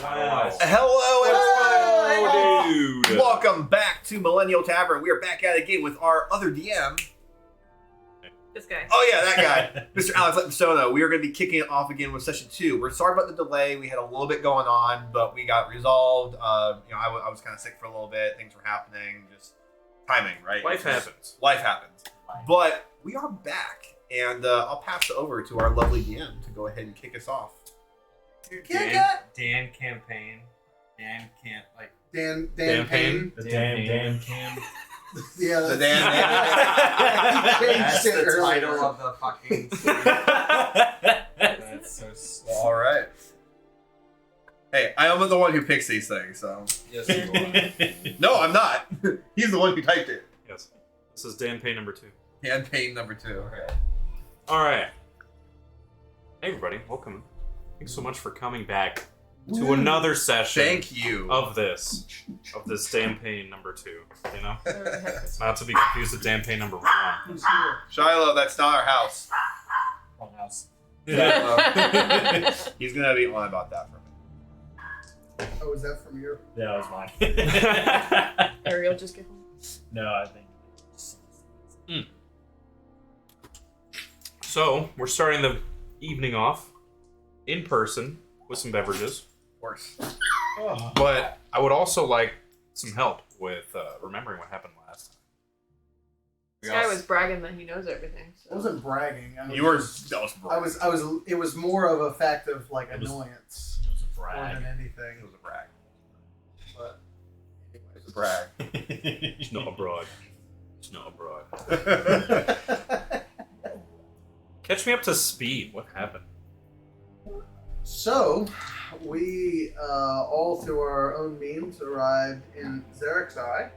Wow. Hello, dude. Welcome back to Millennial Tavern. We are back at it again with our other DM. This guy. Oh yeah, that guy, Mr. Alex Lepsono. We are going to be kicking it off again with session 2. We're sorry about the delay. We had a little bit going on, but we got resolved. I was kind of sick for a little bit. Things were happening. Just timing, right? Life happens. Life happens. But we are back, and I'll pass it over to our lovely DM to go ahead and kick us off. Dan campaign. Dan can't like Dan Payne. Payne. the damn cam. Yeah, The He changed That's it the earlier. title of the fucking. That's so slow. All right. Hey, I am the one who picks these things, so. Yes, you are. No, I'm not. He's the one who typed it. Yes. This is Dan Payne number 2. Dan Payne number 2. Okay. All right. Hey, everybody. Welcome. Thanks so much for coming back to another session. Thank you. Of this Dan Payne number 2. You know, not to be confused with Dan Payne number 1. Who's here? Shiloh, that's not our house. Wrong house. He's gonna be on about that for a minute. Oh, is that from your? Yeah, that was mine. Ariel just get home. No, I think. So we're starting the evening off in person with some beverages, Of course. but I would also like some help with remembering what happened last time. This guy was bragging that he knows everything. I So. wasn't bragging. I was You were. just- That was. I was. It was more of a fact of like It was- annoyance It was a more brag. than It anything. was a brag. But It was a brag. It's not abroad. It's not abroad. Catch me up to speed. What happened? so, we all through our own means arrived in Zarek's Eye.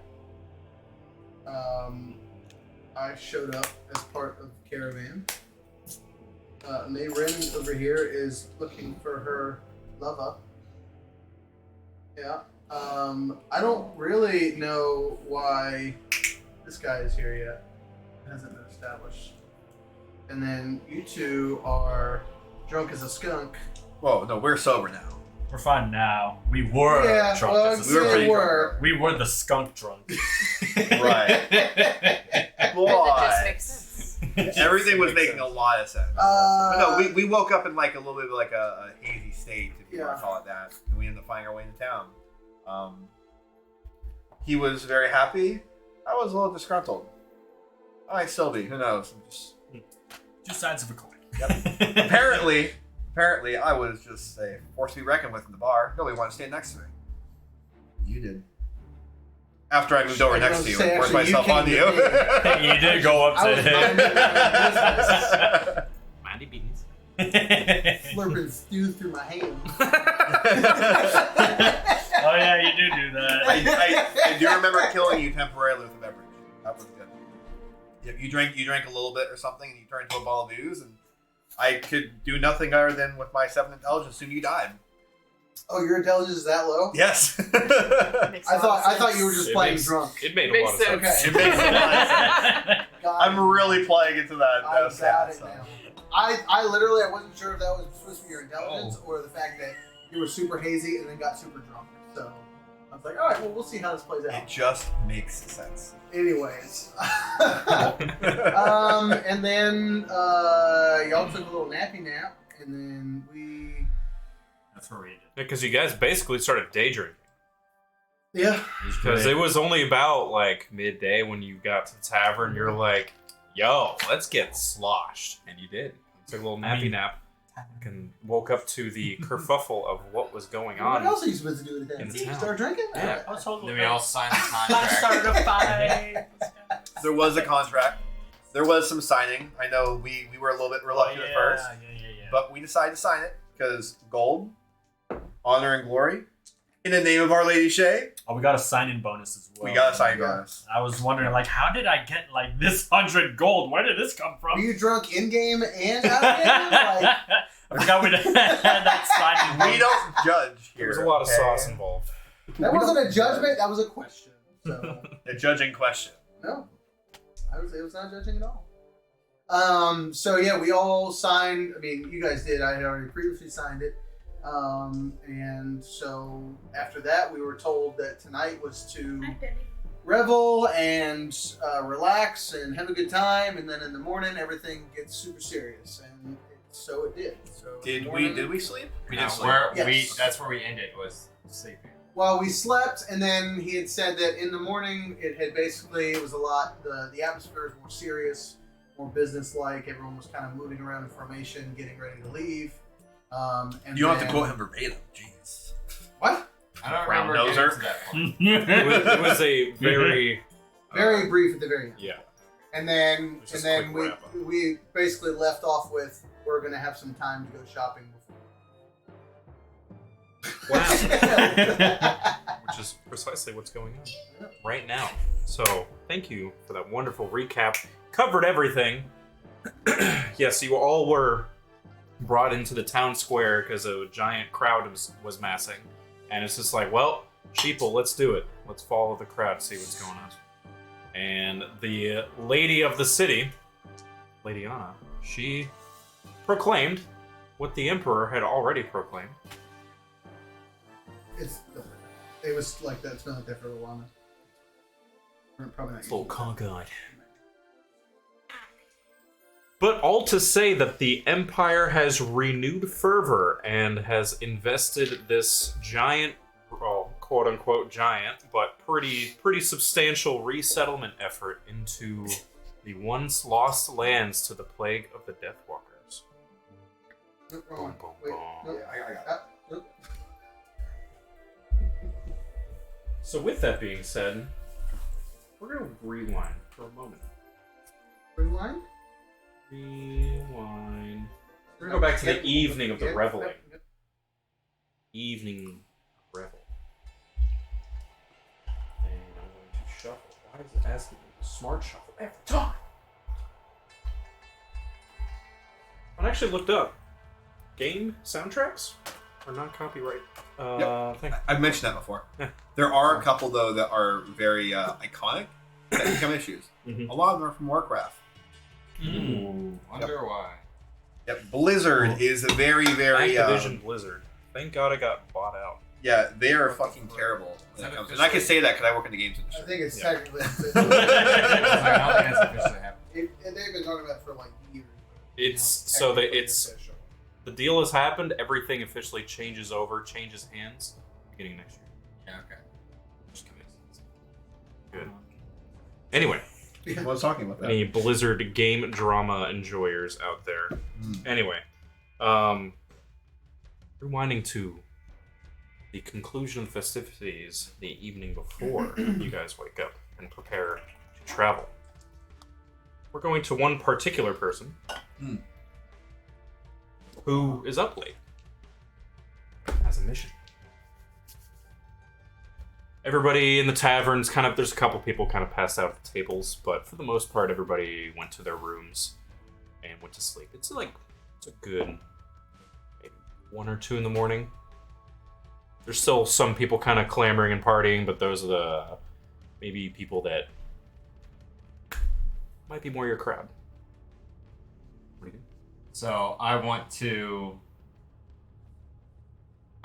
I showed up as part of the caravan. Mayrin over here is looking for her lover. Yeah. I don't really know why this guy is here yet. It hasn't been established. And then you two are drunk as a skunk. Whoa, no, we're sober now. We're fine now. We were Yeah, drunk well, as a we were skunk. pretty were. We were the skunk drunk. Right. That just Boy. makes sense. Everything was making a lot of sense. Uh, But no, we woke up in like a little bit of like a hazy state, if you want Yeah. to call it that. And we ended up finding our way into town. He was very happy. I was a little disgruntled. I might still be. Who knows? I'm just... Two sides of a coin. Apparently, I was just a force to be reckoned with in the bar. Nobody wanted to stand next to me. You did. After I moved over I next was to you gonna and say, forced actually, myself you onto came you. You did go up I to was him. minding Mindy beans. Slurping stew through my hand. Oh yeah, you do that. I do remember killing you temporarily with a beverage. That was good. Yeah, you drank a little bit or something, and you turned into a ball of ooze, and I could do nothing other than with my 7 intelligence assume you died. Oh, your intelligence is that low? Yes. Makes a I lot of thought you sense. were just It playing makes- drunk. It made a Makes lot of sense. sense. It makes a lot of sense. God, I'm really playing into that. I got stat, it so. now. I literally I wasn't sure if that was supposed to be your intelligence or the fact that you were super hazy and then got super drunk. So I was like, all right, well, we'll see how this plays It out. just makes sense. Anyways, and then y'all took a little nappy nap, and then we That's where we did. Because you guys basically started day drinking. yeah. Because it was only about like midday when you got to the tavern. You're like, "Yo, let's get sloshed," and you did. You took a little nappy nap and woke up to the kerfuffle of what was going What on. else are you supposed to do with In that? the town. Start drinking? Yeah. Alright. I was told Then we all signed the contract. started a fight. There was a contract. There was some signing. I know we were a little bit reluctant at first, Yeah. but we decided to sign it because gold, honor, and glory. In the name of Our Lady Shay, Oh, we got a sign-in bonus as well. we got a sign Yeah. bonus. I was wondering, like, how did I get like this 100 gold? Where did this come Were from? you drunk in game and out of game? Like, I forgot we had that sign-in bonus. We don't judge here. There was a lot of okay? sauce involved. that We wasn't don't a judgment. That was a question. So A judging question. no, it was not judging at all. So yeah, we all signed. I mean, you guys did. I had already previously signed it. And so after that, we were told that tonight was to revel and relax and have a good time, and then in the morning everything gets super serious, and so it did. So Did we sleep? We No, did sleep. Yes. That's where we ended, was sleeping. Well, we slept, and then he had said that in the morning it was a lot. The atmosphere was more serious, more business-like. Everyone was kind of moving around in formation, getting ready to leave. And You don't have to then- quote him verbatim. Jeez. What? I don't Round remember getting noser. to that point. It was a very Very brief at the very end. yeah. And then Just and a then quick wrap-up. we basically left off with we're gonna have some time to go shopping before. Which is precisely what's going on right now. So thank you for that wonderful recap. Covered everything. Yes, you all were brought into the town square because a giant crowd was massing, and it's just like, well, sheeple, let's do it. Let's follow the crowd, see what's going on. And the lady of the city, Lady Anna, she proclaimed what the emperor had already proclaimed. It was like that. It's been like that for a little while now. We're probably not It's a little using that. cockeyed. But all to say that the Empire has renewed fervor and has invested this giant, well, quote unquote giant, but pretty substantial resettlement effort into the once lost lands to the plague of the Deathwalkers. Nope, wrong one. Boom, Wait, boom, boom. nope. I got it. Ah, nope. So with that being said, we're gonna rewind for a moment. Rewind. Rewind. We're gonna go back to the evening of the reveling. Evening revel. And I'm going to shuffle. Why is it asking me to smart shuffle every time? I actually looked up. Game soundtracks are not copyright. Thing. I've mentioned that before. Yeah. There are a couple though that are very iconic that become issues. Mhm. A lot of them are from Warcraft. Ooh, wonder why. Yep. Blizzard is a very Activision Blizzard. Thank God I got bought out. yeah, they are fucking terrible. Is When it that comes. And I can say that because I work in the games I industry. think it's Yeah. technically. I don't think that's officially happened. And they've been talking about it for like years. It's You know, so they technically it's official. the deal has happened. Everything officially changes hands beginning next year. Yeah, okay. Just makes sense. Good. Anyway, I was talking about that. any Blizzard game drama enjoyers out there? Anyway, rewinding to the conclusion of the festivities the evening before you guys wake up and prepare to travel. We're going to one particular person who is up late, has a mission. Everybody in the tavern's there's a couple people kind of passed out at the tables, but for the most part, everybody went to their rooms and went to sleep. It's a good maybe 1 or 2 in the morning. There's still some people kind of clamoring and partying, but those are the maybe people that might be more your crowd. What do you do? So I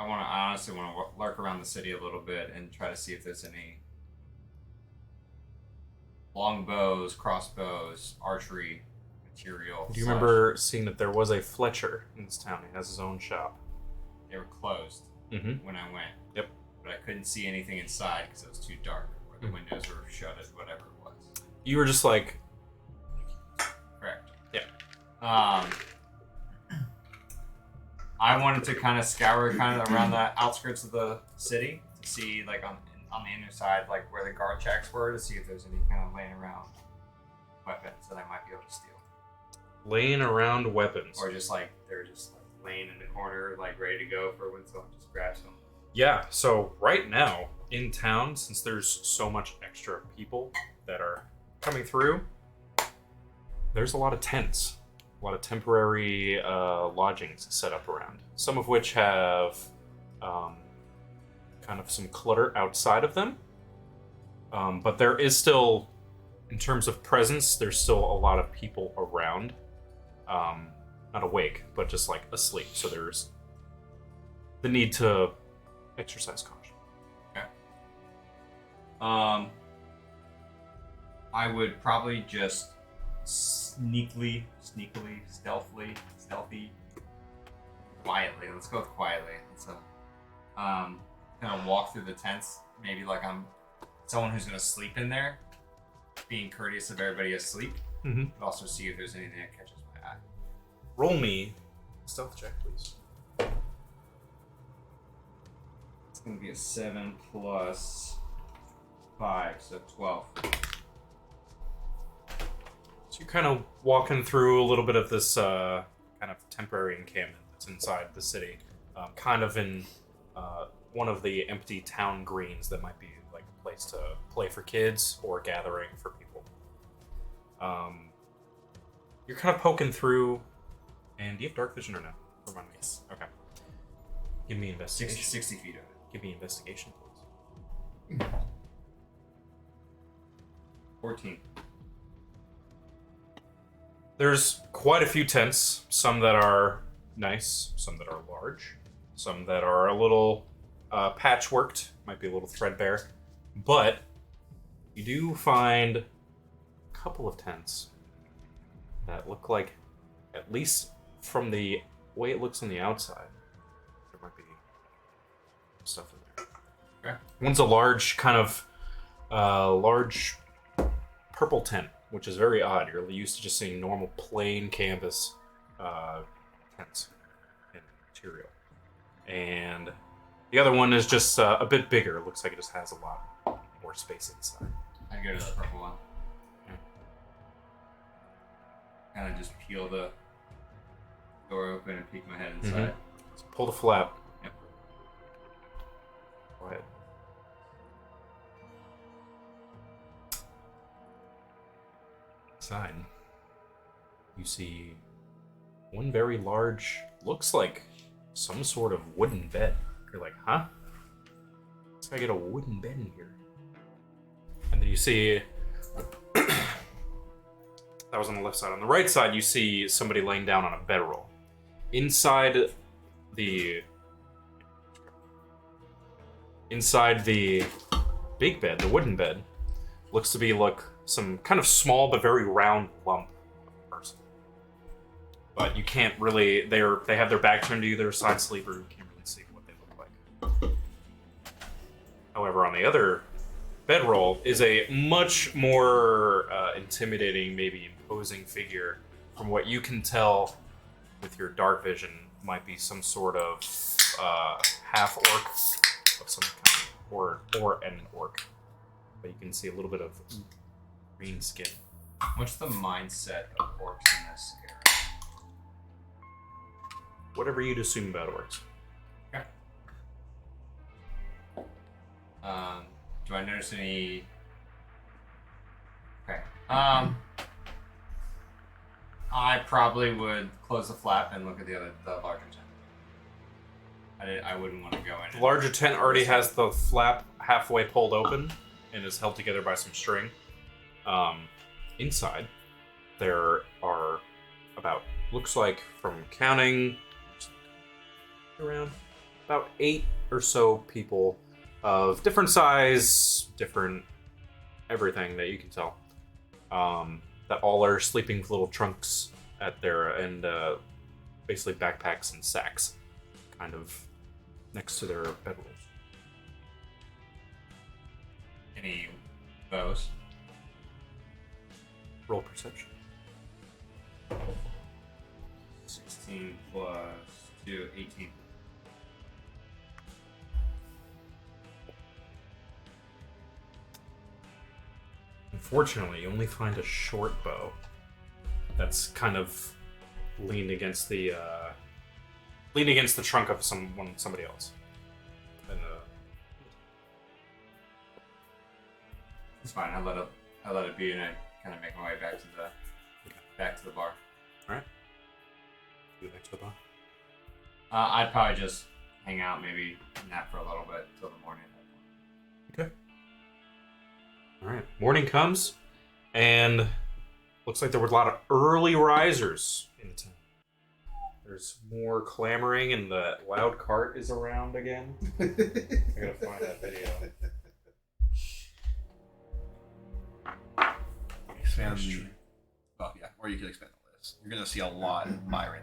honestly want to lurk around the city a little bit and try to see if there's any longbows, crossbows, archery material. Do you remember seeing that there was a Fletcher in this town? He has his own shop. They were closed Mm-hmm. when I went. Yep. But I couldn't see anything inside because it was too dark, or the windows were shuttered, whatever it was. You were just like, Correct. Yeah. I wanted to kind of scour around the outskirts of the city to see, like, on the inner side, like where the guard checks were, to see if there's any kind of laying around weapons that I might be able to steal, laying around weapons. or just like they're just like laying in the corner, like ready to go for when someone just grabs them. Yeah, so right now in town, since there's so much extra people that are coming through, there's a lot of tents, a lot of temporary lodgings set up around. Some of which have kind of some clutter outside of them. But there is still, in terms of presence, there's still a lot of people around. Not awake, but just like asleep. So there's the need to exercise caution. Okay. I would probably just stealthy, quietly. Let's go with quietly. So, kind of walk through the tents. Maybe like I'm someone who's gonna sleep in there, being courteous of everybody asleep. Mm-hmm. But also see if there's anything that catches my eye. Roll me a stealth check, please. It's gonna be a 7 plus 5, so 12. So you're kind of walking through a little bit of this kind of temporary encampment that's inside the city, kind of in one of the empty town greens that might be like a place to play for kids or gathering for people. You're kind of poking through, and do you have dark vision or no? Remind me. Yes. Okay. Give me investigation. 60 feet of it. Give me investigation, please. 14. There's quite a few tents, some that are nice, some that are large, some that are a little patchworked, might be a little threadbare, but you do find a couple of tents that look like, at least from the way it looks on the outside, there might be stuff in there. Okay. One's a large kind of large purple tent, which is very odd. You're used to just seeing normal plain canvas tents and material. And the other one is just a bit bigger. It looks like it just has a lot more space inside. I go to the purple one. Yeah. Kind of just peel the door open and peek my head inside. So pull the flap. Yep. Go ahead. Inside, you see one very large, looks like some sort of wooden bed. You're like, huh? Let's gotta get a wooden bed in here. And then you see that was on the left side. On the right side, you see somebody laying down on a bedroll. Inside the big bed, the wooden bed, looks to be like some kind of small but very round lump of a person. But you can't really, they have their back turned to you, they're a side sleeper, you can't really see what they look like. However, on the other bedroll is a much more intimidating, maybe imposing figure. From what you can tell with your dark vision, might be some sort of half orc of some kind, or an orc. But you can see a little bit of green skin. What's the mindset of orcs in this area? Whatever you'd assume about orcs. Okay. Do I notice any? Okay. I probably would close the flap and look at the larger tent. I wouldn't want to go in. The larger tent already has the flap halfway pulled open and is held together by some string. Inside, there are about, looks like from counting, around about 8 or so people of different size, different everything that you can tell. That all are sleeping with little trunks at their, and basically backpacks and sacks, kind of next to their bedrolls. Any bows? Roll perception. 16 plus 2, 18. Unfortunately, you only find a short bow that's kind of leaned against the trunk of somebody else. And It's fine. I let it be, and I kind of make my way back to the bar. All right. Go back to the bar. I'd probably just hang out, maybe nap for a little bit till the morning. Okay. All right. Morning comes, and looks like there were a lot of early risers in the town. There's more clamoring, and the loud cart is around again. I gotta find that video. Expand the. Oh yeah, or you could expand the list. You're gonna see a lot of Myron.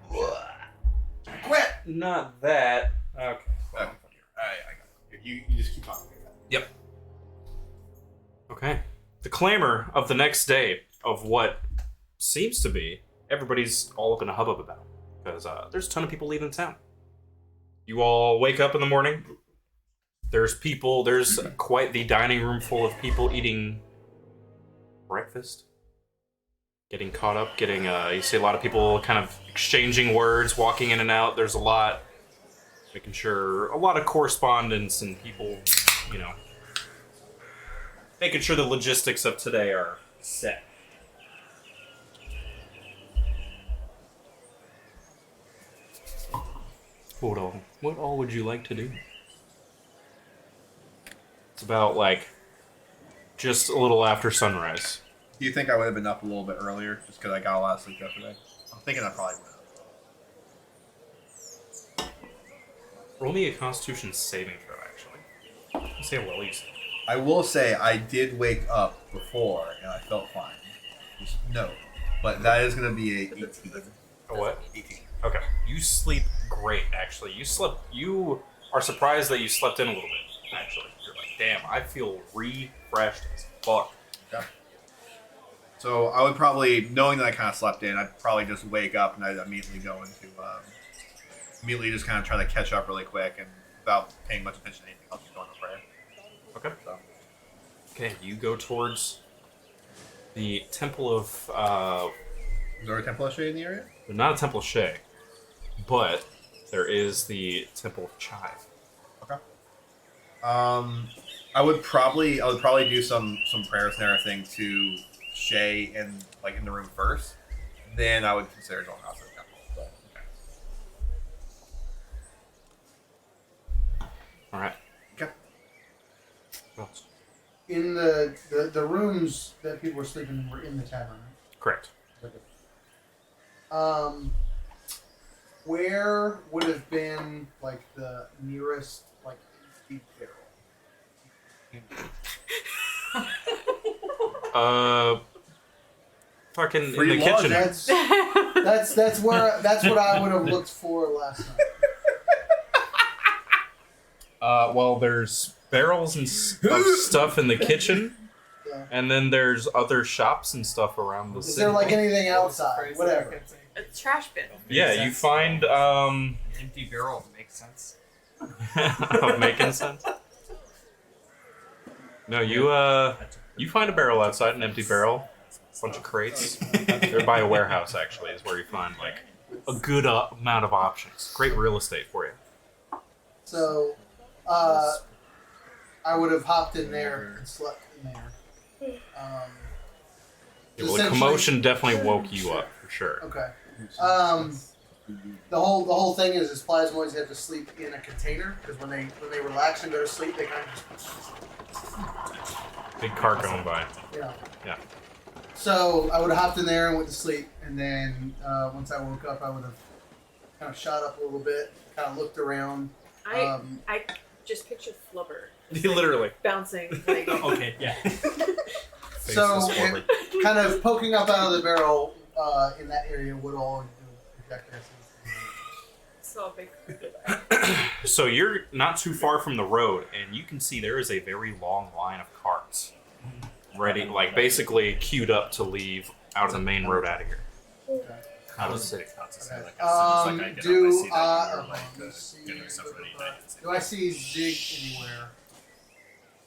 Quit! Not that. Okay. Okay. I got it. You just keep talking. Yep. Okay. The clamor of the next day of what seems to be everybody's all up in a hubbub about, because there's a ton of people leaving town. You all wake up in the morning. There's quite the dining room full of people eating breakfast. Getting caught up, you see a lot of people kind of exchanging words, walking in and out. There's a lot, making sure, a lot of correspondence and people, making sure the logistics of today are set. What all would you like to do? It's about, just a little after sunrise. Do you think I would have been up a little bit earlier just because I got a lot of sleep yesterday? I'm thinking I probably would have. Roll me a Constitution saving throw, actually. Say a Willie's. I will say I did wake up before and I felt fine. Just no. But that is going to be a 18. A what? 18. Okay. You sleep great, actually. You are surprised that you slept in a little bit, actually. You're like, damn, I feel refreshed as fuck. Okay. So I would probably, knowing that I kind of slept in, I'd probably just wake up and I'd immediately go into, immediately just kind of try to catch up really quick and without paying much attention to anything else, just going to prayer. Okay. So. Okay, you go towards the Temple of, Is there a temple of Shade in the area? not a Temple of Shay, but there is the Temple of Chive. Okay. I would probably do some prayers and everything to Shay in the room first. Then I would consider going out to the temple. But, okay. All right. Okay. What else? In the rooms that people were sleeping in were in the tavern. Right? Correct. Where would have been the nearest empty barrel? Fucking Free in the lodging. kitchen. That's what I would have looked for last night. Well, there's barrels of stuff in the kitchen, Yeah. and then there's other shops and stuff around the Is city. there anything outside? Whatever. A trash bin. Yeah, you find Empty barrel makes sense. of making sense. No, you find a barrel outside, an empty barrel, a bunch of crates. They're by a warehouse, actually, is where you find a good amount of options. Great real estate for you. So, I would have hopped in there and slept in there. Yeah, well, the Essentially- commotion definitely woke you up for sure. Okay. The whole thing is plasmoids have to sleep in a container because when they relax and go to sleep, they kind of just Big cart going by. Yeah. So I would have hopped in there and went to sleep, and then once I woke up, I would have kind of shot up a little bit, kind of looked around. I just pictured Flubber. Literally. Bouncing. Okay, yeah. So Faces forward. kind of poking up out of the barrel in that area would all project essence. Saw a big. So you're not too far from the road, and you can see there is a very long line of carts ready, basically queued up to leave out of the main road out of here. Out of the city. Do I see Zig anywhere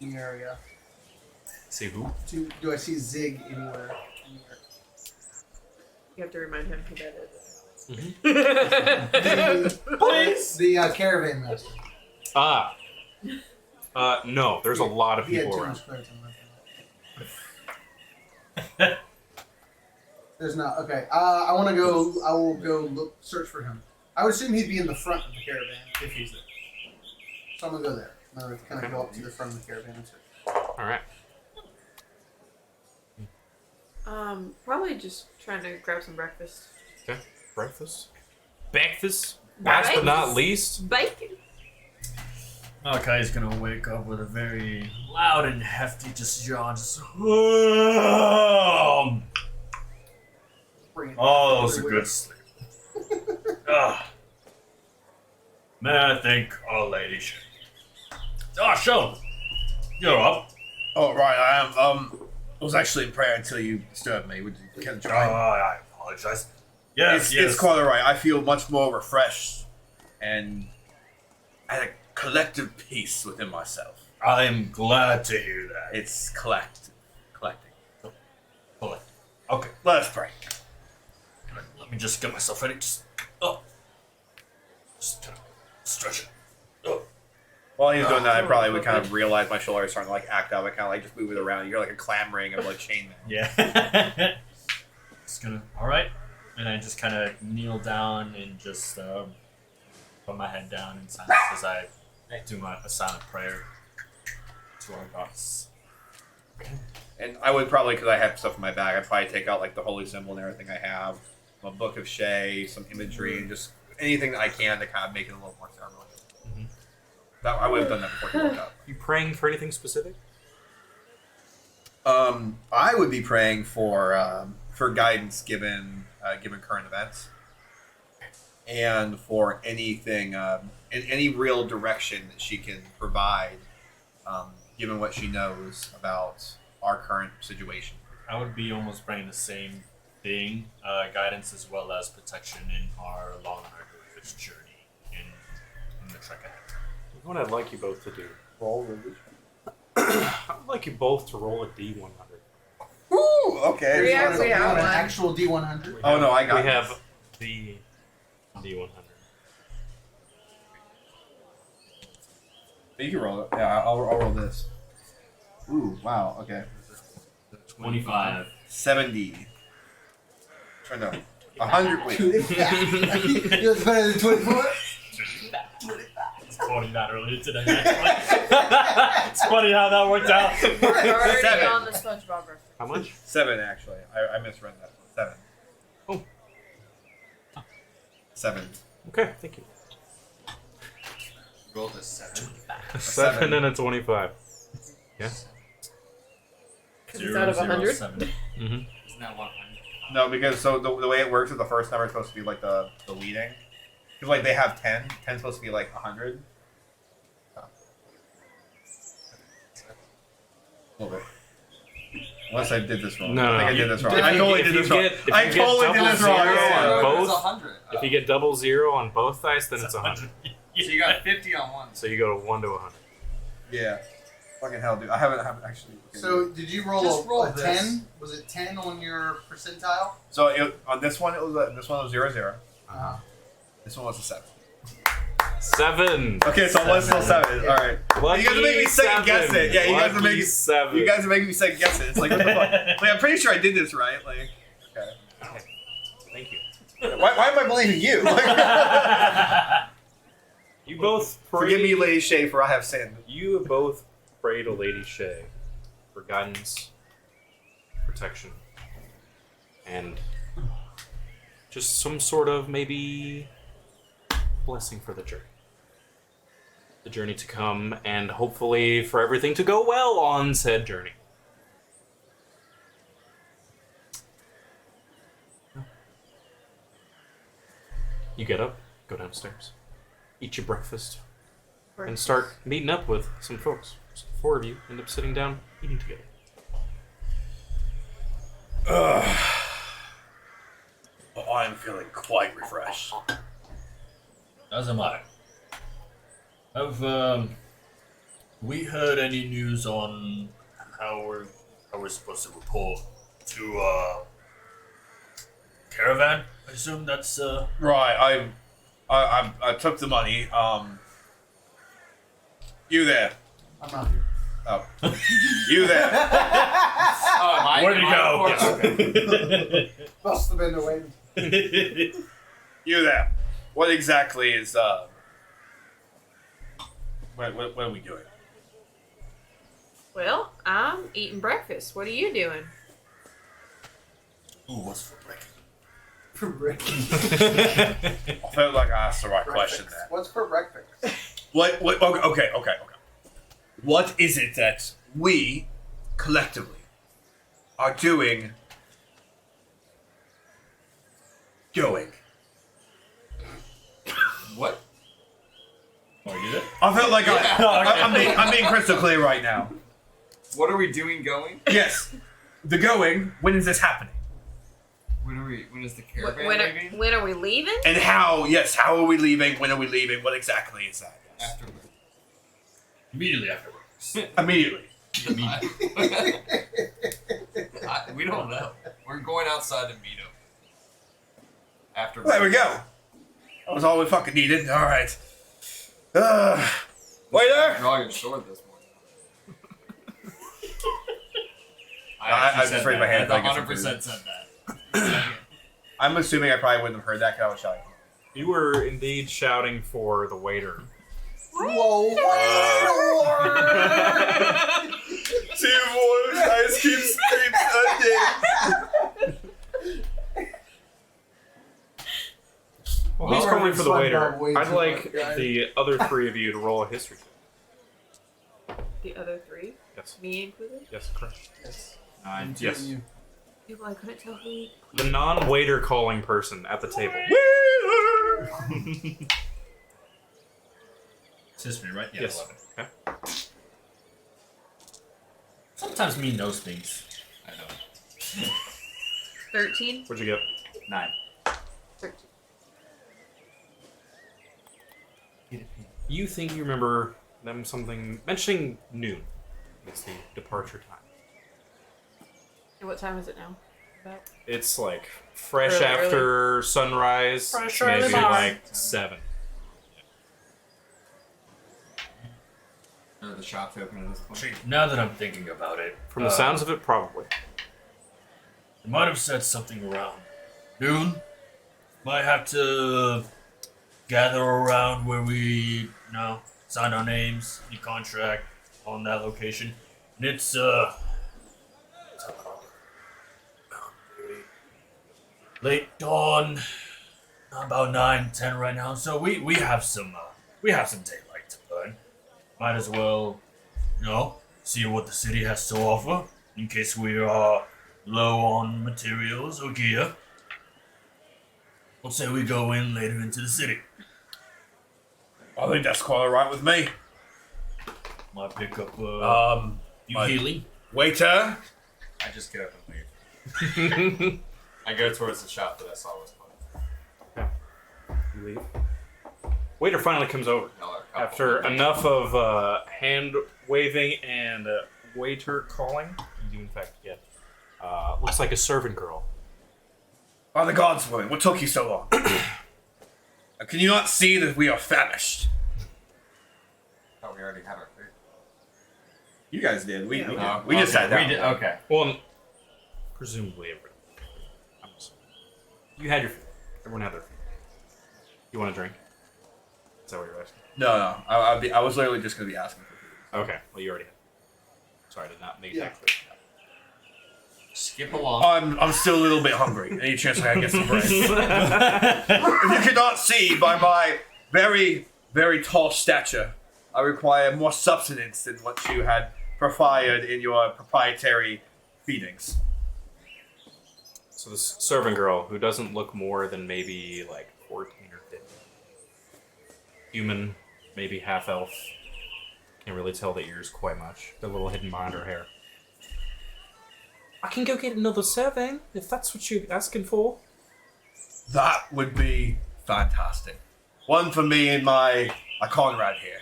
in the area? See who? Do I see Zig anywhere? You have to remind him who that is. Please. The caravan master. No, there's a lot of He had people too around. much credits on that. There's not. Okay. I want to go. I will go search for him. I would assume he'd be in the front of the caravan if he's there. So I'm gonna go there. I'm gonna kind of go up to the front of the caravan and search. All right. Probably just trying to grab some breakfast. Okay. Breakfast. breakfast. Last but not least, Bacon. Malachi's gonna wake up with a very loud and hefty just yawn. Just, Bring it oh, that was a everywhere. good sleep. May I thank Our Lady? Oh, Sean, you're up. Oh, right, I am. I was actually in prayer until you disturbed me. Would you care to join? I apologize. Yes, It's quite alright. I feel much more refreshed and at a collective peace within myself. I am glad to hear that. It's collecting. Okay, Let us pray. let me just get myself ready. Just stretch it. While he was doing that, I probably would kind of realize my shoulders starting to like act up. I kind of like just move it around. You're like a clamoring of like chainmail. Yeah. Just gonna. All right. And I just kind of kneel down and just put my head down in silence as I do a silent prayer to our gods. And I would probably, because I have stuff in my bag, I'd probably take out like the holy symbol and everything I have, a book of Shay, some imagery, and just anything that I can to kind of make it a little more ceremonial. Mhm. That I would have done that before he woke up. you praying for anything specific? I would be praying for guidance given current events, and for anything in any real direction that she can provide, given what she knows about our current situation. I would be almost praying the same thing, guidance as well as protection in our long and arduous journey in the trek ahead. What I'd like you both to do. Roll religion. I'd like you both to roll a D100. Woo! Okay. Yeah, You we want have an one. actual D100? Oh no, I got We this. have the D100. You can roll it. Yeah, I'll roll this. Ooh, wow. Okay. 25. 70. Or no. 100. Wait. That's better than 24? It's quoting that earlier today. Actually. It's funny how that worked out. We're already 7. on the SpongeBob reference. How much? 7 actually. I misread that. 7. Oh. 7. Okay, thank you. Rolled a 7. A 7 and a 25. Yeah. Because it's out of 100. 007. Mm-hmm. Isn't that 100? No, because so the way it works is the first number is supposed to be like the leading. Because like they have 10. 10's supposed to be like 100. Oh. A little bit. Unless I did this wrong. No, I think no, I did this wrong. if I you- totally if did you this wrong. get- if I you get totally did double this wrong. zero Yeah. on both- It's 100. If you get double zero on both dice, then it's 100. So you got 50 on one. So you go to 1 to 100. Yeah. Fucking hell, dude. I haven't actually. So, did you roll Just roll a this. 10? Was it 10 on your percentile? So on this one, it was this one was 0-0. Uh-huh. This one was a 7. 7. Okay, so one's still 7. Yeah. All right. Lucky You guys are making me second guess 7. it. Yeah, you guys are Lucky making 7. you guys are making me second guess it. It's like what the fuck? Like I'm pretty sure I did this right. Like, okay. Thank you. Why am I believing you? You both Forgive me, prayed- Lady Schaefer. I have sinned. You both pray to Lady Shay for guidance, protection, and just some sort of maybe blessing for the journey. The journey to come, and hopefully for everything to go well on said journey. You get up, go downstairs, eat your breakfast, and start meeting up with some folks. So the 4 of you end up sitting down, eating together. Oh, I'm feeling quite refreshed. Doesn't matter. Have we heard any news on how we're supposed to report to caravan? I assume that's Right. I took the money. You there? I'm not here. Oh. You there? Oh, am I? where'd am he I- go? Must have been the way. You there? What exactly is what are we doing? Well, I'm eating breakfast. What are you doing? Ooh, what's for breakfast? For breakfast. I felt like I asked the right question there. What's for breakfast? What? Okay. What is it that we collectively are doing? Going. What? Oh, you did? I felt like I'm being crystal clear right now. What are we doing going? Yes, the going. When is this happening? When is the caravan leaving? When are we leaving? And how? Yes, how are we leaving? When are we leaving? What exactly is that? Yes. Afterwards. Immediately afterwards. Immediately. We don't know. We're going outside to meet him. After. There we go. That was all we fucking needed. All right. Waiter. Draw your sword this morning. I just raised my hand. I 100% said that. I'm assuming I probably wouldn't have heard that because I was shouting. You were indeed shouting for the waiter. Whoa! Two boys, ice cream scream Well, he's Alright, calling for the fun waiter. dog way I'd too like much, guys. the other three of you to roll a history check. The other three? Yes. Me included? Yes, correct. Yes. Nine. Yes. You. Yeah, well, I couldn't tell who. The non-waiter calling person at the table. It's history, right? Yeah, Yes. 11. Okay. Sometimes me knows things. I know. 13? What'd you get? 9. 13. You think you remember them mentioning noon. It's the departure time. And what time is it now? About? It's like fresh Early, after sunrise. Fresh maybe early like 7. Are the shops open at this point? Now that I'm thinking about it, From the sounds of it, probably. they might have said something around noon. Might have to gather around where we, sign our names, the contract on that location. And it's late dawn, about 9-10 right now. So we have some daylight to burn. Might as well, see what the city has to offer in case we are low on materials or gear. Let's say we go in later into the city. I think that's quite alright with me. Might pick up you my- healing. Waiter. I just get up and leave. I go towards the shop that I saw was closed. You leave. Waiter finally comes over. Y'all are a couple. After enough of hand waving and waiter calling, you do in fact get looks like a servant girl. By the gods, woman, what took you so long? Can you not see that we are famished? I thought we already had our food. You guys did. We No, we just okay, sat down. We did. Okay. Well, presumably everyone. I'm assuming. You had your food. Everyone had their food. You want a drink? Is that what you're asking? No. I was literally just going to be asking for food. Okay. Well, you already had. Sorry, I did not make Yeah. that clear. Skip along. I'm still a little bit hungry. Any chance I can get some bread? If you cannot see by my very, very tall stature, I require more substance than what you had provided in your proprietary feedings. So this servant girl, who doesn't look more than maybe like 14 or 15. Human, maybe half elf. Can't really tell the ears quite much. The little hidden behind her hair. I can go get another serving, if that's what you're asking for. That would be fantastic. One for me and my Conrad here.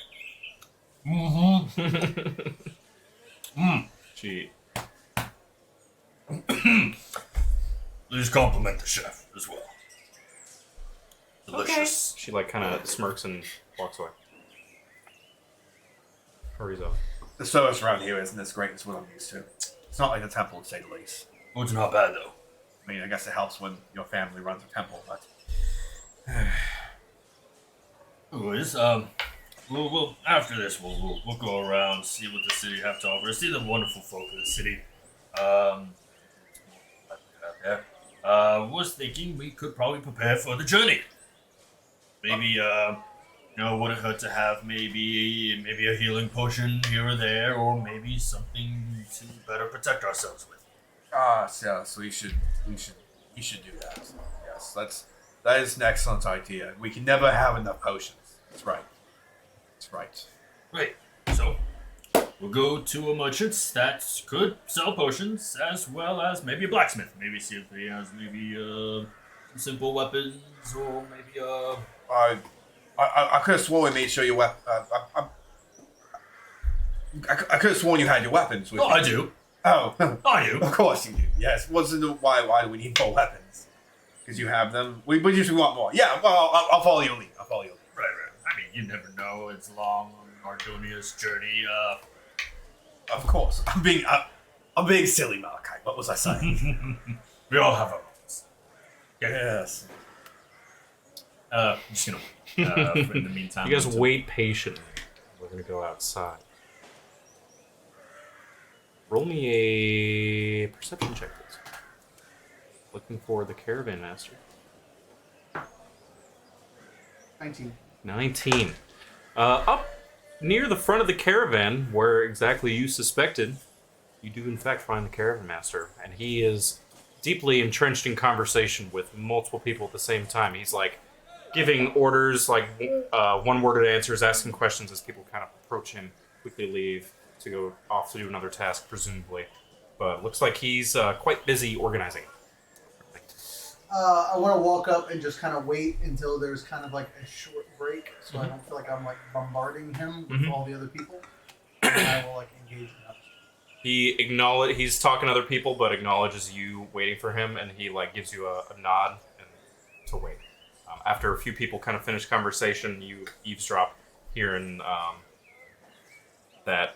She Please compliment the chef as well. Delicious. She like kind of smirks and walks away. Hurries off. The service around here isn't as great as what I'm used to. It's not like the temple, to say the least. Oh, it's not bad though. I mean, I guess it helps when your family runs a temple, but Anyways, we'll after this we'll go around, see what the city have to offer, see the wonderful folk of the city. Out there. Was thinking we could probably prepare for the journey. Maybe, wouldn't hurt to have maybe a healing potion here or there, or maybe something to better protect ourselves with. Yes, we should do that. Yes, that is an excellent idea. We can never have enough potions. That's right. That's right. Right. So, we'll go to a merchant that could sell potions, as well as maybe a blacksmith. Maybe see if he has maybe some simple weapons, or maybe I could have sworn we made sure your weapon. I could have sworn you had your weapons with Oh, you. I do. Oh, I do. of course you do. Yes. Why do we need more weapons? Because you have them. We just want more. Yeah. Well, I'll follow your lead. Right. I mean, you never know. It's long on Ardonia's journey. Of course. I'm being silly, Malachi. What was I saying? We all have our moments. Yes. I'm just gonna wait. In the meantime, You guys wait patiently. We're gonna go outside. Roll me a perception check, please. Looking for the caravan master. 19. 19. Up near the front of the caravan, where exactly you suspected, you do in fact find the caravan master, and he is deeply entrenched in conversation with multiple people at the same time. He's like giving orders, like one-worded answers, asking questions as people kind of approach him, quickly leave to go off to do another task, presumably. But looks like he's quite busy organizing. I want to walk up and just kind of wait until there's kind of like a short break, so I don't feel like I'm like bombarding him with all the other people. And I will like engage in that. He's talking to other people, but acknowledges you waiting for him, and he like gives you a nod and to wait. After a few people kind of finish conversation, you eavesdrop hearing that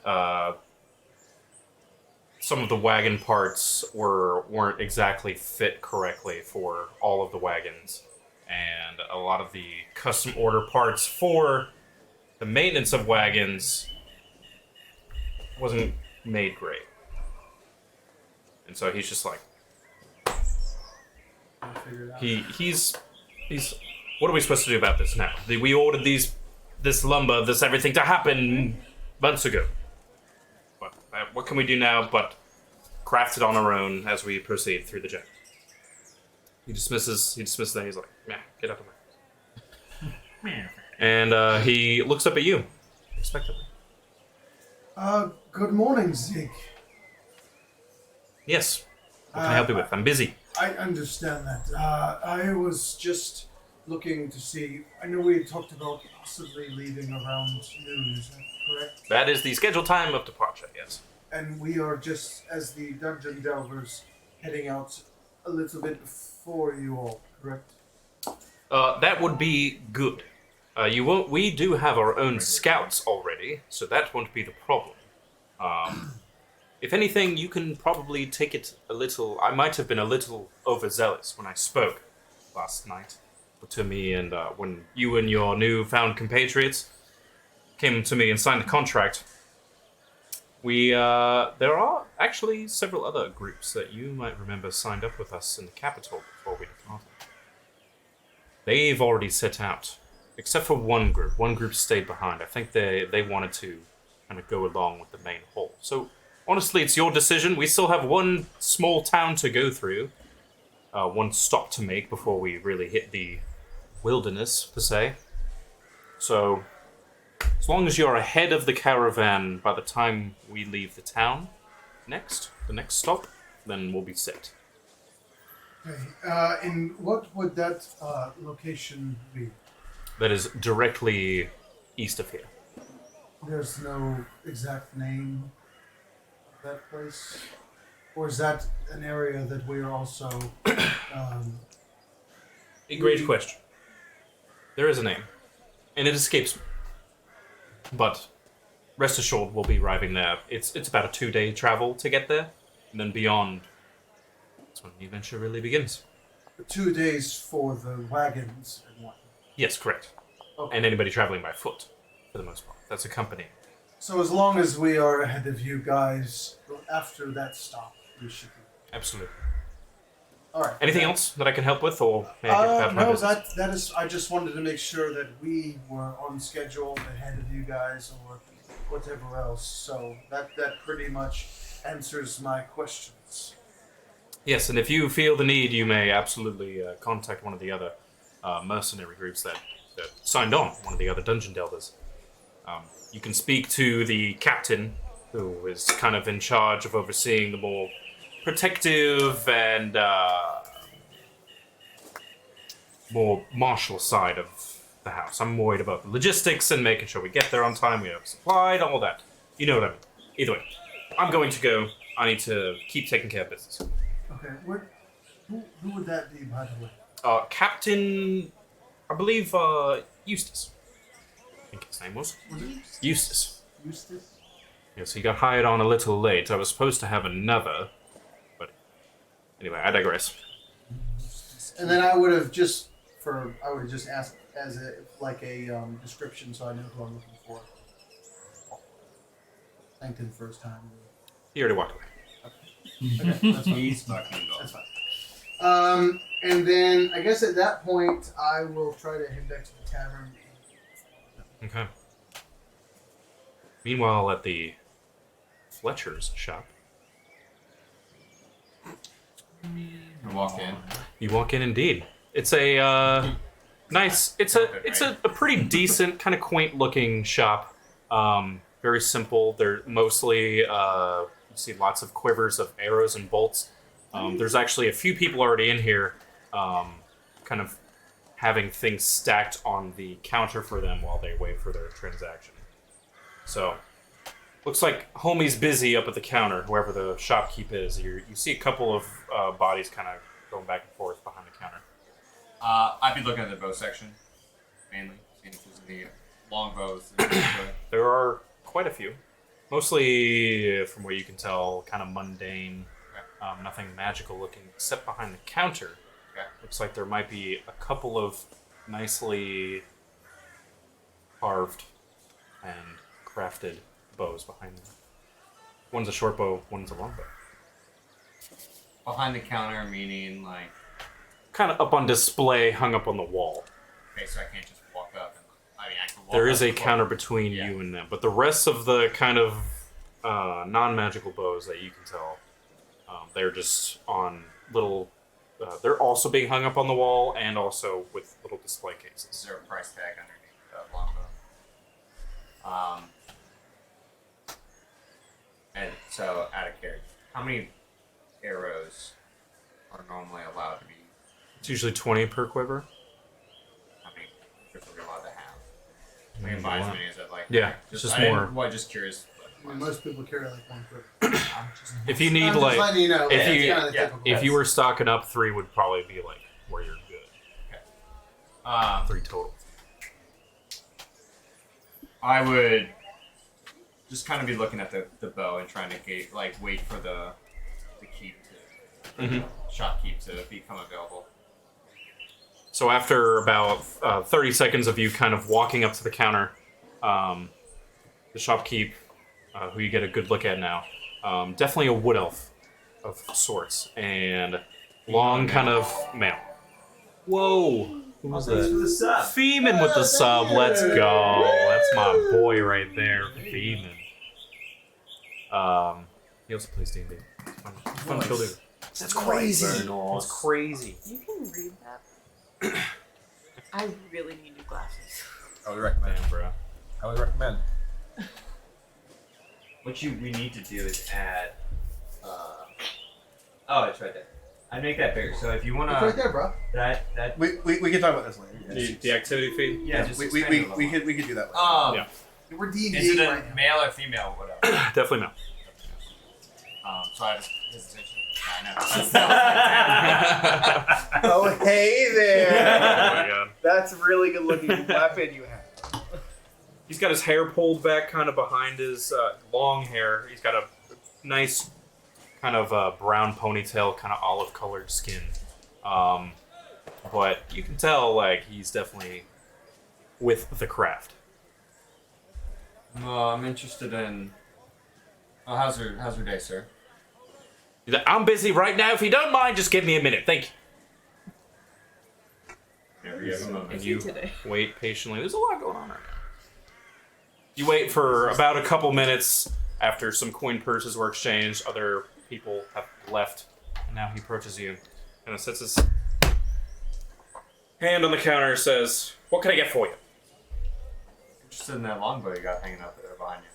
some of the wagon parts weren't exactly fit correctly for all of the wagons, and a lot of the custom order parts for the maintenance of wagons wasn't made great. And so he's just like, I'll figure it out. he's what are we supposed to do about this now? We ordered this lumber, this everything to happen months ago. What can we do now but craft it on our own as we proceed through the journey? He dismisses that. He's like, "Meh, get up of my." And he looks up at you, expectantly. Good morning, Zeke. Yes. What can I help you with? I'm busy. I understand that. I was just looking to see. I know we had talked about possibly leaving around noon. Is that correct? That is the scheduled time of departure. Yes. And we are just, as the dungeon delvers, heading out a little bit before you all. Correct? That would be good. We do have our own scouts already, so that won't be the problem. If anything, you can probably take it a little. I might have been a little overzealous when I spoke last night to me, and when you and your newfound compatriots came to me and signed the contract. There are actually several other groups that you might remember signed up with us in the capital before we departed. They've already set out, except for one group. One group stayed behind. I think they wanted to kind of go along with the main whole. So, honestly, it's your decision. We still have one small town to go through, one stop to make before we really hit the wilderness, per se. So, as long as you're ahead of the caravan by the time we leave the town, the next stop, then we'll be set. Okay. And what would that location be? That is directly east of here. There's no exact name of that place? Or is that an area that we're also... A great question. There is a name, and it escapes me. But rest assured, we'll be arriving there. It's about a 2-day travel to get there, and then beyond, that's when the adventure really begins. 2 days for the wagons and whatnot. Yes, correct. Okay. And anybody traveling by foot, for the most part. That's a company. So as long as we are ahead of you guys after that stop, we should be. Absolutely. All right. Anything else that I can help with, or may I get back to my No, business? that is. I just wanted to make sure that we were on schedule ahead of you guys, or whatever else. So that pretty much answers my questions. Yes, and if you feel the need, you may absolutely contact one of the other mercenary groups that signed on, one of the other dungeon delvers. You can speak to the captain, who is kind of in charge of overseeing the more protective and more martial side of the house. I'm worried about the logistics and making sure we get there on time, we have supplied, all that. You know what I mean. Either way, I'm going to go. I need to keep taking care of business. Okay. Who would that be, by the way? Captain, I believe, Eustace. I think his name was. Was it Eustace. Eustace? Yes, he got hired on a little late. I was supposed to have another, but anyway, I digress. And then I would have just asked as a description, so I know who I'm looking for. Thanked him first time. He already walked away. Okay, that's fine. He's fucking gone. That's fine. And then I guess at that point I will try to head back to the tavern. Okay. Meanwhile, at the Fletcher's shop, You walk in. you walk in. Indeed, it's a nice. It's a pretty decent, kind of quaint-looking shop. Very simple. They're mostly you see lots of quivers of arrows and bolts. There's actually a few people already in here, kind of having things stacked on the counter for them while they wait for their transaction. So, looks like homie's busy up at the counter, whoever the shopkeep is. You see a couple of bodies kind of going back and forth behind the counter. I'd be looking at the bow section, mainly, seeing if there's any long bows. There are quite a few. Mostly, from what you can tell, kind of mundane, nothing magical looking, except behind the counter. Okay. Looks like there might be a couple of nicely carved and crafted bows behind them. One's a short bow, one's a long bow. Behind the counter, meaning like. Kind of up on display, hung up on the wall. Okay, so I can't just walk up and. I mean, I can walk There up is a and counter walk. between Yeah. you and them, but the rest of the kind of non-magical bows that you can tell, they're just on little. They're also being hung up on the wall and also with little display Is cases. there a price tag underneath the longbow? And so, out of character, how many arrows are normally allowed to be? It's usually 20 per quiver. How many trips are we allowed to have? We can buy as many as I'd like. Yeah, it's just more. Well, just curious. I mean, most people carry like one quiver. If you need I'm just letting you know. if that's you- kinda the yeah, typical. if you were stocking up, 3 would probably be like where you're good. 3 total. I would just kind of be looking at the bow and trying to wait for the keep to shopkeep to become available. So after about 30 seconds of you kind of walking up to the counter, the shopkeep, who you get a good look at now, definitely a wood elf of sorts, and long kind of male. Whoa! Who was Thanks for that? the sub. Feeman with the sub. Let's go. That's my boy right there, Feeman. He also plays D&D. Fun chill dude. That's crazy. That's crazy. You can read that. I really need new glasses. I would recommend. Damn, bro. I would recommend. What we need to do is add. Oh, it's right there. I'd make that bigger. So if you wanna It's right there, bro. that We can talk about this later. The activity feed? yeah, just we expand it a little more. could do that later. Yeah. We're D&D Is it a right now. male or female? Whatever. Definitely no. So I just hesitation. I know. Oh, hey there. Oh my god. That's a really good looking weapon you have. He's got his hair pulled back kind of behind his long hair. He's got a nice kind of brown ponytail, kind of olive colored skin. But you can tell, like, he's definitely with the craft. I'm interested in. Oh, how's your day, sir? He's like, I'm busy right now. If you don't mind, just give me a minute. Thank you. Every other moment. And Busy you today. wait patiently. There's a lot going on right now. You wait for about a couple minutes after some coin purses were exchanged. Other people have left. And now he approaches you and sets his hand on the counter and says, what can I get for you? Interested in that longbow you got hanging out there behind you.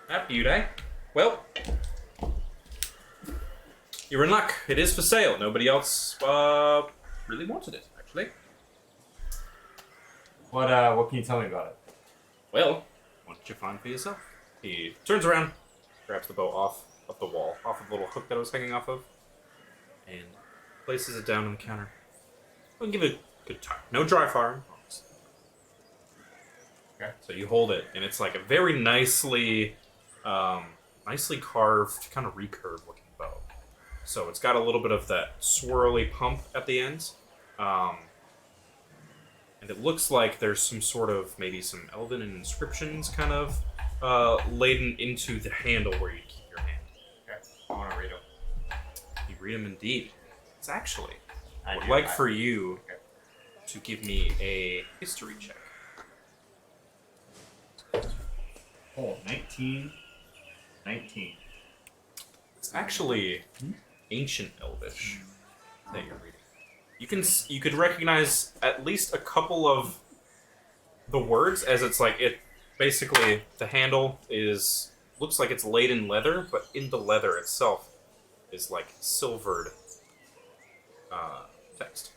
That beaut, eh? Well, you're in luck. It is for sale. Nobody else really wanted it, actually. What can you tell me about it? Well, what did you find for yourself? He turns around, grabs the bow off of the wall, off of the little hook that it was hanging off of, and places it down on the counter. We'll give it a good time. No dry firing. Okay. So you hold it, and it's like a very nicely carved, kind of recurved looking bow. So it's got a little bit of that swirly pump at the ends. And it looks like there's some sort of, maybe some elven inscriptions kind of laden into the handle where you keep your hand. Okay. I want to read them. You read them indeed. It's actually, I would do. like for you to give me a history check. Oh, 19. It's actually ancient Elvish that you're reading. You could recognize at least a couple of the words, as it's like it basically the handle looks like it's laid in leather, but in the leather itself is like silvered text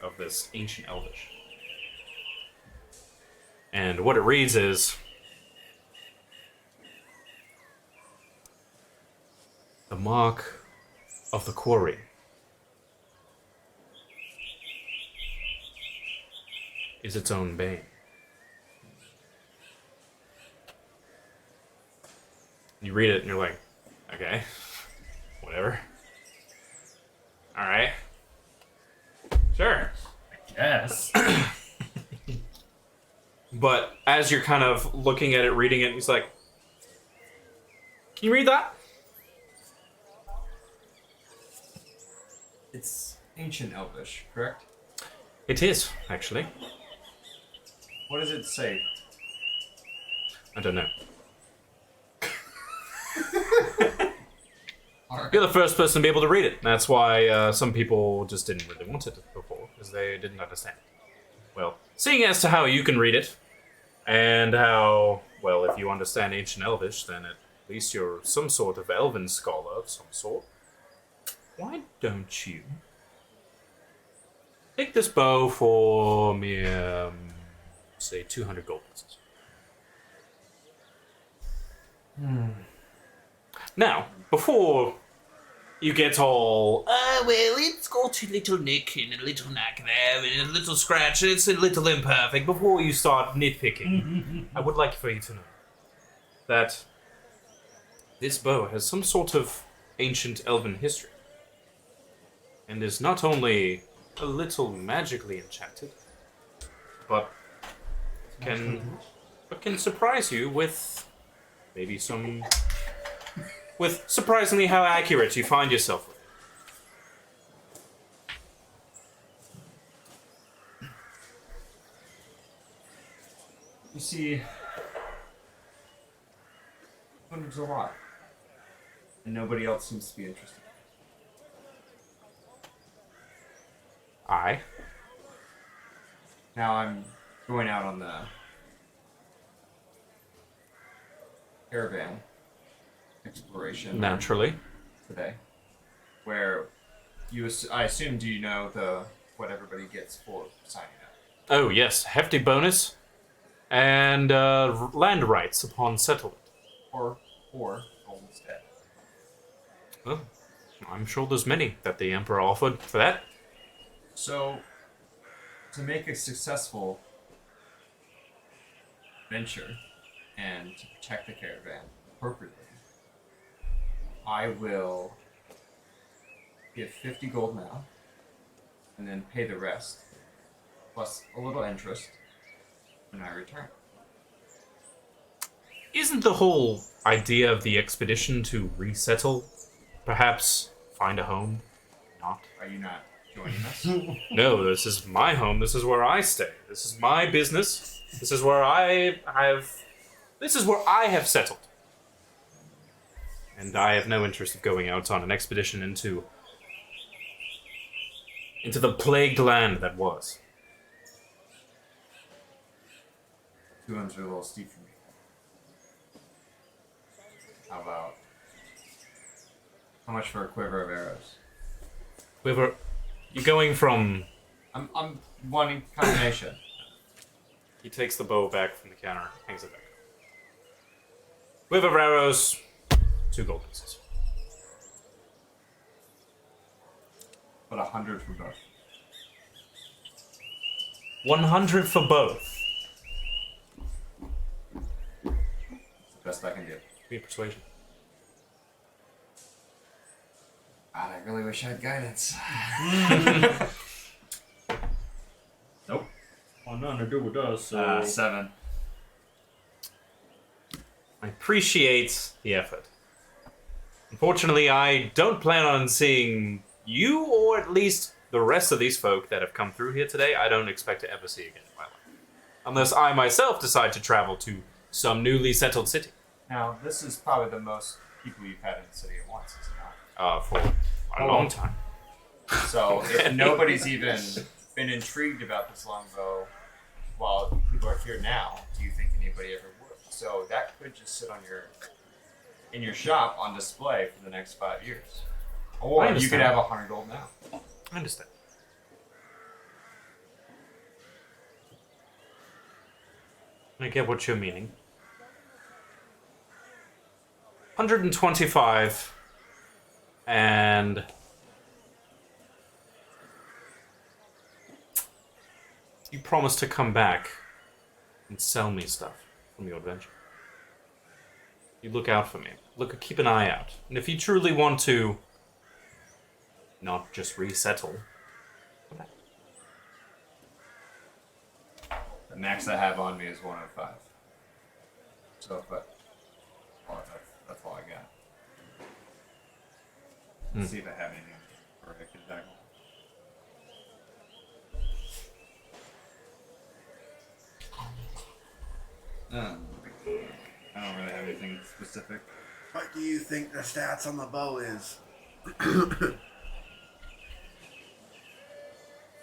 of this ancient Elvish. And what it reads is, the mark of the quarry is its own bane. You read it and you're like, okay, whatever. Alright. Sure. Yes. But as you're kind of looking at it, reading it, he's like, can you read that? It's ancient Elvish, correct? It is, actually. What does it say? I don't know. You're the first person to be able to read it. That's why some people just didn't really want it before, because they didn't understand. Well, seeing as to how you can read it, and how, well, if you understand ancient Elvish, then at least you're some sort of elven scholar of some sort. Why don't you take this bow for me, say 200 gold pieces? Now, before you get all, well, it's got a little nick and a little knack there and a little scratch and it's a little imperfect, before you start nitpicking, I would like for you to know that this bow has some sort of ancient elven history and is not only a little magically enchanted, but can surprise you with maybe some... with surprisingly how accurate you find yourself with. You see, there's a lot, and nobody else seems to be interested. Aye. Now I'm going out on the caravan exploration Naturally. today, where I assume, do you know what everybody gets for signing up? Oh yes, hefty bonus, and land rights upon settlement. Or gold instead. Well, I'm sure there's many that the Emperor offered for that. So, to make a successful venture and to protect the caravan appropriately, I will give 50 gold now, and then pay the rest, plus a little interest, when I return. Isn't the whole idea of the expedition to resettle? Perhaps find a home? Not. Are you not joining us? No, this is my home. This is where I stay. This is my business. This is where I have. This is where I have settled. And I have no interest of going out on an expedition into the plagued land that was. 200's a little steep for me. How much for a quiver of arrows? Quiver, you're going from. I'm wanting combination. He takes the bow back from the counter, hangs it back. Quiver of arrows, 2 gold pieces. But 100 for both. 100 for both. It's the best I can do. Be a persuasion. God, I really wish I had guidance. Nope. Oh, no, no, do does. So 7. I appreciate the effort. Unfortunately, I don't plan on seeing you, or at least the rest of these folk that have come through here today. I don't expect to ever see again in my life. Unless I myself decide to travel to some newly settled city. Now, this is probably the most people you've had in the city at once, is it not? For a long time. So, if nobody's even been intrigued about this longbow while people are here now, do you think anybody ever would? So, that could just sit on in your shop on display for the next 5 years. Or you could have 100 gold now. I understand. I get what you're meaning. 125 and you promise to come back and sell me stuff from your adventure. You look out for me. Keep an eye out. And if you truly want to not just resettle, come back. The max I have on me is 105. So, that's all I got. Let's see if I have anything for I can tackle. I don't really have anything specific. What do you think the stats on the bow is?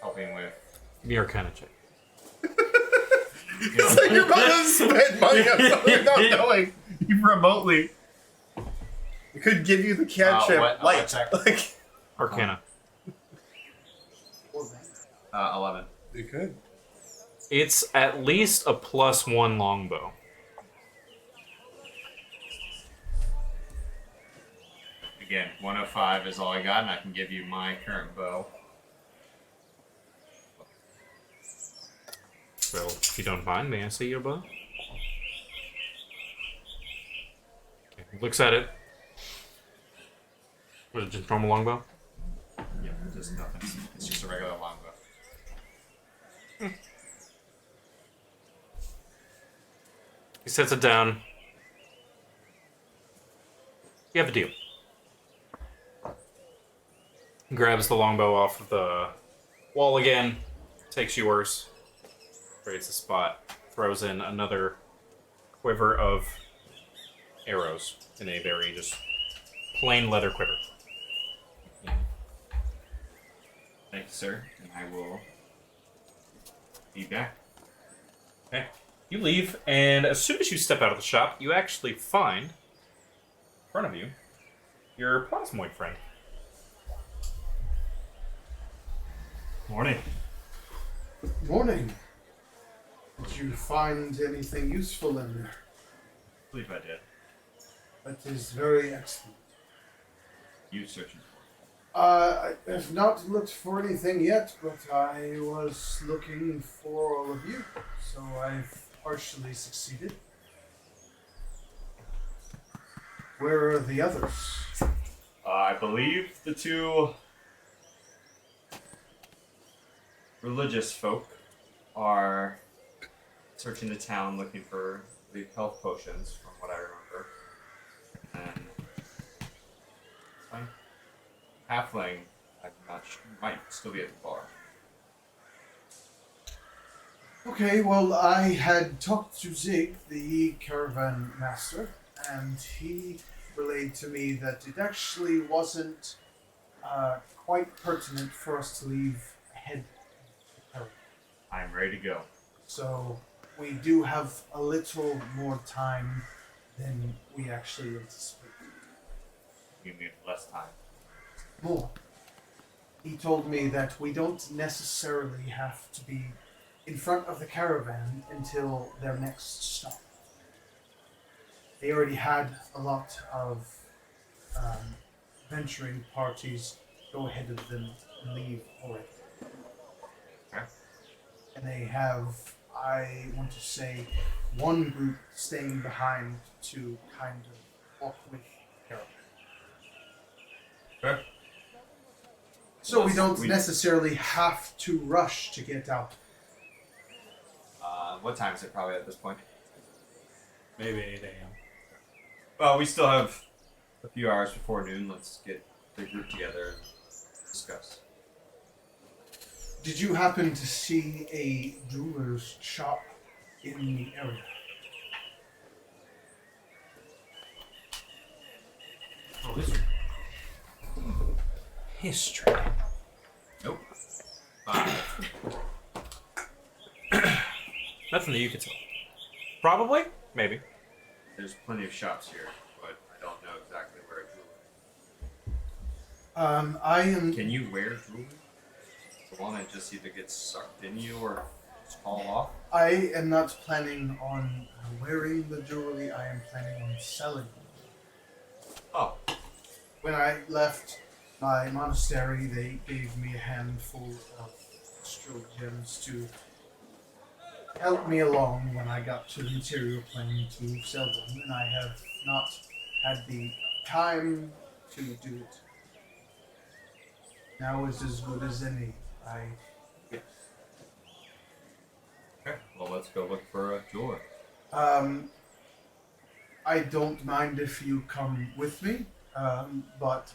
Helping with. Give me your kind of check. It's like you're about to spend money on something without knowing, even remotely. It could give you the cantrip light. Like, Arcana. 11. it could. It's at least a +1 longbow. Again, 105 is all I got, and I can give you my current bow. So, if you don't mind, may I see your bow? Okay, he looks at it. Was it just normal longbow? Yeah, just nothing. It's just a regular longbow. He sets it down. You have a deal. He grabs the longbow off of the wall again, takes yours, creates a spot, throws in another quiver of arrows in a very just plain leather quiver. Thank you, sir, and I will be back. Okay. You leave, and as soon as you step out of the shop, you actually find in front of you your plasmoid friend. Morning. Morning. Did you find anything useful in there? I believe I did. That is very excellent. You searching I have not looked for anything yet, but I was looking for all of you, so I've partially succeeded. Where are the others? I believe the 2 religious folk are searching the town looking for believe, health potions, from what I remember. And some halfling, I'm not sure, might still be at the bar. Okay, well, I had talked to Zig, the caravan master, and he relayed to me that it actually wasn't quite pertinent for us to leave ahead of the caravan. I'm ready to go. So we do have a little more time than we actually anticipated. Give me less time. More. He told me that we don't necessarily have to be in front of the caravan until their next stop. They already had a lot of venturing parties go ahead of them and leave already. Okay. And they have, I want to say, one group staying behind to kind of walk with the caravan. Okay. So we don't We- necessarily have to rush to get out. What time is it probably at this point? Maybe 8 a.m. Well, we still have a few hours before noon. Let's get the group together and discuss. Did you happen to see a jeweler's shop in the area? Oh, history. Nope. Nothing that you could tell. Probably? Maybe. There's plenty of shops here, but I don't know exactly where jewelry. I am. Can you wear jewelry? The one that just either gets sucked in you or just fall off? I am not planning on wearing the jewelry. I am planning on selling it. Oh. When I left my monastery, they gave me a handful of astral gems to help me along when I got to the material plane to sell them, and I have not had the time to do it. Now is as good as any. Okay. Well, let's go look for a jeweler. I don't mind if you come with me, but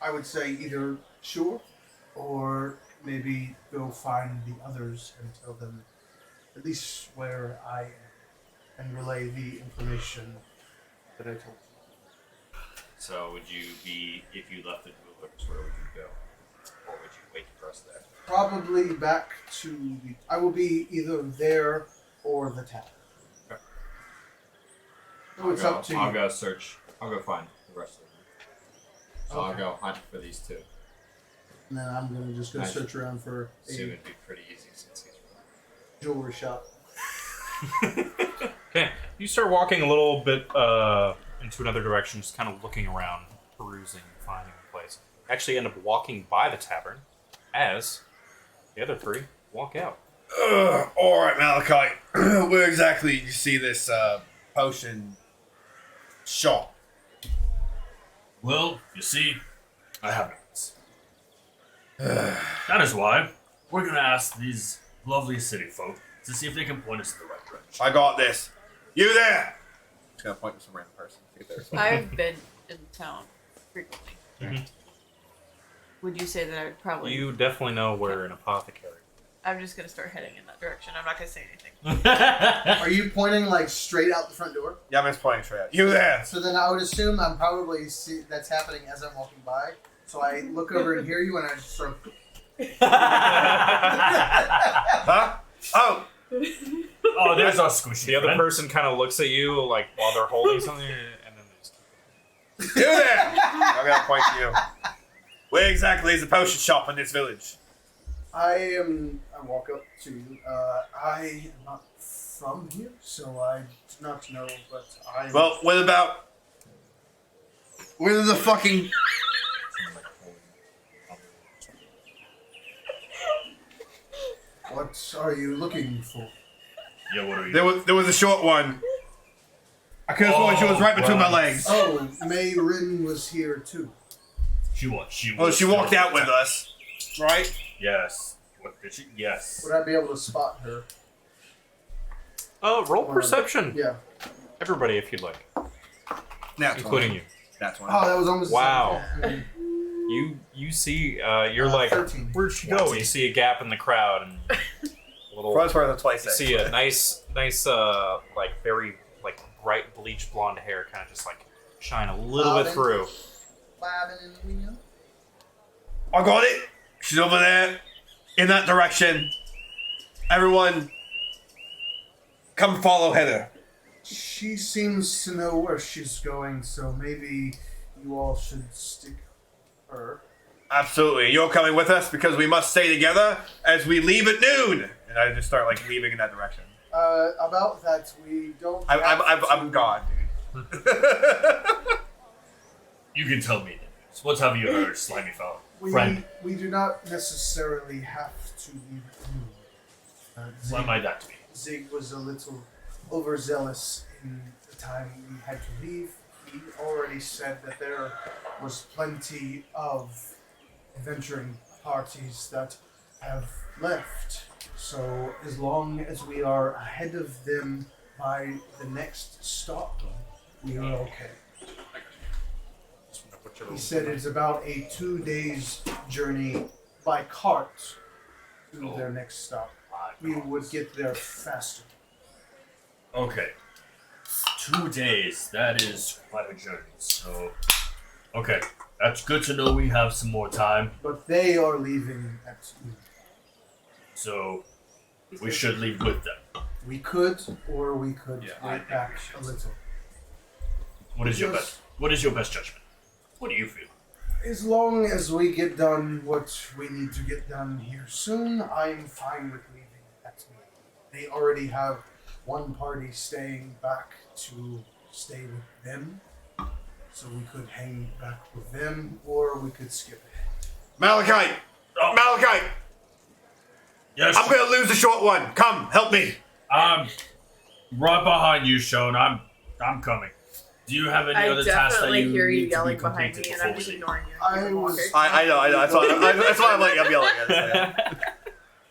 I would say either sure, or maybe go find the others and tell them at least where I am, and relay the information that I told you. So, would you be, if you left the jewelers, where would you go? Or would you wait for us there? Probably back to the. I will be either there or the tavern. Okay. So it's up to I'll you. go search. I'll go find the rest of them. So I'll Okay. go hunt for these two. And then I'm gonna just go Nice. search around for Assume a it'd be pretty easy since he's jewelry shop. Okay. You start walking a little bit into another direction, just kind of looking around, perusing, finding a place. Actually end up walking by the tavern as the other three walk out. All right, Malachi. Where exactly did you see this potion shop? Well, you see, I have notes. That is why we're gonna ask these lovely city folk to see if they can point us in the right direction. I got this. You there? Just gonna point to some random person. See if there's I've been in town frequently. Mhm. Would you say that I would probably? You definitely know where an apothecary. I'm just gonna start heading in that direction. I'm not gonna say anything. Are you pointing like straight out the front door? Yeah, I'm just pointing straight out. You there? So then I would assume I'm probably that's happening as I'm walking by. So I look over and hear you, and I just sort of. Huh? Oh, Oh, there's our squishy. The other friend. person kind of looks at you like while they're holding something, and then they just you there? I'm gonna point to you. Where exactly is the potion shop in this village? I walk up to you. I am not from here, so I do not know, but I. Well, what about? Where's the fucking? What are you looking for? Yeah, what are you? There was a short one. I could have sworn she was right between my legs. Oh, May Rin was here too. She what? She Well, was she walked out with us, right? Yes. What did she? Yes. Would I be able to spot her? Roll perception. Yeah. Everybody, if you'd like, That's including you. That's one. Oh, that was almost. Wow. The same. You see, you're like, 13. where'd she go? You see a gap in the crowd, and a little. For us, that's twice. You see a nice, like very like bright bleach blonde hair, kind of just like shine a little bit through. I got it. She's over there, in that direction. Everyone, come follow Heather. She seems to know where she's going, so maybe you all should stick with her. Absolutely. You're coming with us because we must stay together as we leave at noon. And I just start like leaving in that direction. About that, we don't. I'm gone, dude. You can tell me this. What have you heard, slimy fellow? Friend. We do not necessarily have to leave at noon. What might that be? Zig was a little overzealous in the time we had to leave. He already said that there was plenty of adventuring parties that have left. So as long as we are ahead of them by the next stop, we are okay. He said it's about a 2 days journey by cart to their next stop. We would get there faster. Okay. 2 days. That is quite a journey. So, okay. That's good to know we have some more time. But they are leaving at noon. So, we should leave with them. We could, or we could I wait think back we should. a little. What is your Yes. best? What is your best judgment? What do you feel? As long as we get done what we need to get done here soon, I'm fine with leaving at noon. They already have one party staying back to stay with them, so we could hang back with them, or we could skip ahead. Malachite! Oh. Malachite! Yes. I'm gonna lose the short one. Come, help me. I'm right behind you, Sean. I'm coming. Do you have any I other tasks that definitely you hear you need to be yelling behind completed me, and before I'm we just leave? ignoring you. I was- I know. That's why I'm like, I'm yelling at it.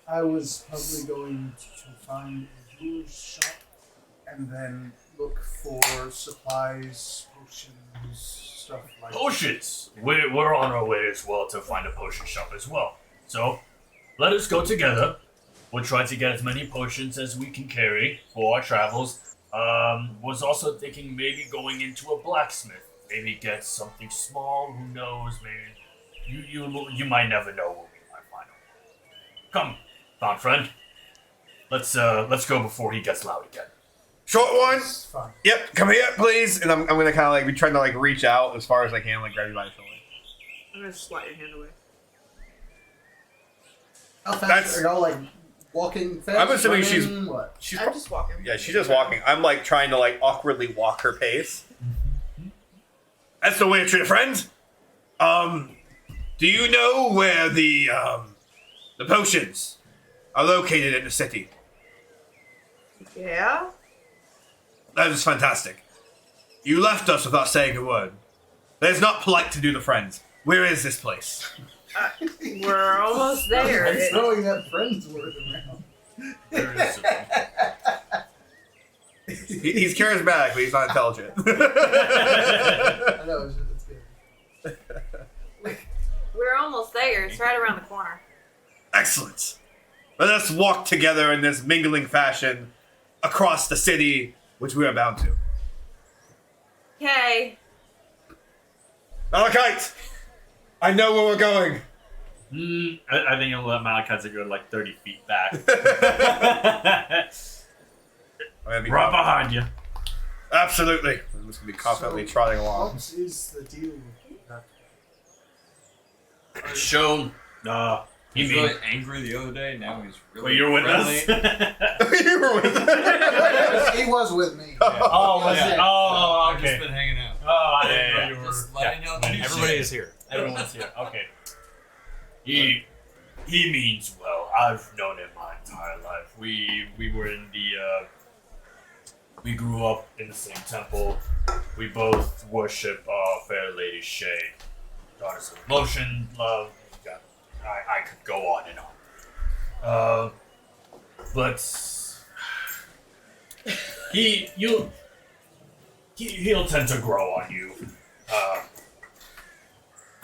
I was probably going to find a jeweler's shop and then look for supplies, potions, stuff like that. Potions! We're on our way as well to find a potion shop as well. So, let us go together. We'll try to get as many potions as we can carry for our travels. Was also thinking maybe going into a blacksmith. Maybe get something small, who knows, maybe. You might never know what we might find. Come, friend. Let's go before he gets loud again. Short one. It's fine. Yep, come here, please. And I'm gonna kind of like be trying to like reach out as far as I can, like grab you by the shoulder. I'm gonna slide your hand away. How fast That's- are y'all like walking fast? I'm assuming running, she's- what? She's I'm just walking. yeah, she's just walking. I'm like trying to like awkwardly walk her pace. That's the way to treat a friend. Do you know where the potions are located in the city? Yeah? That is fantastic. You left us without saying a word. That is not polite to do to friends. Where is this place? We're almost there. It's throwing that friend's word around. There is He's charismatic, but he's not intelligent. I know, it's good. We're almost there. It's right around the corner. Excellent. Let us walk together in this mingling fashion across the city, which we are bound to. Okay. Malachite! I know where we're going. I think I'll let Malachite go like 30 feet back. Right behind you. Absolutely. I'm just going to be confidently trotting along. What is the deal with that? Shown. He He was mean. really angry the other day. Now he's really. Well, you're with friendly. us. You were with He was with me. Oh, was Yeah. it? Oh, I've just okay. been hanging out. Oh, I didn't Yeah, know yeah. you were. Just letting y'all do Everybody shit. is here. Everyone's here. Okay. He means well. I've known him my entire life. We were in the we grew up in the same temple. We both worship Fair Lady Shay, Daughters of Motion, Love. I could go on and on. But He'll tend to grow on you.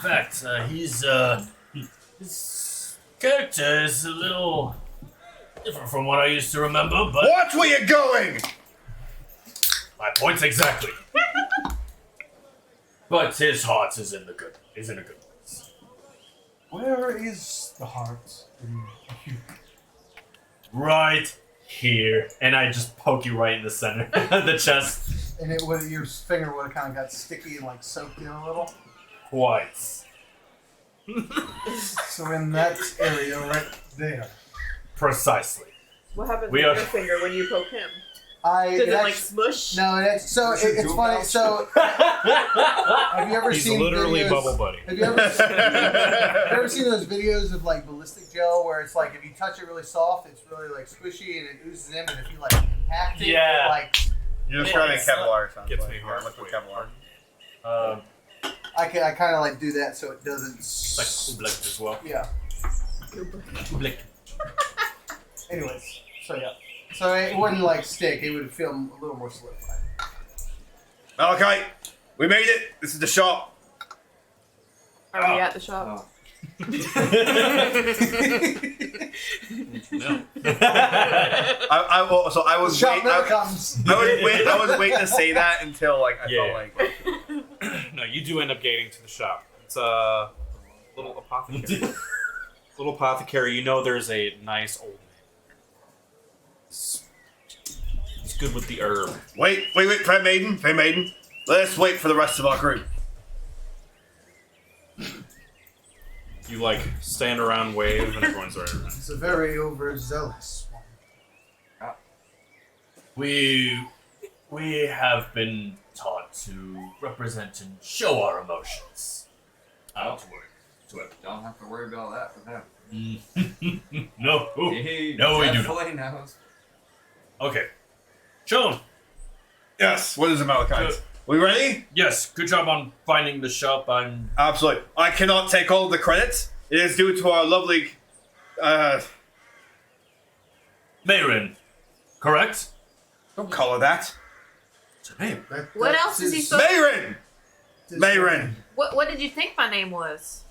In fact, his character is a little different from what I used to remember, but Watch where you're going! my point's exactly. But his heart is in a good place. Where is the heart in you? Right here, and I just poke you right in the center, the chest. And your finger would have kind of got sticky and like soaked in a little. Twice. So in that area right there. Precisely. What happens We with are- your finger when you poke him? Does Does it like smush? No, it's funny. So have you ever He's seen literally videos, Bubble Buddy. Have you ever seen those videos of like ballistic gel where it's like if you touch it really soft, it's really like squishy and it oozes in, but if you like impact it, Yeah. it like You're describing Kevlar, sounds Gets like. me hard. Liquid Kevlar. I kind of like do that so it doesn't. Like Oobleck as well. Yeah. Oobleck. Anyways, so yeah. So it wouldn't like stick. It would feel a little more solidified. Okay, we made it. This is the shop. Are we at the shop? No. I was Shop wait, never comes. I was waiting to say that until like I Yeah. felt like No, you do end up getting to the shop. It's a little apothecary. Little apothecary. You know there's a nice old man. He's good with the herb. wait, fair maiden. Let's wait for the rest of our group. You like stand around, wave, and everyone's right around. It's a very overzealous one. We have been taught to represent and show our emotions. Outward to it. Don't have to worry about that for them. No. He No, we do not. definitely knows. Okay. Sean. Yes. What is it, Malachi? Good. We ready? Yes, good job on finding the shop. Absolutely. I cannot take all the credit. It is due to our lovely. Mayrin. Correct? Don't call her that. It's a name. What else is he supposed Mayrin. Mayrin. What did you think my name was?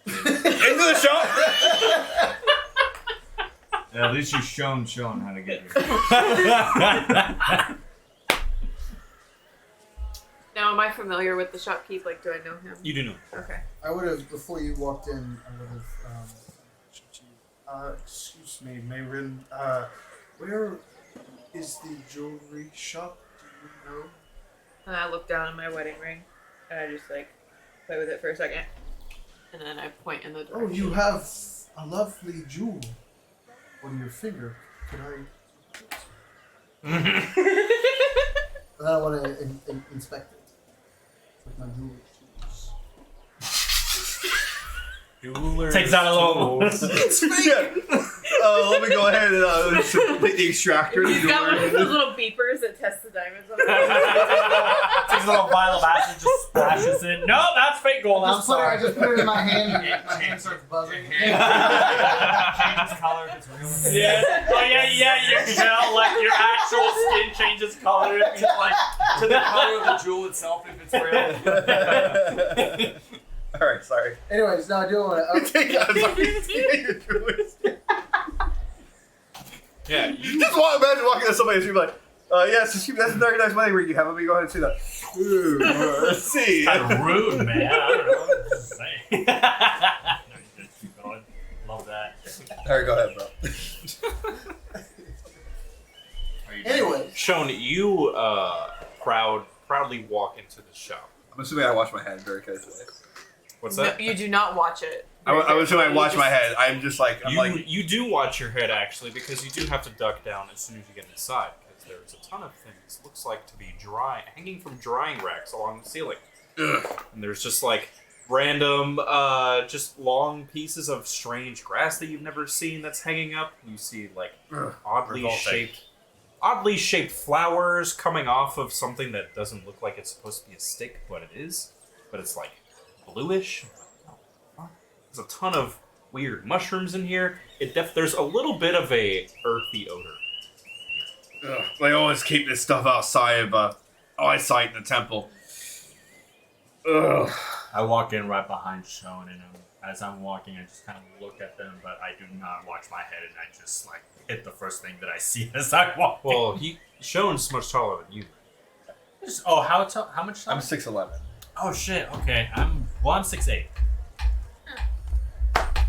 Into the shop. Yeah, at least you've shown Sean how to get here. Now, am I familiar with the shopkeep? Like, do I know him? You do know. Okay. I would have before you walked in. I would have. Excuse me, Mayrin. Where is the jewelry shop? Do you know? And I look down at my wedding ring, and I just like play with it for a second, and then I point in the direction. Oh, you have a lovely jewel on your finger. Can I? And I want to inspect it with my jewelry tools. Jeweler's Takes out a little. Let me go ahead and complete the extractor. He's got one of those little beepers that tests the diamonds on it. Takes a little vial of acid, just splashes in. No, that's fake gold. I'm I sorry. just put it in my hand and my hand starts buzzing. Changes color if it's real. Yeah. Oh yeah. Your gel, like your actual skin changes color. It's like To the color of the jewel itself if it's real. All right, sorry. Anyways, no, I do want to. Yeah, you Just imagine walking to somebody and she'd be like, yes, that's a very nice wedding ring you have. Let me go ahead and see that. Ooh, let's see. kind of rude, man. I don't know. I'm just saying. No, you just keep going. Love that. All right, go ahead, bro. Anyway, Sean, you proudly walk into the shop. I'm assuming I wash my head very carefully. What's No, that? you do not watch it. I'm assuming I wash my head. I'm just like, You do watch your head actually because you do have to duck down as soon as you get inside because there's a ton of things looks like to be hanging from drying racks along the ceiling. ugh. And there's just like random, just long pieces of strange grass that you've never seen that's hanging up. You see like Ugh. oddly Revolting. shaped flowers coming off of something that doesn't look like it's supposed to be a stick, but it is. But it's like bluish. There's a ton of weird mushrooms in here. There's a little bit of a earthy odor. Ugh, they always keep this stuff outside of eyesight in the temple. Ugh. I walk in right behind Sean, and as I'm walking, I just kind of look at them, but I do not watch my head, and I just like hit the first thing that I see as I walk. Well, Sean's much taller than you. Oh, how tall? How much? I'm Taller? 6'11". Oh shit. Okay, I'm 6'8".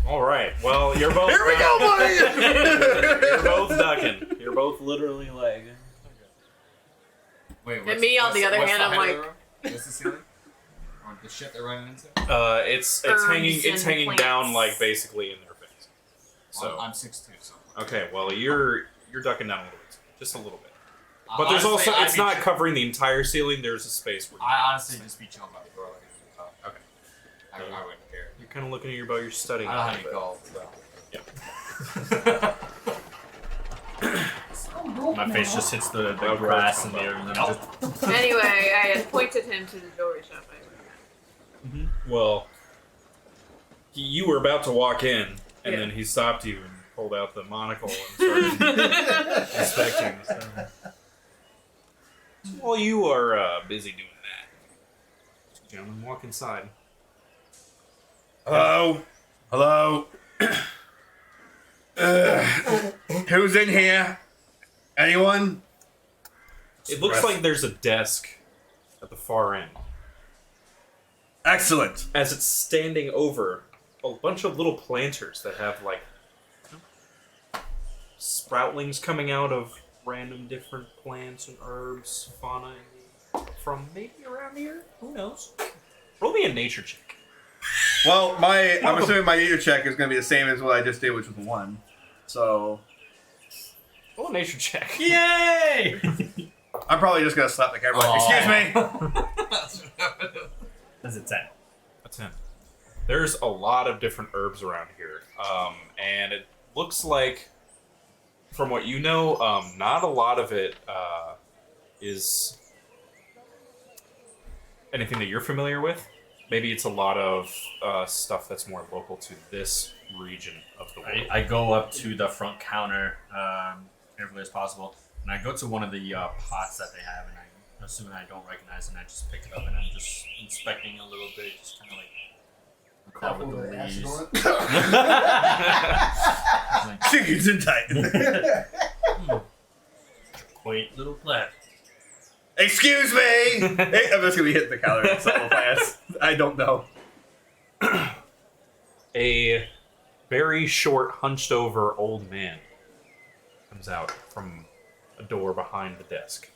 All right. Well, you're both. Here we go, buddy. You're both ducking. You're both literally like. Wait, And me, on the other hand, I'm like- what's the ceiling? Or the shit they're running into? It's Herbs hanging and down plants. like basically in their face. So So I'm 6'2", so. okay, well you're ducking down a little bit, just a little bit. Uh, But there's honestly, also I'd it's be not chill- covering the entire ceiling. There's a space where I honestly just be chilling by the door. Like, Okay. I wouldn't care. you're kind of looking at your bow. You're studying. I don't a have any little gold, so. My face just hits the Well, grass cards and come the up. everything. Nope. Just- Anyway, I had pointed him to the jewelry shop. bit. Well, you were about to walk in, and Yeah. then he stopped you and pulled out the monocle and started inspecting. So. While you are busy doing that, gentlemen, walk inside. Hello? Hello? Who's in here? Anyone? It looks like there's a desk at the far end. Excellent. As it's standing over a bunch of little planters that have like sproutlings coming out of random different plants and herbs, fauna from maybe around here. Who knows? Roll me a nature check. Well, I'm assuming my nature check is going to be the same as what I just did, which was 1. So Roll a nature check. Yay! I'm probably just going to slap the camera. Aw. Excuse me. That's a 10. A 10. There's a lot of different herbs around here, and it looks like, from what you know, not a lot of it is anything that you're familiar with. Maybe it's a lot of stuff that's more local to this region of the world. I go up to the front counter, carefully as possible, and I go to one of the pots that they have, and I'm assuming I don't recognize, and I just pick it up, and I'm just inspecting a little bit, just kind of like Careful with with the acid leaves. on it. It's like, Chickens in tight. quaint little plant. Excuse me. Hey, I'm just going to be hitting the counter in some little class. I don't know. A very short, hunched over old man comes out from a door behind the desk.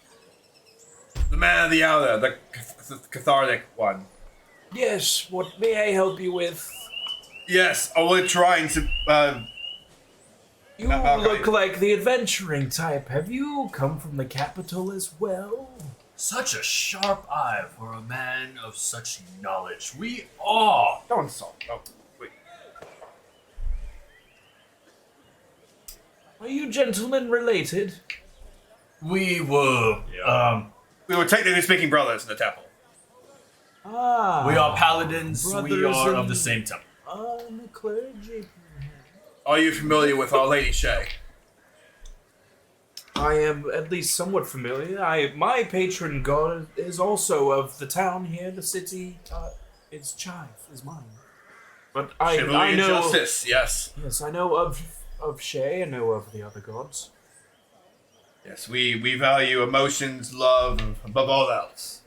The man of the hour, the cathartic one. Yes, what may I help you with? Yes, I was trying to. You Okay. look like the adventuring type. Have you come from the capital as well? Such a sharp eye for a man of such knowledge. We are. Don't insult. Oh, wait. Are you gentlemen related? We were. We were technically speaking brothers in the temple. Ah. We are paladins. We Brothers are of in- the same temple. I'm a clergy. Are you familiar with Our Lady Shay? I am at least somewhat familiar. My patron god is also of the town here, the city. It's Chive is mine. But I Chivalry and know. justice, yes. Yes, I know of Shay. I know of the other gods. Yes, we value emotions, love, above all else.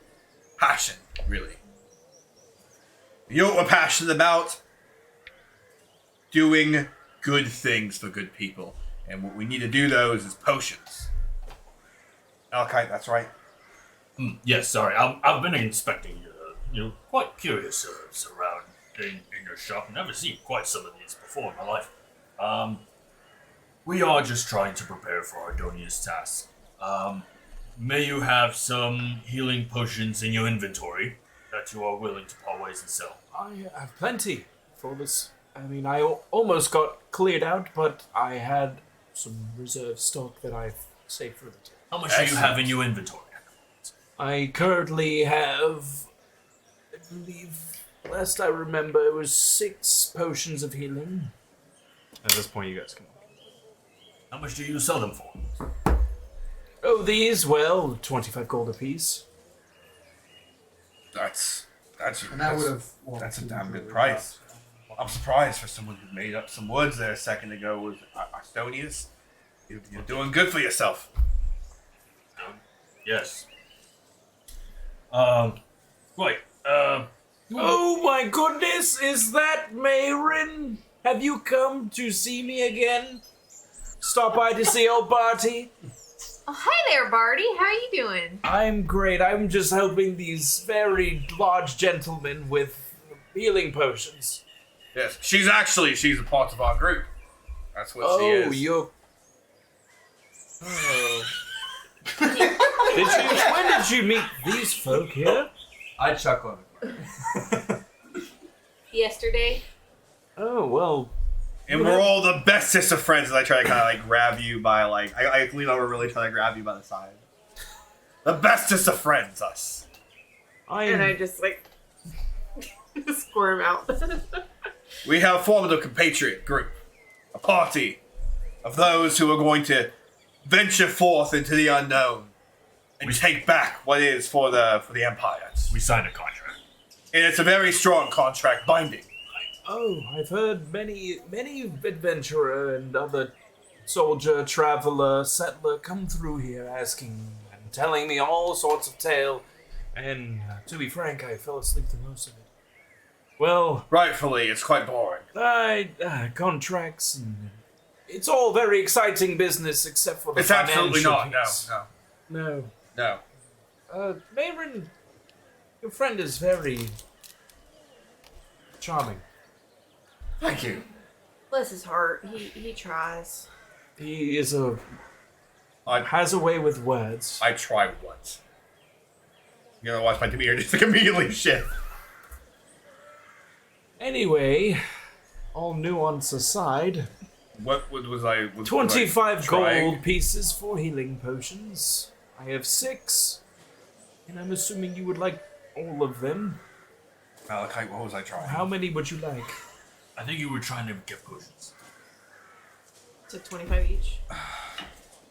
Passion, really. You know what we're passionate about? Doing good things for good people. And what we need to do those is potions. Okay, that's right. Yes, sorry. I've been inspecting your quite curious herbs around in your shop. Never seen quite some of these before in my life. We are just trying to prepare for our Donia's task. May you have some healing potions in your inventory that you are willing to part ways and sell. I have plenty for this. I mean, I almost got cleared out, but I had some reserve stock that I've saved for the time. How much do you have in your inventory? I currently have, I believe, last I remember, it was 6 potions of healing. At this point, you guys can. How much do you sell them for? Oh, these, well, 25 gold apiece. That's And that would have. that's a damn good price. I'm surprised for someone who made up some words there a second ago with Astonius. You're doing good for yourself. Yes. Wait. Oh my goodness, is that Mayrin? Have you come to see me again? Stop by to see old Barty? Oh, hi there, Barty. How you doing? I'm great. I'm just helping these very large gentlemen with healing potions. Yes, she's a part of our group. That's what she is. You're... Oh. When did you meet these folk here? I chuckle. Yesterday. Oh, well... And we're all the bestest of friends as I try to kind of like grab you by like... I lean over really try to grab you by the side. The bestest of friends, us. And I just like squirm out. We have formed a compatriot group. A party of those who are going to venture forth into the unknown and take back what is for the Empire. We signed a contract. And it's a very strong contract binding. Oh, I've heard many adventurer and other soldier, traveler, settler come through here asking and telling me all sorts of tale. And to be frank, I fell asleep to most of it. Well, Rightfully, it's quite boring. contracts and it's all very exciting business except for the It's financial absolutely not. piece. No. Mayrin, your friend is very charming. Thank you. Bless his heart. He tries. He is I- has a way with words. I tried once. You're gonna watch my demeanor just like immediately shift. Anyway, all nuance aside, What was I? 25 trying? gold pieces for healing potions. I have 6, and I'm assuming you would like all of them. Malachi, what was I trying? How many would you like? I think you were trying to get potions. So 25 each.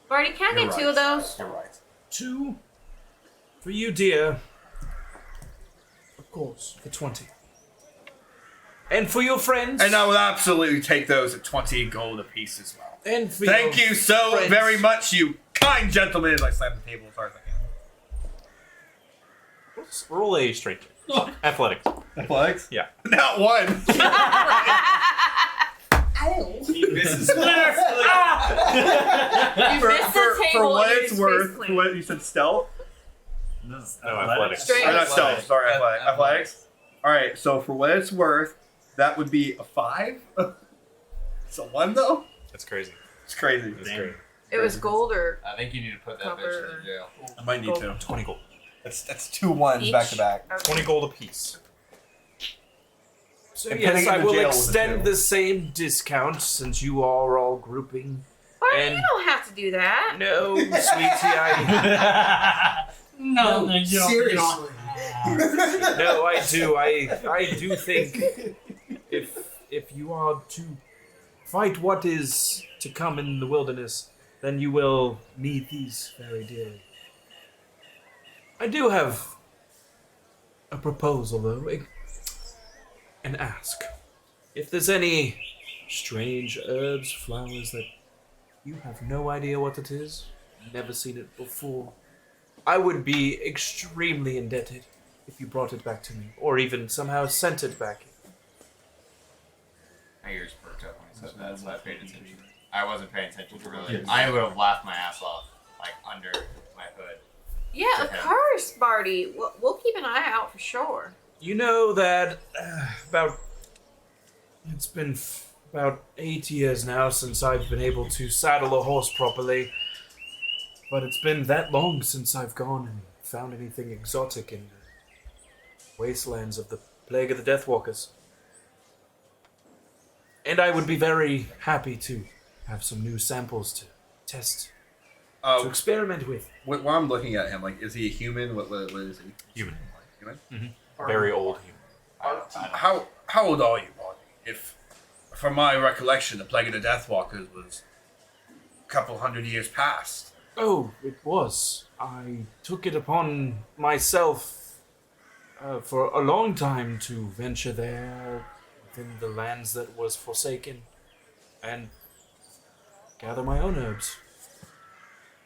Barty, can I You're get two right. of those? You're right. 2 for you, dear. Of course, for 20. And for your friends. And I will absolutely take those at 20 gold apiece as well. And for Thank your you so friends. very much, you kind gentlemen. As I slam the table as hard as I Roll a strength. Athletics. can. Athletics? Yeah. Not one. He misses. You missed the for table what and it's your worth, face for clean. what you said stealth? No, athletics. Straight Not Athletics. stealth, sorry, Athletics. athletics. Alright, so for what it's worth, that would be a 5. It's a 1 though? That's crazy. It's crazy. That's great. It was gold or I think you need to put that Copper bitch or- in jail. I might need to. 20 gold. That's 2 ones each? back to back. Okay. 20 gold apiece. So And yes, putting I in the will jail was a extend deal. the same discount since you are all grouping. Barty, And- you don't have to do that. No, sweetie, I No, you don't. Seriously. no, I do. I do think if you are to fight what is to come in the wilderness, then you will need these very dearly. I do have a proposal, though, an ask. If there's any strange herbs, flowers that you have no idea what it is, never seen it before, I would be extremely indebted if you brought it back to me, or even somehow sent it back. My ears perked up when he said that, so I paid attention. I wasn't paying attention to really. Yes. I would have laughed my ass off, like under my hood. Yeah, of Okay. course, Barty. We'll keep an eye out for sure. You know that it's been about 8 years now since I've been able to saddle a horse properly, but it's been that long since I've gone and found anything exotic in the wastelands of the Plague of the Deathwalkers. And I would be very happy to have some new samples to test, to experiment with. While I'm looking at him, like, is he a human? What is he? Human. Human? Very old human. How old are you, Bonnie? If, from my recollection, the Plague of the Deathwalkers was a couple hundred years past. Oh, it was. I took it upon myself for a long time to venture there within the lands that was forsaken and gather my own herbs.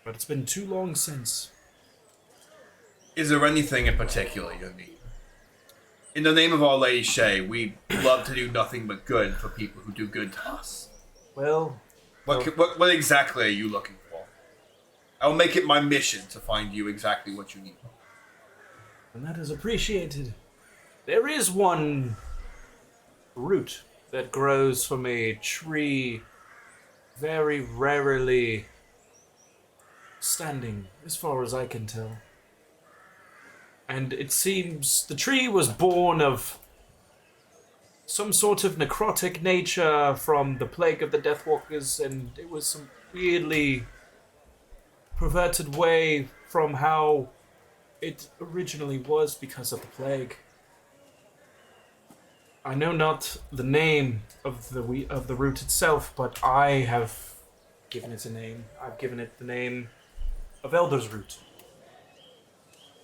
But it's been too long since. Is there anything in particular you need? In the name of Our Lady Shay, we love to do nothing but good for people who do good to us. Well, What exactly are you looking for? I will make it my mission to find you exactly what you need. and that is appreciated. There is one root that grows from a tree very rarely standing, as far as I can tell. And it seems the tree was born of some sort of necrotic nature from the plague of the Deathwalkers, and it was some weirdly perverted way from how it originally was because of the plague. I know not the name of the root itself, but I have given it a name. I've given it the name of Elder's Root.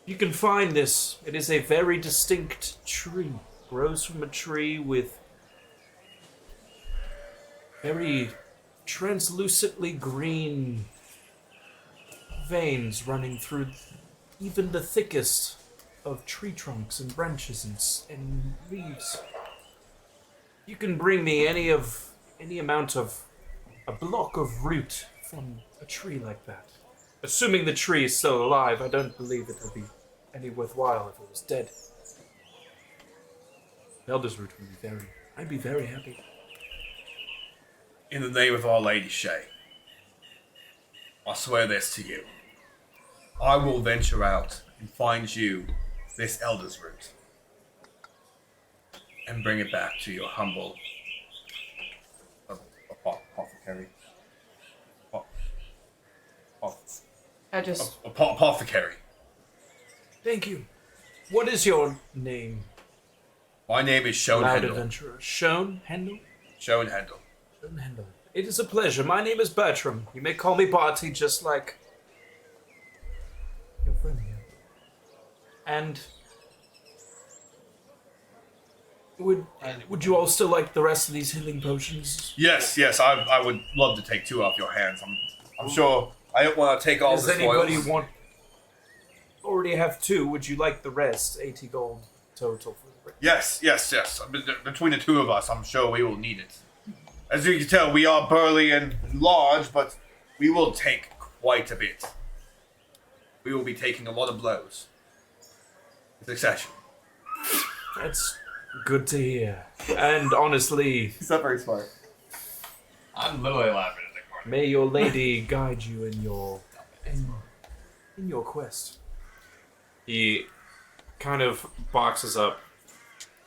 You can find this. It is a very distinct tree. Grows from a tree with very translucently green veins running through even the thickest of tree trunks and branches and leaves. You can bring me any amount of a block of root from a tree like that. Assuming the tree is still alive, I don't believe it would be any worthwhile if it was dead. Elder's Root would be I'd be very happy. In the name of Our Lady Shay, I swear this to you. I will venture out and find you this Elder's Root and bring it back to your humble apothecary. Apothecary. Thank you. What is your name, My name is Shone loud Hendel. adventurer? Shone Hendel? Shone Hendel. Shone Hendel. It is a pleasure. My name is Bertram. You may call me Barty, just like your friend here. And would you all still like the rest of these healing potions? Yes, I would love to take two off your hands. I'm sure I don't want to take all Does the anybody spoils. want? Already have two. Would you like the rest? 80 gold total for the rest. Yes. Between the two of us, I'm sure we will need it. As you can tell, we are burly and large, but we will take quite a bit. We will be taking a lot of blows. In succession. That's good to hear. And honestly, He's not very smart. I'm literally laughing at the corner. may your lady guide you in your quest. He kind of boxes up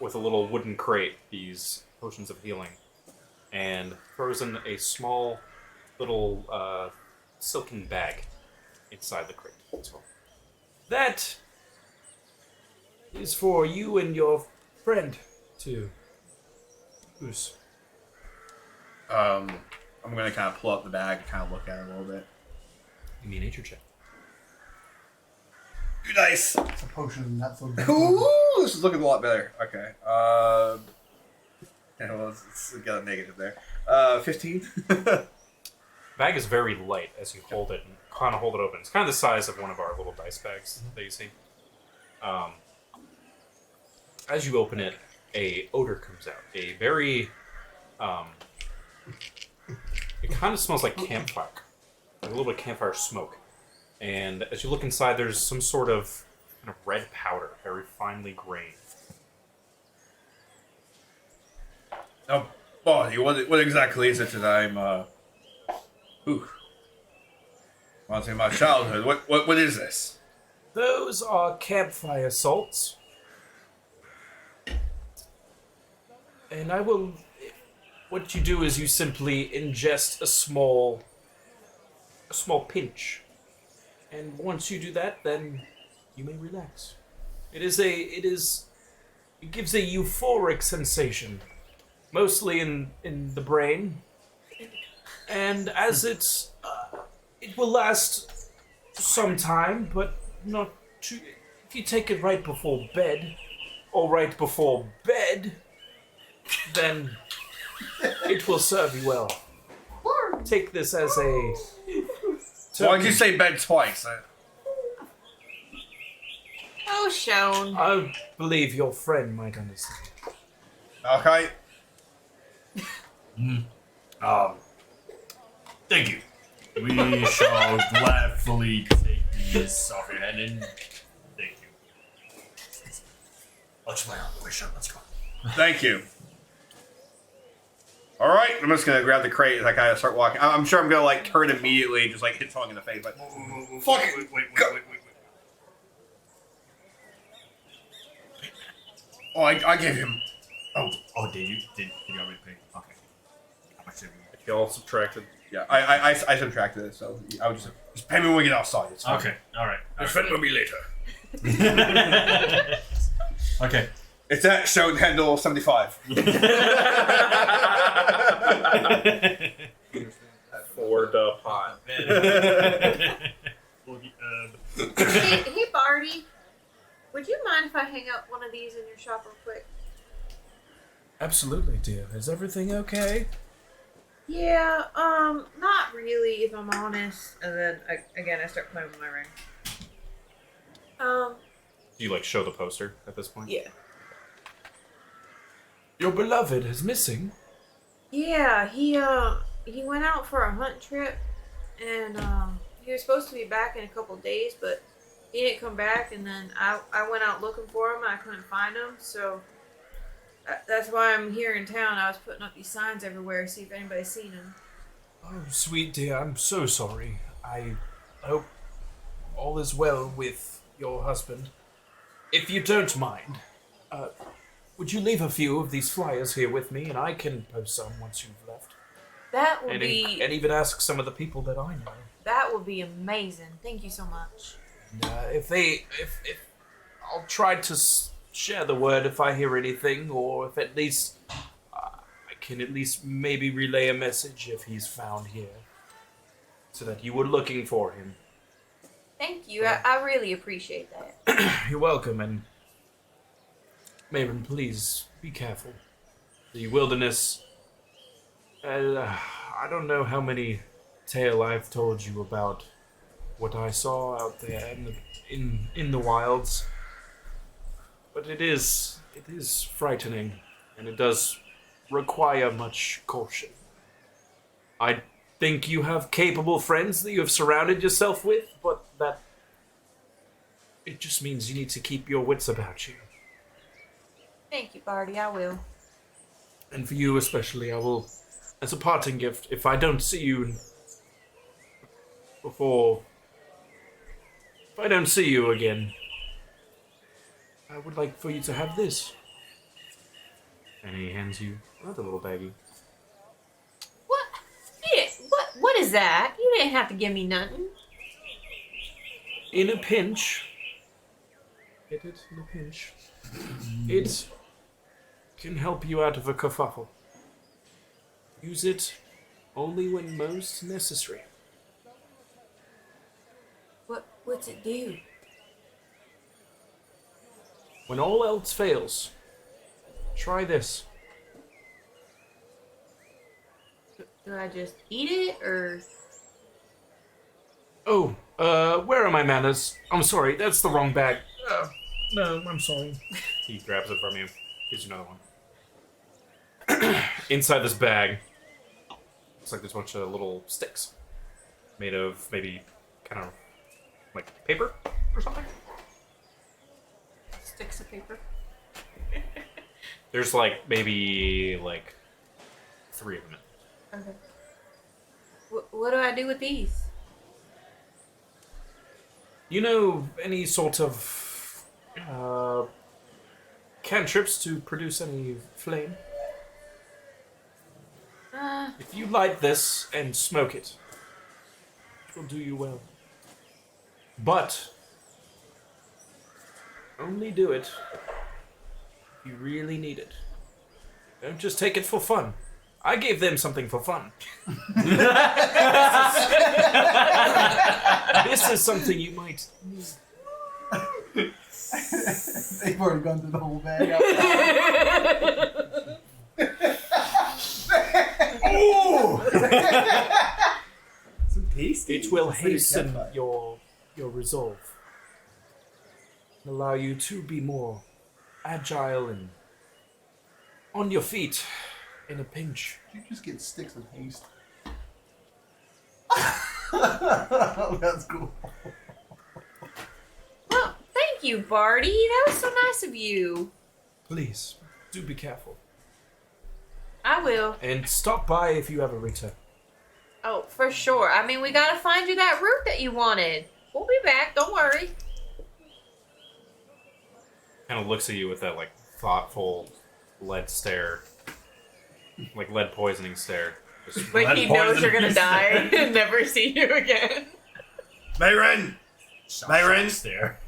with a little wooden crate these potions of healing and throws in a small little silken bag inside the crate as well. That is for you and your friend to use. I'm gonna kind of pull out the bag and kind of look at it a little bit. Give me a nature check. Nice. It's a potion, not for Ooh, this is looking a lot better. Okay. Yeah, well, let's get a negative there. 15. Bag is very light as you hold it and kind of hold it open. It's kind of the size of one of our little dice bags that you see. As you open it, a odor comes out. A very, it kind of smells like campfire, like a little bit of campfire smoke. And as you look inside, there's some sort of kind of red powder, very finely grained. Now, Barty, what exactly is it that I'm, Wanting my childhood. What is this? Those are campfire salts. And I will... What you do is you simply ingest a small pinch. And once you do that, then you may relax. It gives a euphoric sensation, mostly in the brain. And as it will last some time, but not too. If you take it right before bed, then it will serve you well. Take this as a. Why did you say bed twice? Oh, Shone. I believe your friend might understand. Okay. Thank you. We shall gladly take these off your head and thank you. Let's play on. Let's go. Thank you. All right, I'm just gonna grab the crate as I kind of start walking. I'm sure I'm gonna like turn immediately, just like hit someone in the face, like fuck it. Wait. Oh, I gave him. Oh, did you? Did you already pay? Okay. How much did we? You all subtracted. Yeah, I subtracted it, so I would just pay me when we get outside. It's fine. Okay, alright. Defend me later. Okay. It's that show handle 75. For the pot. Hey, Barty. Would you mind if I hang up one of these in your shop real quick? Absolutely, dear. Is everything okay? Yeah, not really, if I'm honest. And then, I start playing with my ring. Do you like show the poster at this point? Yeah. Your beloved is missing. Yeah, he went out for a hunt trip, and, he was supposed to be back in a couple days, but he didn't come back, and then I went out looking for him, and I couldn't find him, so that's why I'm here in town. I was putting up these signs everywhere to see if anybody's seen him. Oh, sweet dear, I'm so sorry. I hope all is well with your husband. If you don't mind, would you leave a few of these flyers here with me, and I can post some once you've left? That would And be even ask some of the people that I know. that would be amazing. Thank you so much. And, if I'll try to share the word if I hear anything, or if at least I can at least maybe relay a message if he's found here, so that you were looking for him. Thank you. I really appreciate that. You're welcome, and Maven, please be careful. The wilderness. I don't know how many tale I've told you about what I saw out there in the wilds, but it is frightening, and it does require much caution. I think you have capable friends that you have surrounded yourself with, but that it just means you need to keep your wits about you. Thank you, Barty. I will. And for you especially, I will, as a parting gift, if I don't see you if I don't see you again, I would like for you to have this. And he hands you another little baggie. What? What is that? You didn't have to give me nothing. In a pinch, get it? In a pinch, it can help you out of a kerfuffle. Use it only when most necessary. What's it do? When all else fails, try this. Do I just eat it, or? Oh, where are my manners? I'm sorry, that's the wrong bag. No, I'm sorry. He grabs it from you. Gives you another one. Inside this bag, looks like there's a bunch of little sticks made of maybe kind of like paper or something. Sticks of paper. There's like maybe like 3 of them. Okay. What do I do with these? You know any sort of cantrips to produce any flame? If you light this and smoke it, it will do you well. But only do it if you really need it. Don't just take it for fun. I gave them something for fun. This is something you might need. They've already gone through the whole bag. So tasty. It will It's pretty hasten campfire. your resolve. Allow you to be more agile and on your feet in a pinch. You just get sticks of haste. That's cool. Well, thank you, Barty. That was so nice of you. Please, do be careful. I will. And stop by if you ever return. Oh, for sure. I mean, we gotta find you that root that you wanted. We'll be back. Don't worry. Kind of looks at you with that like thoughtful lead stare, like lead poisoning stare. Just, Like he knows you're gonna poison. die and never see you again. Mayrin, Mayrin, there.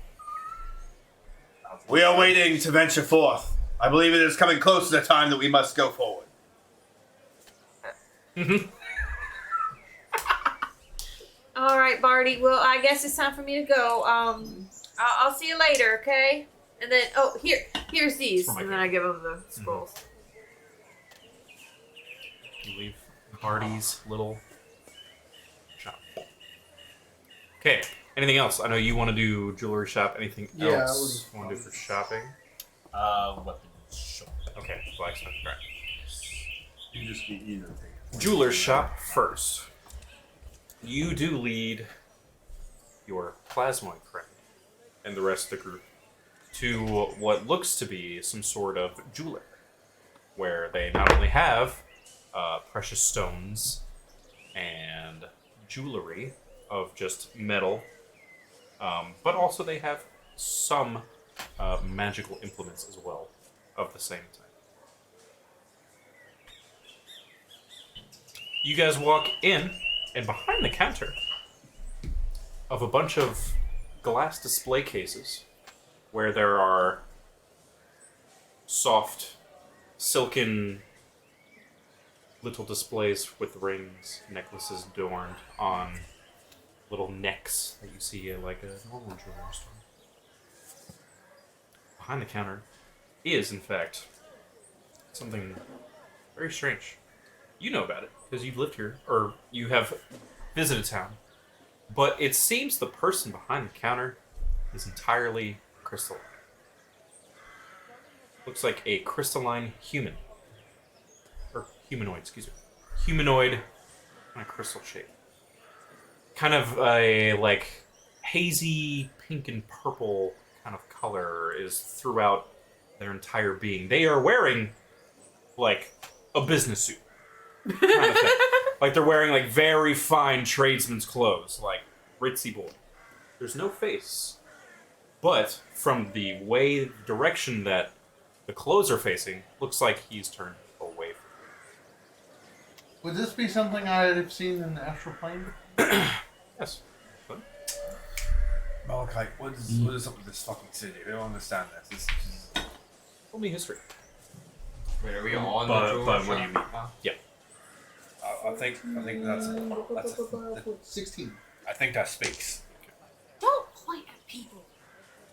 we are waiting to venture forth. I believe it is coming close to the time that we must go forward. All right, Barty. Well, I guess it's time for me to go. I'll see you later, okay? And then, here's these, For my and then I give him the scrolls. you leave Barty's little shop. Okay. Anything else? I know you want to do jewelry shop. Anything Yeah, I else was- you want to do for shopping? Weapons shop. Okay, blacksmith. Right. You just need either thing. Jeweler's shop first. You do lead your plasmoid friend and the rest of the group to what looks to be some sort of jeweler, where they not only have precious stones and jewelry of just metal, but also they have some magical implements as well of the same type. You guys walk in, and behind the counter of a bunch of glass display cases where there are soft, silken little displays with rings, necklaces adorned on little necks that you see at like a normal jewelry store. Behind the counter is, in fact, something very strange. You know about it because you've lived here or you have visited town. But it seems the person behind the counter is entirely crystalline. Looks like a crystalline human. Or humanoid, excuse me. Humanoid in a crystal shape. Kind of a like hazy pink and purple kind of color is throughout their entire being. They are wearing like a business suit. Kind of thing. Like they're wearing like very fine tradesman's clothes, like ritzy boy. There's no face, but from the direction that the clothes are facing, looks like he's turned away from Would this be something I've seen in the astral plane? you. Yes. Malachi, what is up with this fucking city? I don't understand this. This is Tell me history. Wait, are we all in the But jewelry what do shop you mean? now? I think that's 16. I think that speaks. Don't point at people.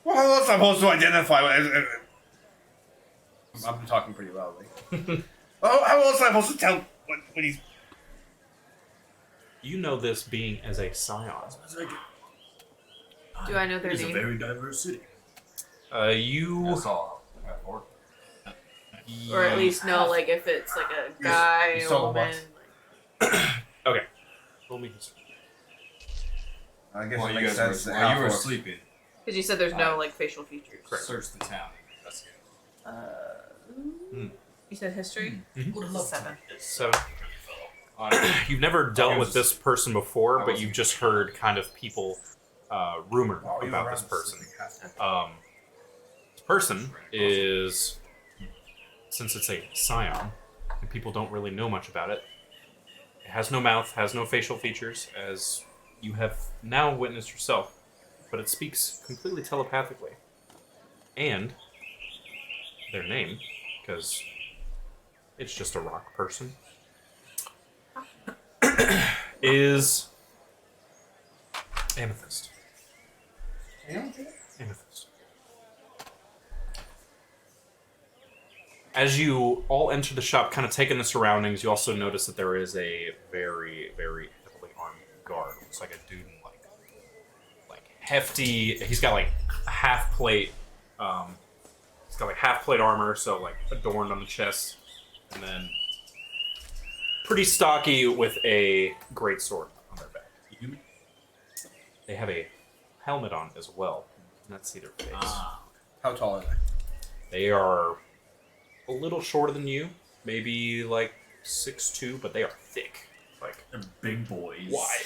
Well, how else am I supposed to identify? I'm talking pretty loudly. How else am I supposed to tell what he's? You know this being as a scion. Do I know their It is a name? very diverse city. You That's all. Or at least know, like, if it's like a guy you or saw a woman. okay. Roll me history. I guess While it you makes guys sense. were, that while you were Half-Orc- sleeping, Because you said there's no, like, facial features. Correct. search the town. That's You said history? Mhm. 7. 7. You've never dealt with this person before, but you've just heard kind of people rumor Oh, you about were this around person. sleeping. This person is, since it's a scion, and people don't really know much about it, it has no mouth, has no facial features, as you have now witnessed yourself, but it speaks completely telepathically. And their name, because it's just a rock person, is amethyst. Amethyst. As you all enter the shop, kind of taking the surroundings, you also notice that there is a very, very heavily armed guard. Looks like a dude in like hefty. He's got like a half plate. He's got like half plate armor, so like adorned on the chest, and then pretty stocky with a great sword on their back. They have a helmet on as well. You cannot see their face. How tall are they? They are a little shorter than you, maybe like 6'2", but they are thick, like They're big boys. wide,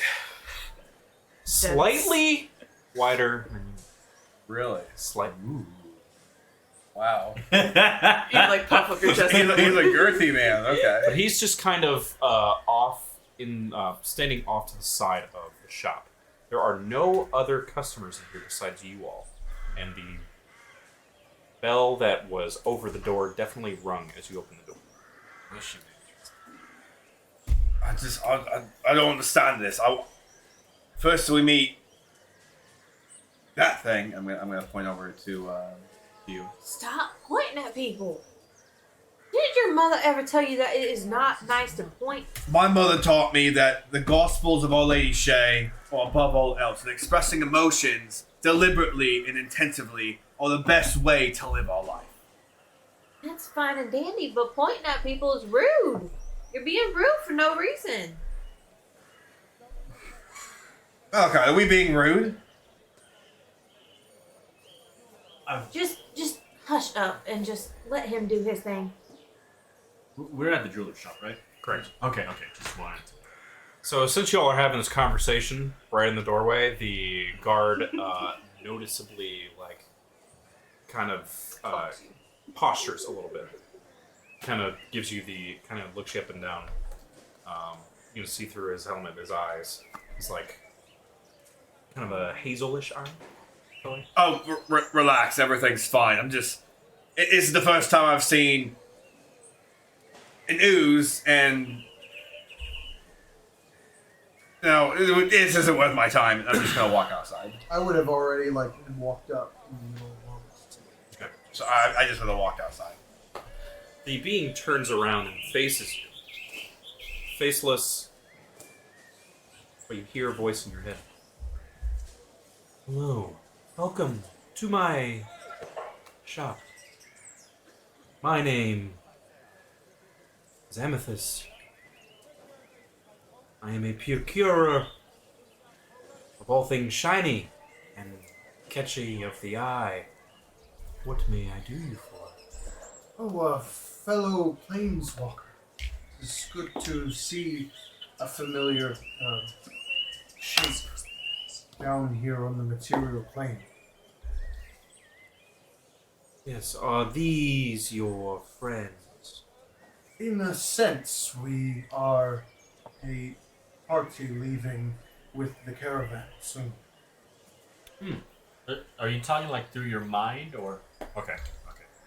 slightly wider than you. Really? Slightly. Wow. You like puff up your chest. He's a girthy man. Okay. But he's just kind of off in standing off to the side of the shop. There are no other customers in here besides you all, and the bell that was over the door definitely rung as you opened the door. I don't understand this. First we meet that thing. I'm gonna point over to you. Stop pointing at people. Didn't your mother ever tell you that it is not nice to point? My mother taught me that the Gospels of Our Lady Shay are above all else, and expressing emotions deliberately and intensively are the best way to live our life. That's fine and dandy, but pointing at people is rude. You're being rude for no reason. Okay, are we being rude? Just hush up and just let him do his thing. We're at the jeweler shop, right? Correct. Okay. Just wanted to. So since y'all are having this conversation right in the doorway, the guard noticeably kind of postures a little bit. Kind of gives you kind of looks you up and down. You can see through his helmet, his eyes. He's like kind of a hazelish eye color. Oh, relax. Everything's fine. This is the first time I've seen an ooze, and no, this isn't worth my time. I'm just gonna walk outside. I would have already walked up. Okay. So I just would have walked outside. The being turns around and faces you. Faceless, but you hear a voice in your head. Hello. Welcome to my shop. My name is Amethyst. I am a procurer of all things shiny and catchy of the eye. What may I do you for? Oh, fellow planeswalker. It's good to see a familiar shape down here on the material plane. Yes, are these your friends? In a sense, we are a party leaving with the caravan soon. Are you talking like through your mind or? Okay.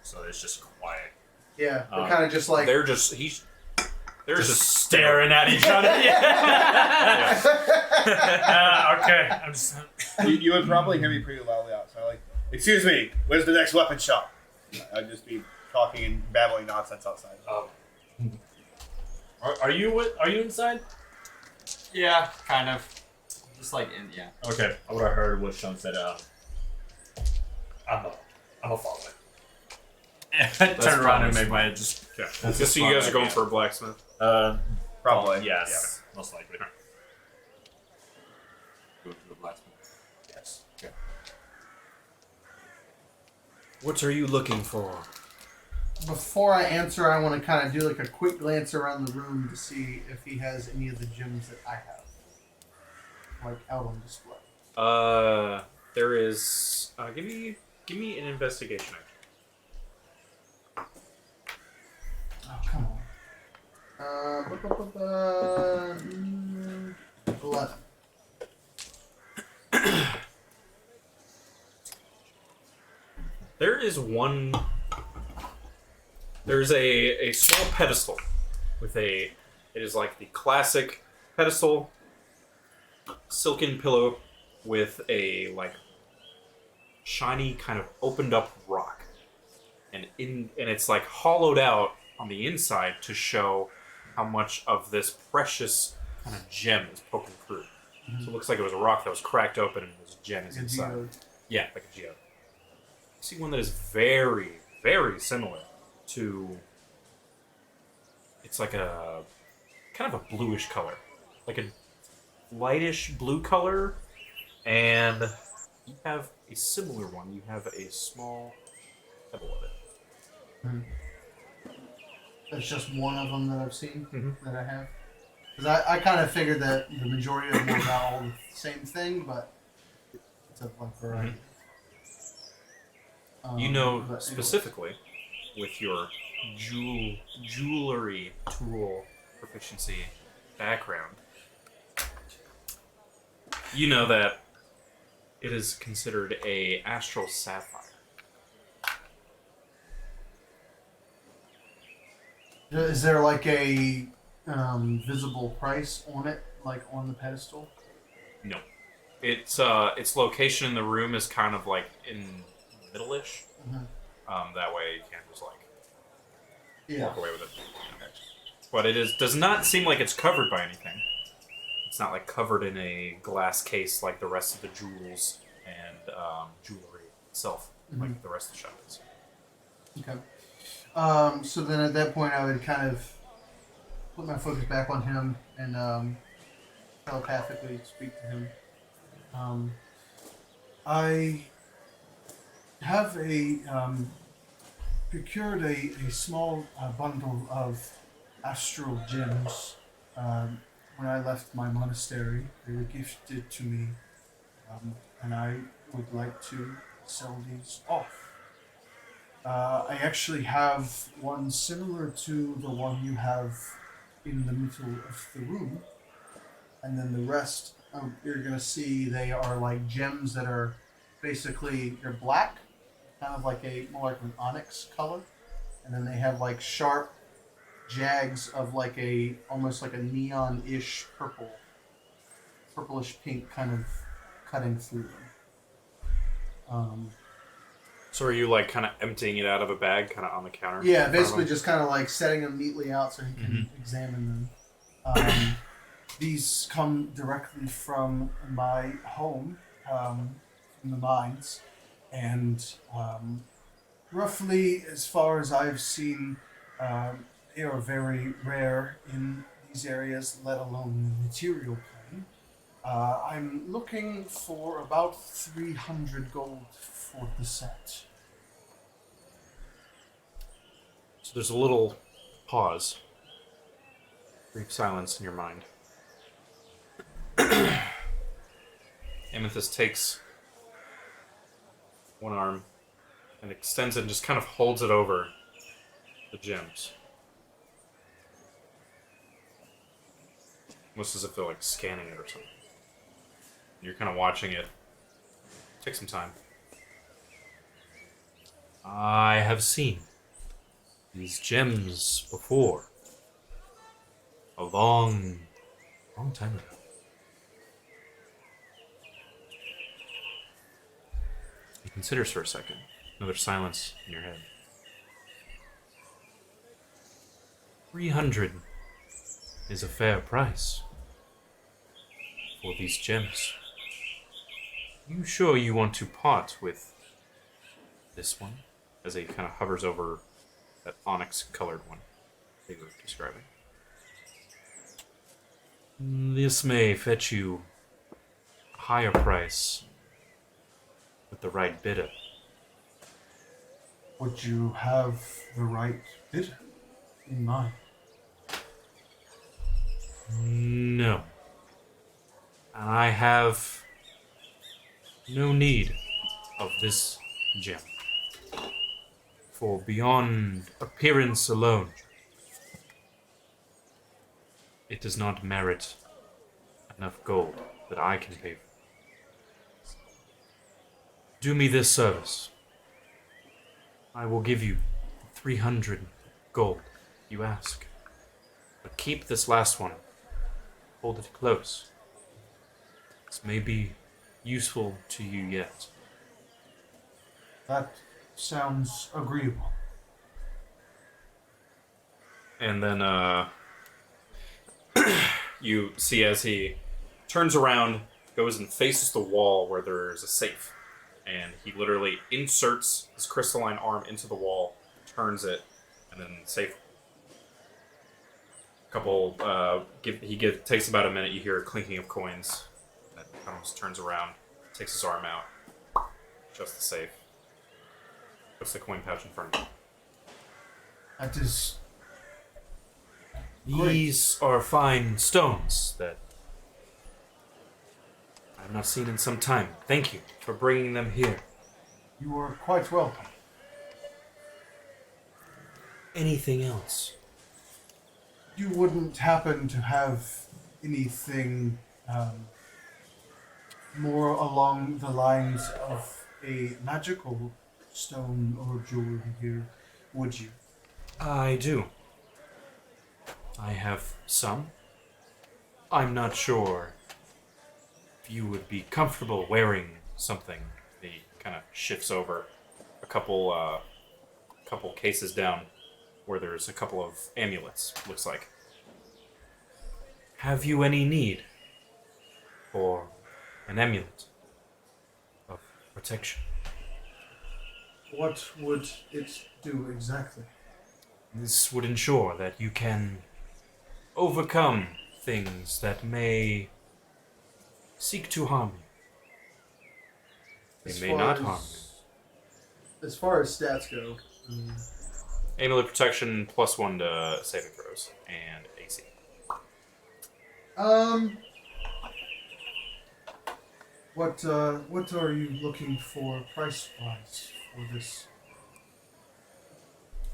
So it's just quiet. Yeah, they're kind of just like... They're just staring at each other. Okay. I'm just. You would probably hear me pretty loudly outside. Like, excuse me, where's the next weapon shop? I'd just be talking and babbling nonsense outside. Are you inside? Yeah, kind of. Just like in, yeah. Okay. What I heard was Sean said, I'm a follow it. I turned around and made my head just. Yeah. Just so you guys are going for a blacksmith. Probably. Yes. Most likely. Go to the blacksmith. Yes. Okay. What are you looking for? Before I answer, I want to kind of do like a quick glance around the room to see if he has any of the gems that I have, like out on display. There is. Give me an investigation. Oh, come on. 11. There is one. There's a small pedestal with a. It is like the classic pedestal, silken pillow with a like shiny kind of opened up rock, and it's like hollowed out on the inside to show how much of this precious kind of gem is poking through. So it looks like it was a rock that was cracked open and this gem is Like a inside. geode. Yeah, like a geode. You see one that is very, very similar to. It's like a kind of a bluish color, like a lightish blue color, and you have a similar one. You have a small pebble of it. That's just one of them that I've seen Mhm. that I have. Because I kind of figured that the majority of them were about all the same thing, but it's a like variety. You know but anyway. specifically with your jewelry tool proficiency background, you know that it is considered a astral sapphire. Is there like a visible price on it, like on the pedestal? No. Its location in the room is kind of like in the middle-ish. Mhm. That way you can't just like Yeah. walk away with it. But it does not seem like it's covered by anything. It's not like covered in a glass case like the rest of the jewels and jewelry itself, like the rest of the shop is. Okay. So then at that point I would kind of put my focus back on him and telepathically speak to him. I have procured a small bundle of astral gems when I left my monastery. They were gifted to me, and I would like to sell these off. I actually have one similar to the one you have in the middle of the room, and then the rest you're gonna see they are like gems that are basically they're black, kind of like more like an onyx color, and then they have like sharp jags of like almost like a neon-ish purplish pink kind of cutting through them. So are you like kind of emptying it out of a bag, kind of on the counter? Yeah, in front of basically him? just kind of like setting them neatly out so he can examine them. These come directly from my home, from the mines, and roughly as far as I've seen, they are very rare in these areas, let alone the material plane. I'm looking for about 300 gold for the set. So there's a little pause. Brief silence in your mind. Amethyst takes one arm and extends it and just kind of holds it over the gems. Almost as if they're like scanning it or something. You're kind of watching it. Take some time. I have seen these gems before. A long time ago. He considers for a second. Another silence in your head. 300 is a fair price for these gems. You sure you want to part with this one? As he kind of hovers over that onyx-colored one they were describing. This may fetch you a higher price with the right bidder. Would you have the right bidder in mind? No. I have no need of this gem. For beyond appearance alone, it does not merit enough gold that I can pay for. Do me this service. I will give you 300 gold you ask. But keep this last one hold it close. This may be useful to you yet. That sounds agreeable. And then you see as he turns around, goes and faces the wall where there's a safe. And he literally inserts his crystalline arm into the wall, turns it, and then safe. Takes about a minute. You hear a clinking of coins. That comes, turns around, takes his arm out, shuts the safe, puts the coin pouch in front of you. That is These are fine stones that I have not seen in some time. Thank you for bringing them here. You are quite welcome. Anything else? You wouldn't happen to have anything more along the lines of a magical stone or jewelry here, would you? I do. I have some. I'm not sure if you would be comfortable wearing something. He kind of shifts over a couple cases down where there's a couple of amulets, looks like. Have you any need for an amulet of protection? What would it do exactly? This would ensure that you can overcome things that may seek to harm you. They may not harm you. As far as stats go, Amulet protection +1 to saving throws and AC. what are you looking for price-wise for this?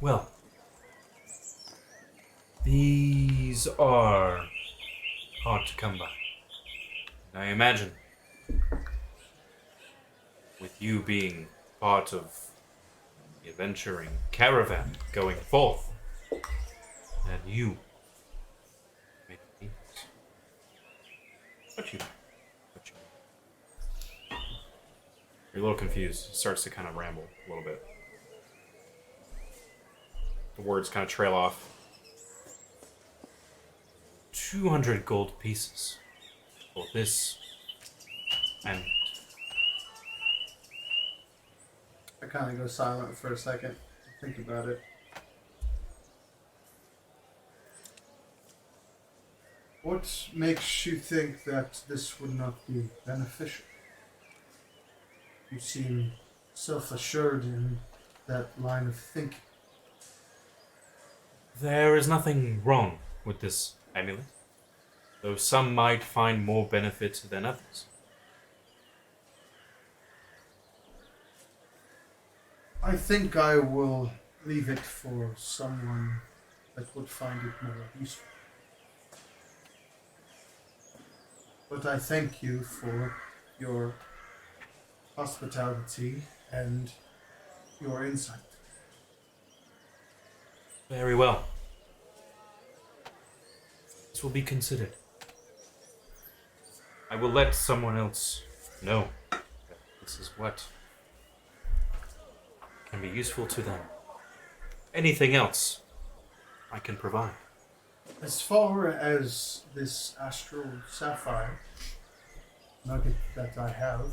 Well, these are hard to come by. And I imagine, with you being part of the adventuring caravan going forth, that you may need it. What you You're a little confused. He starts to kind of ramble a little bit. The words kind of trail off. 200 gold pieces for this, and I kind of go silent for a second. Think about it. What makes you think that this would not be beneficial? You seem self-assured in that line of thinking. there is nothing wrong with this amulet, though some might find more benefit than others. I think I will leave it for someone that would find it more useful. But I thank you for your hospitality and your insight. Very well. This will be considered. I will let someone else know that this is what can be useful to them. Anything else I can provide? As far as this astral sapphire nugget that I have,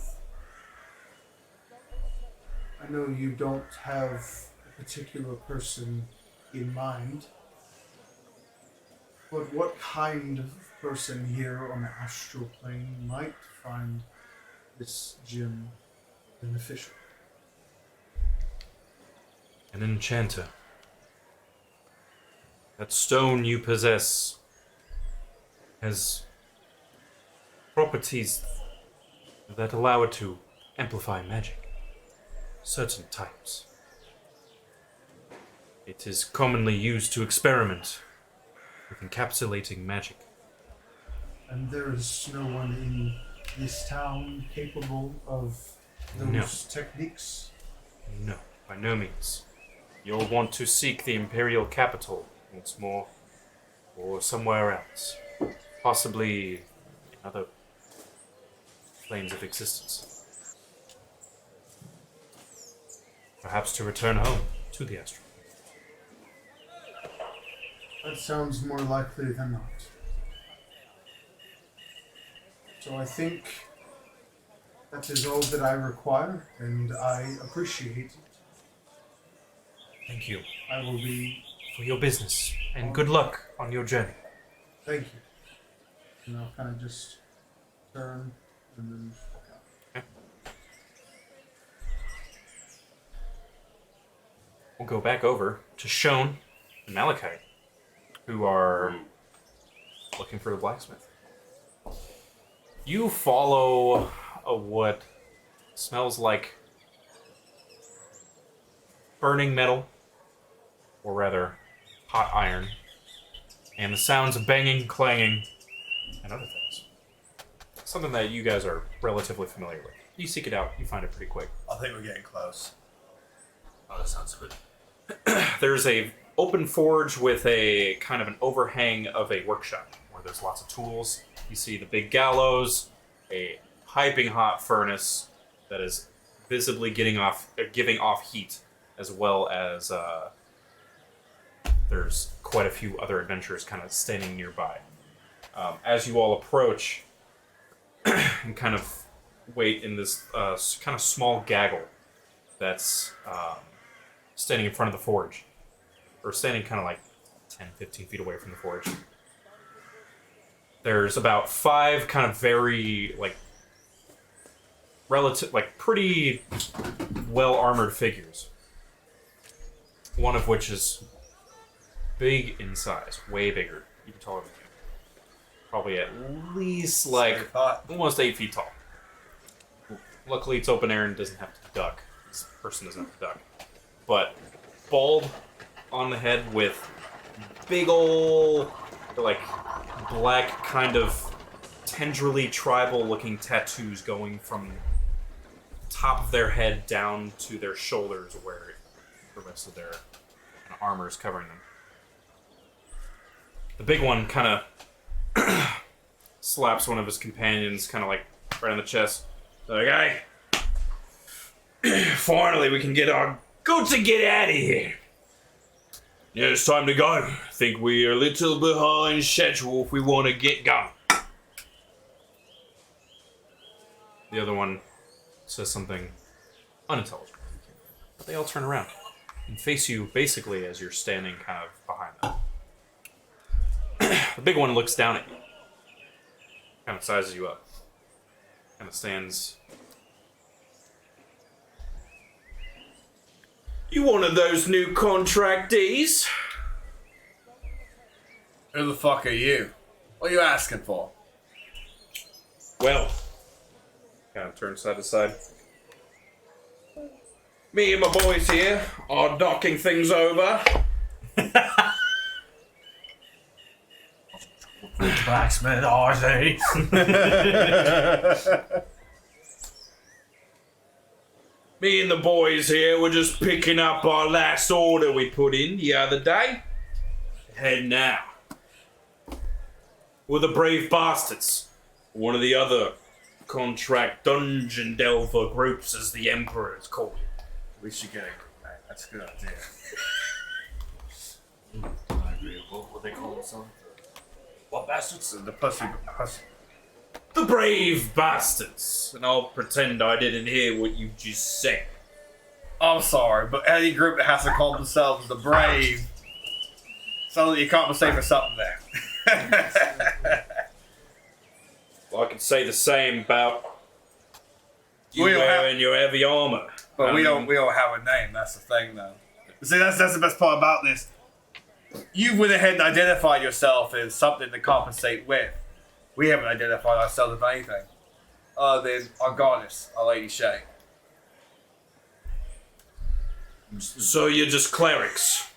I know you don't have a particular person in mind, but what kind of person here on the astral plane might find this gem beneficial? An enchanter. That stone you possess has properties that allow it to amplify magic. Certain types. It is commonly used to experiment with encapsulating magic. And there is no one in this town capable of those No. techniques? No, by no means. You'll want to seek the Imperial capital once more, or somewhere else. Possibly in other planes of existence. Perhaps to return home to the astral. That sounds more likely than not. So I think that is all that I require, and I appreciate it. Thank you I will be. for your business, and good luck on your journey. Thank you. And I'll kind of just turn and then walk out. We'll go back over to Shone and Malachite, who are looking for the blacksmith. You follow what smells like burning metal, or rather, hot iron, and the sounds of banging, clanging, and other things. Something that you guys are relatively familiar with. You seek it out, you find it pretty quick. I think we're getting close. Oh, that sounds good. There's a open forge with a kind of an overhang of a workshop where there's lots of tools. You see the big gallows, a piping hot furnace that is visibly giving off heat, as well as there's quite a few other adventurers kind of standing nearby. As you all approach and kind of wait in this kind of small gaggle that's standing in front of the forge, or standing kind of like 10, 15 feet away from the forge. There's about 5 kind of very, like, pretty well-armored figures. One of which is big in size, way bigger, even taller than you. Probably at least, like, almost 8 feet tall. Luckily, it's open air and doesn't have to duck. This person doesn't have to duck. But bald on the head with big ol', like, black kind of tendrily tribal looking tattoos going from the top of their head down to their shoulders, where the rest of their armor is covering them. The big one kind of slaps one of his companions kind of like right on the chest. Like, hey, finally we can get our goods and get out of here. Yeah, it's time to go. Think we're a little behind schedule if we want to get going. The other one says something unintelligible. But they all turn around and face you basically as you're standing kind of behind them. The big one looks down at you. Kind of sizes you up. Kind of stands. You one of those new contractees? Who the fuck are you? What are you asking for? Well, kind of turn side to side. Me and my boys here are knocking things over. Blacksmith, are they? Me and the boys here were just picking up our last order we put in the other day. Heading out. We're the Brave Bastards. One of the other contract dungeon delver groups, as the Emperor's called it. We should get a group, mate. That's a good idea. I agree. What they call themselves? What bastards? The pussy. The Brave Bastards. And I'll pretend I didn't hear what you just said. I'm sorry, but any group that has to call themselves the Brave, sounds like you compensate for something there. Well, I could say the same about you wearing your heavy armor. But we don't have a name. That's the thing, though. See, that's the best part about this. You went ahead and identified yourself as something to compensate with. We haven't identified ourselves as anything other than our goddess, our Lady Shay. So you're just clerics.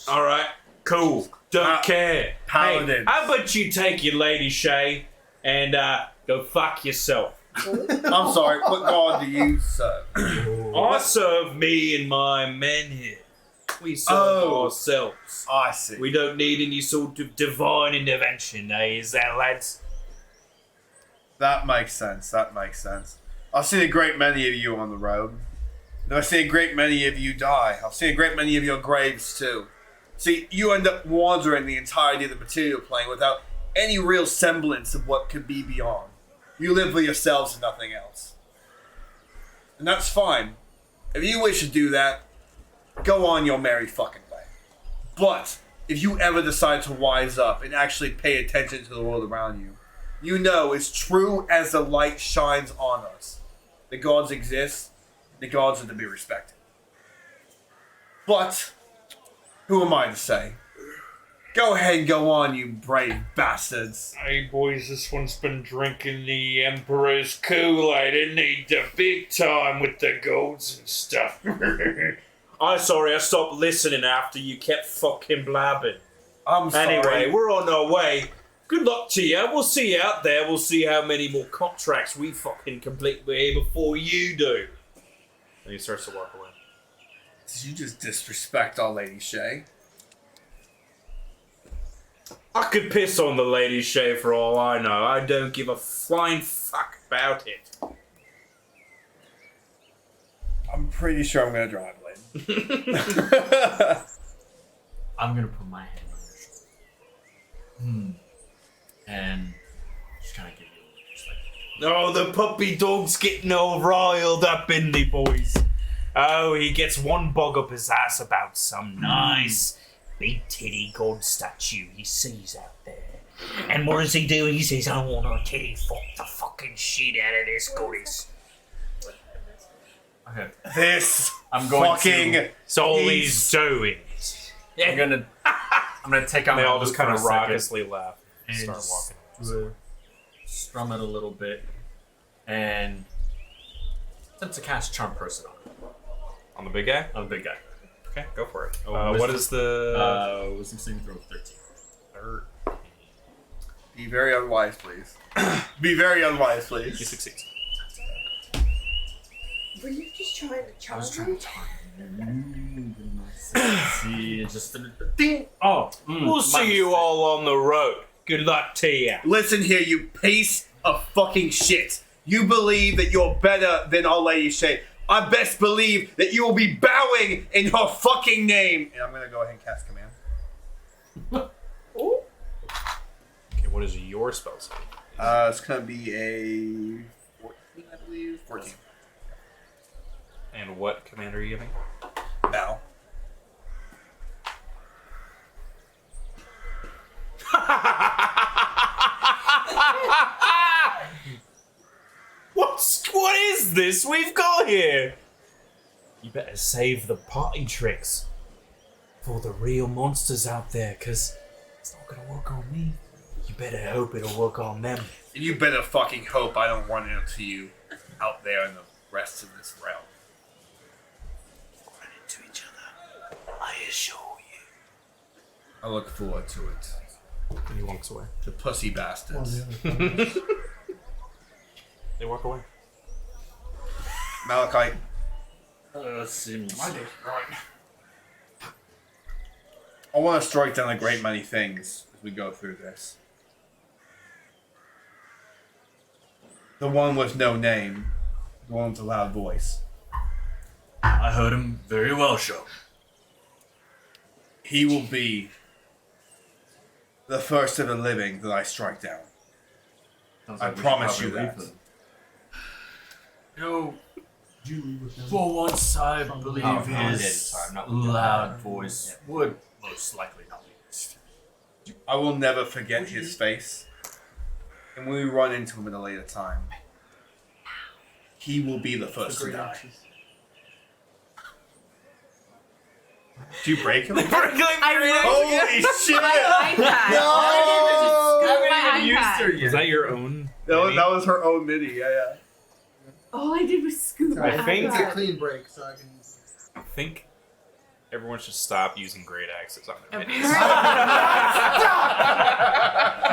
Alright, cool. Don't care. Paladins. Hey, how about you take your Lady Shay and go fuck yourself? I'm sorry, what god do you serve? I serve me and my men here. We serve Oh. ourselves. I see. We don't need any sort of divine intervention, is that, lads? That makes sense. That makes sense. I've seen a great many of you on the road. And I've seen a great many of you die. I've seen a great many of your graves too. See, you end up wandering the entirety of the material plane without any real semblance of what could be beyond. You live for yourselves and nothing else. And that's fine. If you wish to do that, go on your merry fucking way. But if you ever decide to wise up and actually pay attention to the world around you, you know as true as the light shines on us, the gods exist, the gods are to be respected. But who am I to say? Go ahead and go on, you brave bastards. Hey boys, this one's been drinking the Emperor's Kool-Aid, isn't he? The big time with the golds and stuff. I'm sorry, I stopped listening after you kept fucking blabbing. I'm sorry. Anyway, we're on our way. Good luck to you. We'll see you out there. We'll see how many more contracts we fucking complete here before you do. And he starts to walk away. Did you just disrespect our Lady Shay? I could piss on the Lady Shay for all I know. I don't give a flying fuck about it. I'm pretty sure I'm gonna drive late. I'm gonna put my hand on your shoulder. And just kind of give you a look. Just like, Oh, the puppy dog's getting all riled up in the boys. Oh, he gets one bog up his ass about some nice big titty god statue he sees out there. And what does he do? He says, I want a titty fuck the fucking shit out of this goddess. okay. This I'm going fucking to. It's all he's doing. I'm gonna take out They my all just lute kind for of a second raucously laugh and and start just walking. strum it a little bit, and attempt to cast Charm Person On the big guy? on the big guy. Okay, go for it. Oh, What wisdom- is the... Wisdom saving throw of 13. Be very unwise, please. Be very unwise, He please. succeeds. Were you just trying to I charm was me? trying to charm you. See, just ding. Oh, We'll see you all on the road. Good luck to you. Listen here, you piece of fucking shit. You believe that you're better than Our Lady Shay. I best believe that you will be bowing in her fucking name. And I'm gonna go ahead and cast command. Ooh. Okay, what is your spell save? It's gonna be a 14, I believe. 14. And what command are you giving? Now. What is this we've got here? You better save the party tricks for the real monsters out there, because it's not gonna work on me. You better hope it'll work on them. And you better fucking hope I don't run into you out there in the rest of this realm. Run into each other, I assure you. I look forward to it. And he walks away. The pussy bastards. They walk away. Malachi, let's see. I want to strike down a great many things as we go through this. The one with no name, the one with a loud voice. I heard him very well, show. He will be the first of the living that I strike down. I promise you that. You know, for once, I believe Oh, his sorry, I'm not- loud voice would most likely not be missed. I will never forget his face. And when we run into him at a later time, he will be the first to die. Did you break him? I Holy shit! my iPad. No! My iPad. Is that your own? That was her own MIDI, yeah. All I did was scoop Sorry, my I think- it's a iPad. clean break, so I can. I think everyone should stop using great axes on their Apparently-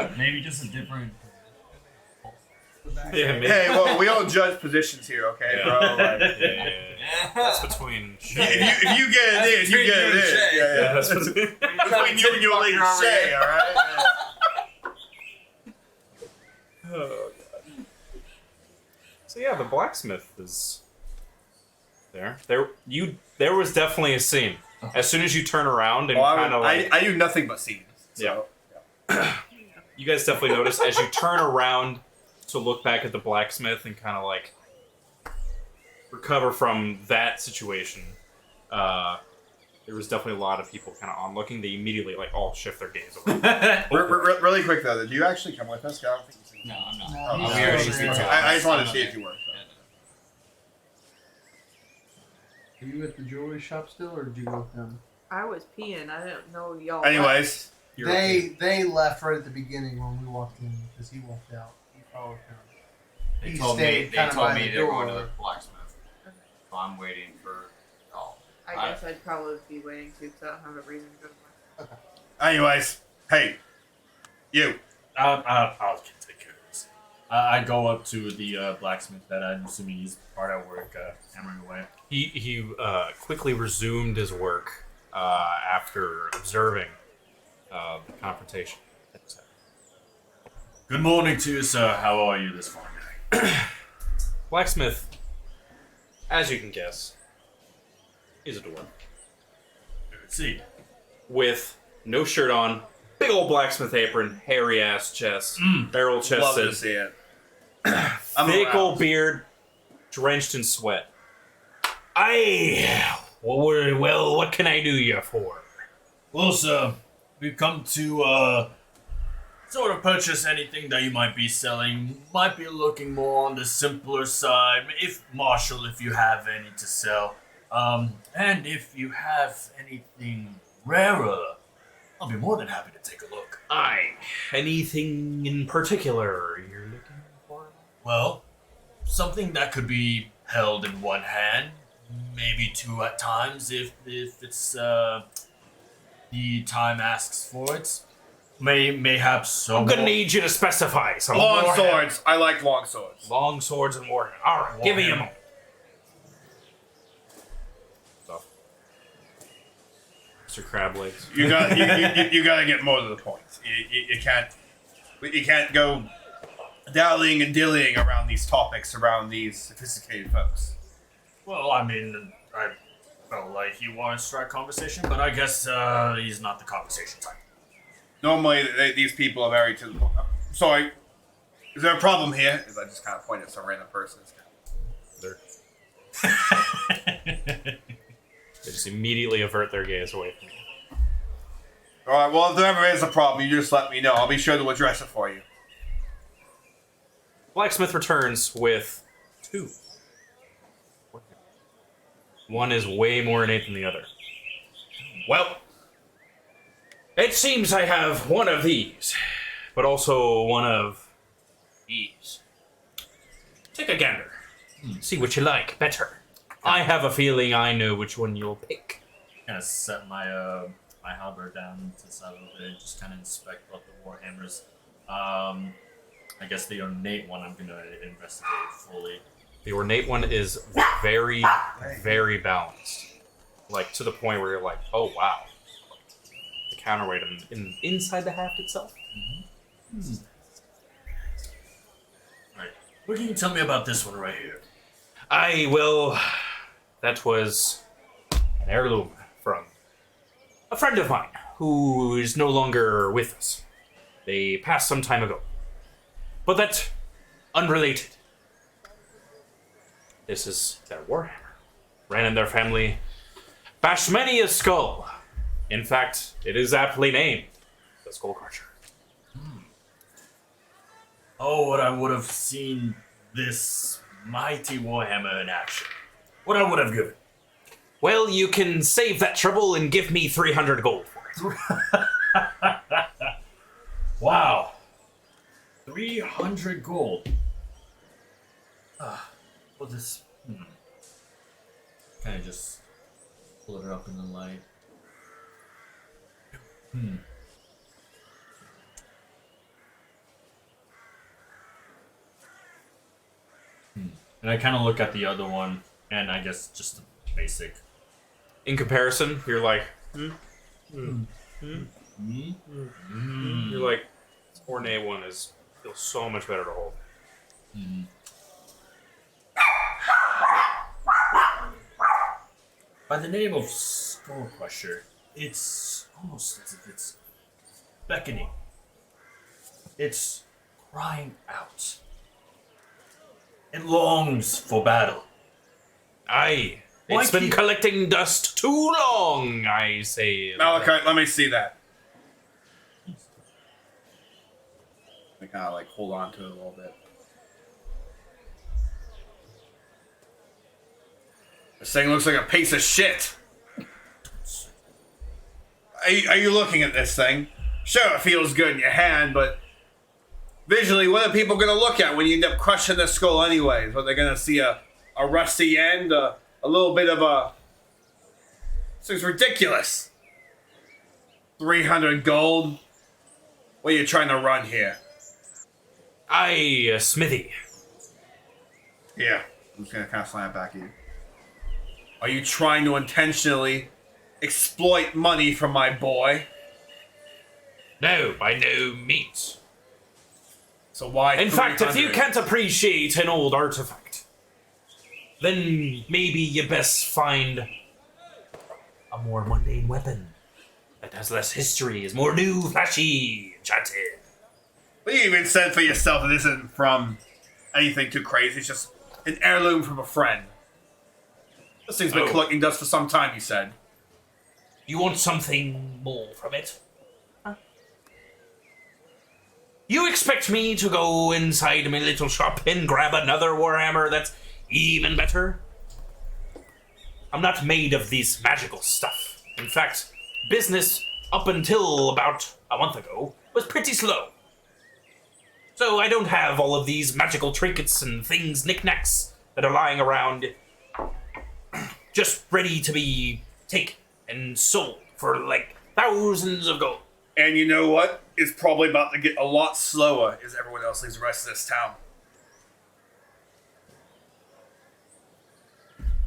minis. Maybe just a different. Yeah, maybe. Hey, well, we don't judge positions here, okay, Yeah. bro? Like, Yeah. That's between Shay. If you get it in, you get it in. Yeah, that's between. Between you and your lady Shay, all right? Oh, God. So yeah, the blacksmith is there. There was definitely a scene. As soon as you turn around and kind of like, I do nothing but scenes. So. you guys definitely notice as you turn around to look back at the blacksmith and kind of like recover from that situation. There was definitely a lot of people kind of onlooking. They immediately like all shift their gaze away. Really quick though, did you actually come with us? 'Cause I don't think you No, I'm not. No, we he's already still seen there. it. I just wanted to see if you were. Are you at the jewelry shop still, or did you go with them? I was peeing. I didn't know y'all. Anyways, They left right at the beginning when we walked in because he walked out. He followed him. They He told me stayed they kinda told by me the they're going to door. the blacksmith. So I'm waiting for y'all. I guess I'd probably be waiting too because I don't have a reason to go to my. anyways, hey, you. I'll take care of this. I go up to the blacksmith that I'm assuming he's hard at work hammering away. He quickly resumed his work after observing the confrontation. Good morning to you, sir. How are you this morning? Blacksmith, as you can guess, is a dwarf. Let's see. With no shirt on, big old blacksmith apron, hairy ass chest, barrel Love to chested, see it. thick old beard, drenched in sweat. What can I do you for? Well, sir, we've come to sort of purchase anything that you might be selling. Might be looking more on the simpler side. If Marshall, if you have any to sell, and if you have anything rarer, I'll be more than happy to take a look. Aye. Anything in particular you're looking for? Well, something that could be held in one hand, maybe two at times, if it's the time asks for it. Mayhaps so. I'm gonna need you to specify something. Long swords. I like long swords. Long swords and warhammer. All right, give me a moment. So, Mr. Crablegs. You got you gotta get more to the point. You can't go dallying and dillying around these topics around these sophisticated folks. Well, I mean, I felt like he wanted to start conversation, but I guess he's not the conversation type. Normally, these people are very to the point. Sorry, is there a problem here? As I just kind of point at some random person. They just immediately avert their gaze away from you. All right. Well, if there ever is a problem, you just let me know. I'll be sure to address it for you. Blacksmith returns with two. One is way more innate than the other. Well, it seems I have one of these, but also one of these. Take a gander. See what you like better. I have a feeling I know which one you'll pick. Kind of set my my halberd down to the side a little bit and just kind of inspect both the warhammers. I guess the ornate one I'm gonna investigate fully. The ornate one is very, very balanced. Like, to the point where you're like, oh, wow. The counterweight inside the haft itself. Alright. What can you tell me about this one right here? That was an heirloom from a friend of mine who is no longer with us. They passed some time ago. But that's unrelated. This is their warhammer. Ran in their family. Bashed many a skull. In fact, it is aptly named the Skull Crusher. Oh, what I would have seen this mighty warhammer in action. What I would have given. Well, you can save that trouble and give me 300 gold for it. Wow. 300 gold. Well, this... Kind of just pull it up in the light. And I kind of look at the other one, and I guess just to basic. In comparison, you're like, Mm. you're like, this ornate one feels so much better to hold. By the name of Skull Crusher, it's almost as if it's beckoning. It's crying out. It longs for battle. Aye. Why It's been keep- collecting dust too long, I say. Malachi, let me see that. I kind of like hold on to it a little bit. This thing looks like a piece of shit. Are you looking at this thing? Sure, it feels good in your hand, but visually, what are people going to look at when you end up crushing the skull anyways? What, they're going to see a rusty end, a little bit of a... This is ridiculous. 300 gold? What are you trying to run here? Aye, smithy. Yeah. I'm just going to kind of slam it back at you. Are you trying to intentionally exploit money from my boy? No, by no means. So why? In fact, if you 300? can't appreciate an old artifact, then maybe you best find a more mundane weapon that has less history, is more new, flashy, enchanted. But you even said for yourself that this isn't from anything too crazy. It's just an heirloom from a friend. This thing's been Oh. collecting dust for some time, you said. You want something more from it? Huh? You expect me to go inside my little shop and grab another warhammer that's even better? I'm not made of this magical stuff. In fact, business up until about a month ago was pretty slow. So I don't have all of these magical trinkets and things, knickknacks, that are lying around just ready to be taken and sold for like thousands of gold. And you know what? It's probably about to get a lot slower as everyone else leaves the rest of this town.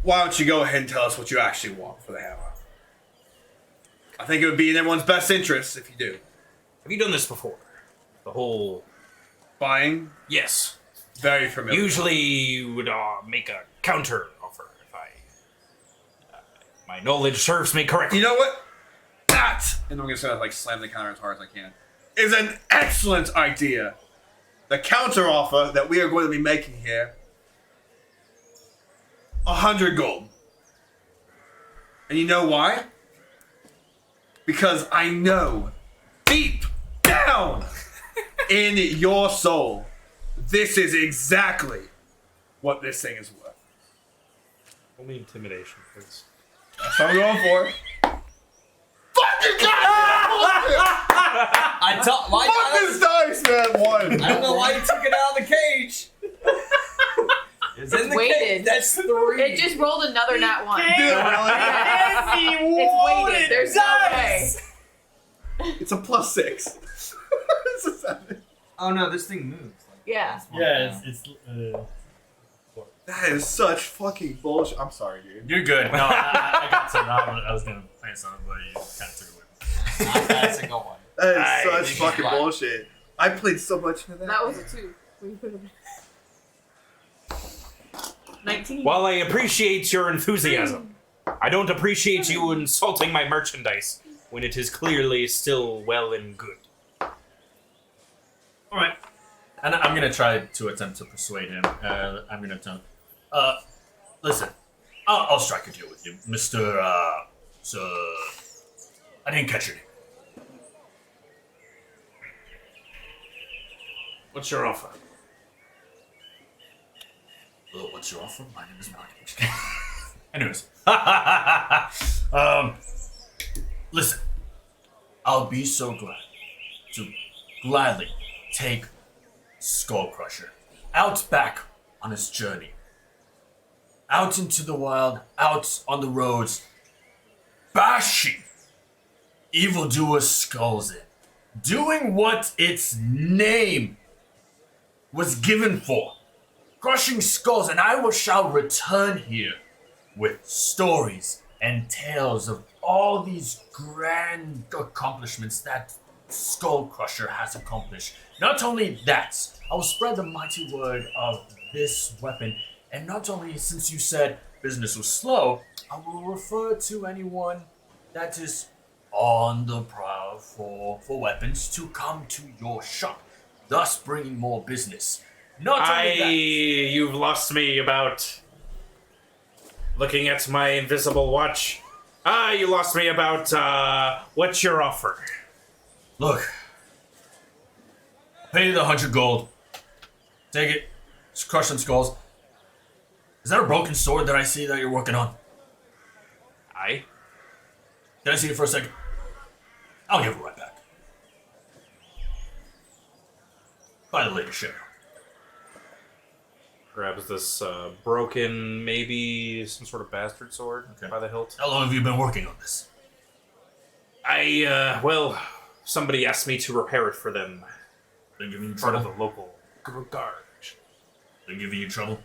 Why don't you go ahead and tell us what you actually want for the hammer? I think it would be in everyone's best interest if you do. Have you done this before? The whole... Buying? Yes. Very familiar. Usually you would make a counter offer if my knowledge serves me correctly. You know what? That, and I'm just gonna like slam the counter as hard as I can, is an excellent idea. The counter offer that we are going to be making here, 100 gold. And you know why? Because I know deep down in your soul, this is exactly what this thing is worth. Only intimidation, please. That's what I'm going for. Fucking God! I thought. Why? Fuck this dice, man! One. I don't know why you took it out of the cage. It's in the Weighted. cage. That's 3. It just rolled another nat one. Dude, really? It's weighted. There's no way. It's a +6. It's a 7. Oh no, this thing moves. Yeah. Yeah, it's That is such fucking bullshit. I'm sorry, dude. you're good. No, I got to that one. I was gonna play something, but you kind of took it away. Not that single one. That Aye, is such fucking right. bullshit. I played so much into that. That was a 2. When you put it 19. While I appreciate your enthusiasm, I don't appreciate you insulting my merchandise when it is clearly still well and good. All right, and I'm gonna try to attempt to persuade him. I'm gonna attempt. Listen, I'll strike a deal with you, Mister. Sir, I didn't catch your name. What's your offer? Well, what's your offer? My name is Malcolm. Anyways, listen, I'll be so glad to gladly take Skull Crusher out back on his journey. Out into the wild, out on the roads, bashing evildoers' skulls in. Doing what its name was given for. Crushing skulls, and shall return here with stories and tales of all these grand accomplishments that Skull Crusher has accomplished. Not only that, I will spread the mighty word of this weapon, and not only since you said business was slow, I will refer to anyone that is on the prowl for weapons to come to your shop, thus bringing more business. Not only that, You've lost me about looking at my invisible watch. You lost me about what's your offer? look, pay you the 100 gold. Take it. Just crush some skulls. Is that a broken sword that I see that you're working on? Aye. Can I see it for a second? I'll give it right back. By the later share. Grabs this broken, maybe some sort of bastard sword by the hilt. How long have you been working on this? Well, somebody asked me to repair it for them. Been giving you Part of trouble? the local guard. Been giving you trouble?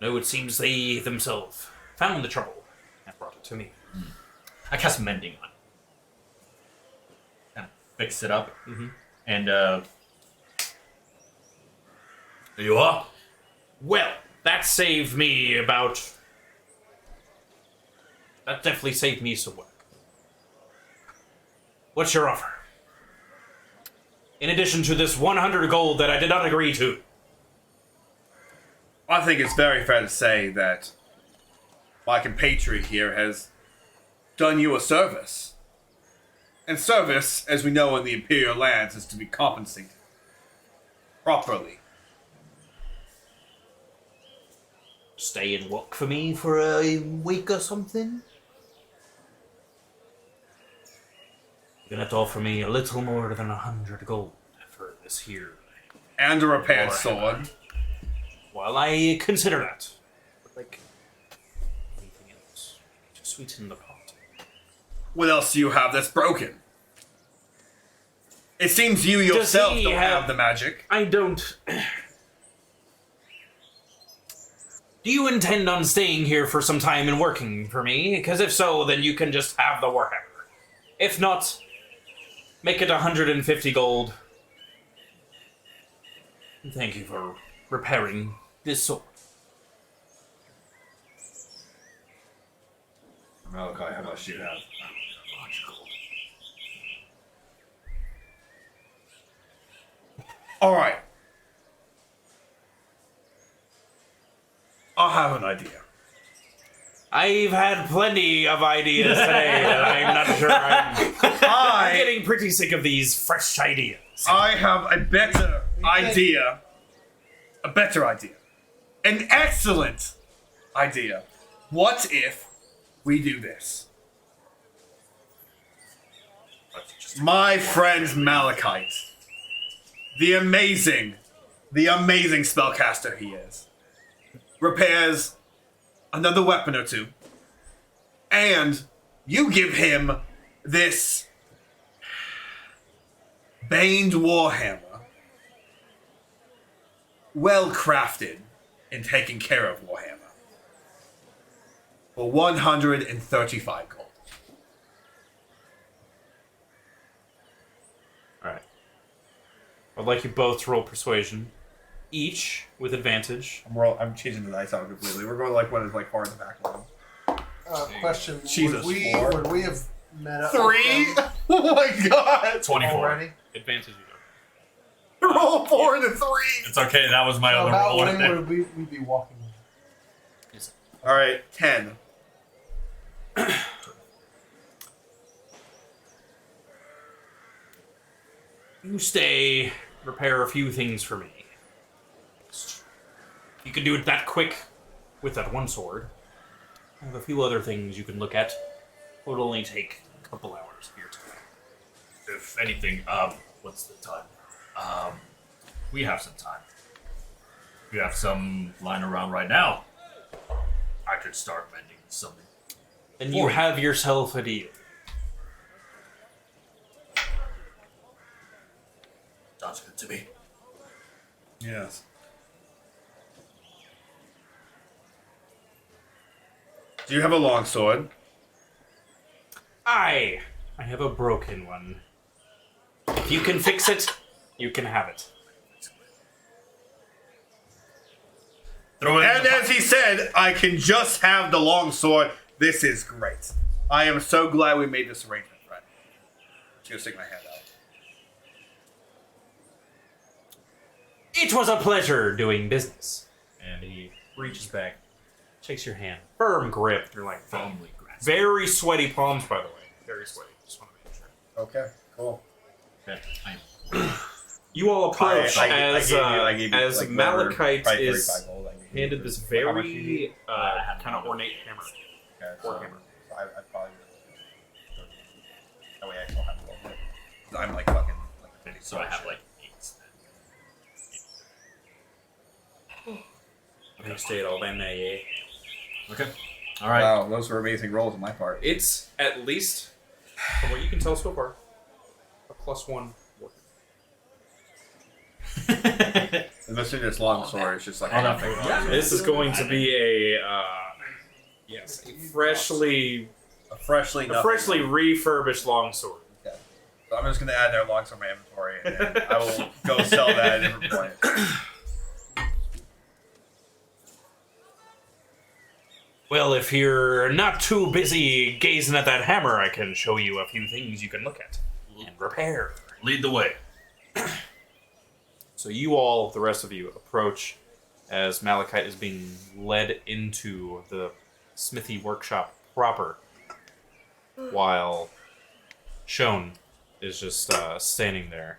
No, it seems they themselves found the trouble and brought it to me. I cast mending on it. Kind of fix it up. Mhm. And, there you are. Well, that saved me about... That definitely saved me some work. What's your offer? In addition to this 100 gold that I did not agree to. I think it's very fair to say that my compatriot here has done you a service. And service, as we know in the Imperial lands, is to be compensated properly. Stay and work for me for a week or something? You're gonna have to offer me a little more than 100 gold for this here. And a repaired Warhammer. sword. Well, I consider that. But like anything else to sweeten the pot. What else do you have that's broken? It seems you yourself he don't have- have the magic. I don't. Do you intend on staying here for some time and working for me? Because if so, then you can just have the Warhammer. If not, make it 150 gold. And thank you for repairing this sword. Malachi, how much do you have? 100 gold. Alright. I'll have an idea. I've had plenty of ideas today, and I'm not sure I'm getting pretty sick of these fresh ideas. I have a better idea. A better idea. An excellent idea. What if we do this? My friend Malachite, the amazing spellcaster he is, repairs another weapon or two, and you give him this Baned Warhammer, well crafted in taking care of Warhammer, for 135 gold. Alright. I'd like you both to roll persuasion. Each with advantage. I'm changing the dice out completely. We're going like what is like far in the back now. Question: Jesus, would we 4? would we have met up? 3? with them Oh my god! 24. already? Advantage you go. Roll 4 and a 3! It's okay, that was my So other about roll. when would we be walking? Alright, 10. You stay, repair a few things for me. You can do it that quick with that one sword. I have a few other things you can look at. It would only take a couple hours of your time. If anything, what's the time? We have some time. We have some lying around right now. I could start mending something. And you have yourself a deal. Sounds good to me. Yes. Do you have a longsword? I have a broken one. If you can fix it, you can have it. And as he said, I can just have the longsword. This is great. I am so glad we made this arrangement, right? Just gonna stick my hand out. It was a pleasure doing business. And he reaches back, takes your hand, firm grip. You're like Firmly grasped. very sweaty palms, by the way. Very sweaty. Just want to make sure. Okay, cool. Okay, I You all approach I as gave you, as like, whatever, Malachite probably is 35 gold. I gave you handed for- this how much you very need? kind of ornate hammer. Okay, Or so hammer. I probably that way I still have a little bit. I'm like fucking like a big so I have like 8. You stay at all then, yeah. Okay. All right. Wow, those were amazing rolls on my part. It's at least, from what you can tell so far, a +1 work. I'm assuming this long sword is just like Oh, that nothing. thing. Yeah. This is going to be a yes, a freshly nothing. refurbished longsword. Okay. So I'm just gonna add their longsword to my inventory, and then I will go sell that at a different point. Well, if you're not too busy gazing at that hammer, I can show you a few things you can look at and repair. Lead the way. So you all, the rest of you, approach as Malachite is being led into the smithy workshop proper, while Shone is just standing there,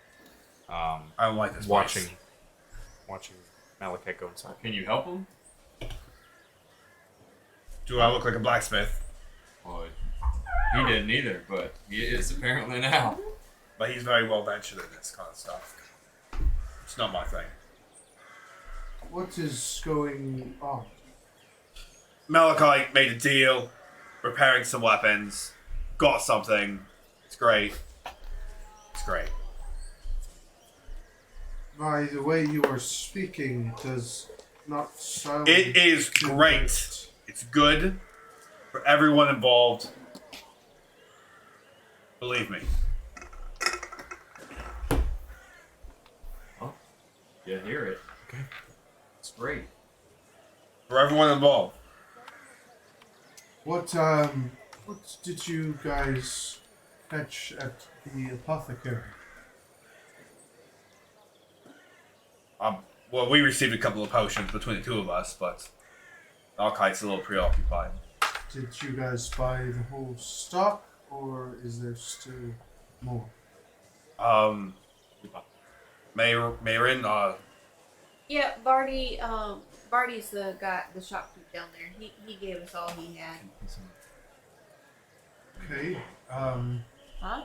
I don't like this. watching place. Malachite go inside. Can you help him? Do I look like a blacksmith? Well, he didn't either, but he is apparently now. But he's very well ventured in this kind of stuff. It's not my thing. What is going on? Malachite made a deal, repairing some weapons, got something. It's great. It's great. By the way you are speaking, it does not sound. It is too great. It's good for everyone involved. Believe me. You hear it. Okay. It's great. For everyone involved. What did you guys fetch at the apothecary? Well, we received a couple of potions between the two of us, but Malachite's a little preoccupied. Did you guys buy the whole stock, or is there still more? Mayrin, Yeah, Barty. Barty's the guy, the shopkeep down there. He gave us all he had. Okay. Huh?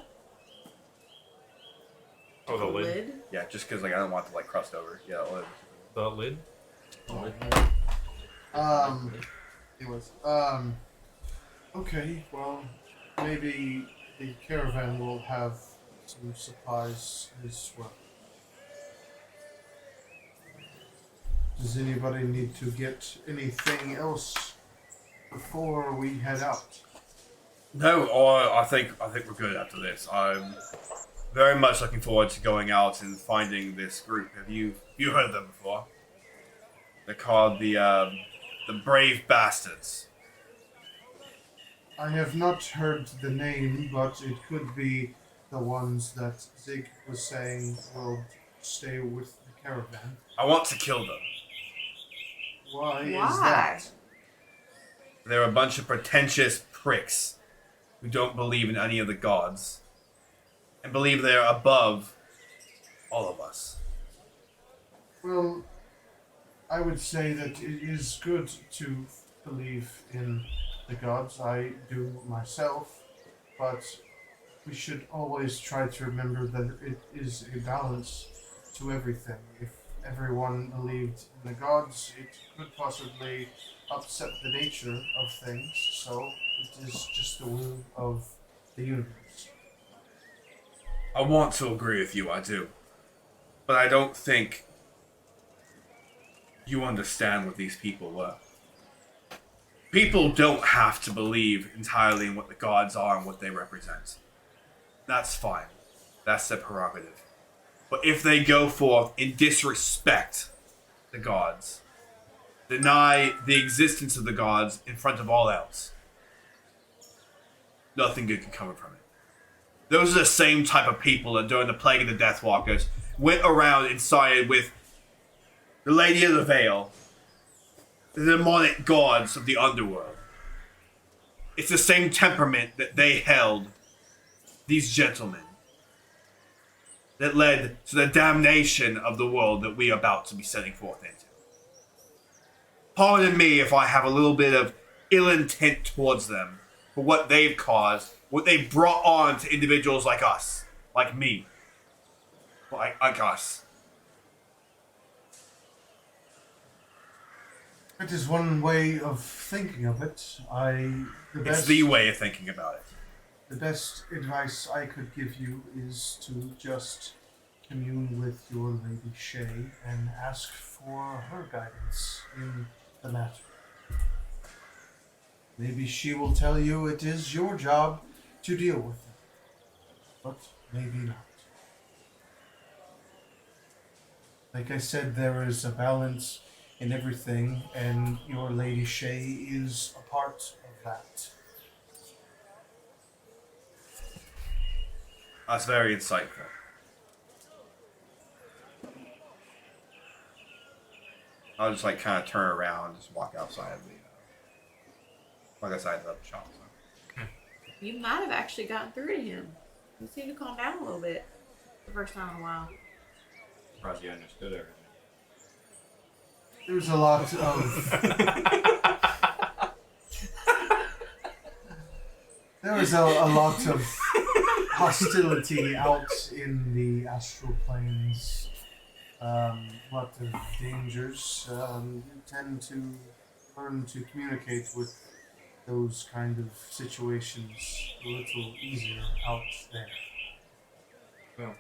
Oh, the lid. yeah, just because like I don't want to like crust over. Yeah, The lid. Anyways, okay, well, maybe the caravan will have some supplies as well. Does anybody need to get anything else before we head out? No, I think we're good after this. I'm very much looking forward to going out and finding this group. Have you heard of them before? They're called the Brave Bastards. I have not heard the name, but it could be the ones that Zig was saying will stay with the caravan. I want to kill them. Why is Why? that? They're a bunch of pretentious pricks who don't believe in any of the gods and believe they're above all of us. Well, I would say that it is good to believe in the gods. I do myself, but we should always try to remember that it is a balance to everything. If everyone believed in the gods, it could possibly upset the nature of things, so it is just the will of the universe. I want to agree with you, I do. But I don't think you understand what these people were. People don't have to believe entirely in what the gods are and what they represent. That's fine. That's their prerogative. But if they go forth and disrespect the gods, deny the existence of the gods in front of all else, nothing good can come from it. Those are the same type of people that during the Plague of the Deathwalkers went around and sided with the Lady of the Veil, the demonic gods of the underworld. It's the same temperament that they held these gentlemen that led to the damnation of the world that we are about to be setting forth into. Pardon me if I have a little bit of ill intent towards them for what they've caused, what they've brought on to individuals like us, like me, like us. It is one way of thinking of it. It's the way of thinking about it. The best advice I could give you is to just commune with your Lady Shay and ask for her guidance in the matter. Maybe she will tell you it is your job to deal with it, but maybe not. Like I said, there is a balance in everything, and your Lady Shay is a part of that. That's very insightful. I'll just like kind of turn around and just walk outside of the shop. So. You might have actually gotten through to him. You seem to calm down a little bit. The first time in a while. Surprised you understood everything. There's a lot of... There was a lot of hostility out in the astral planes. Lot of dangers. You tend to learn to communicate with those kind of situations a little easier out there. Well,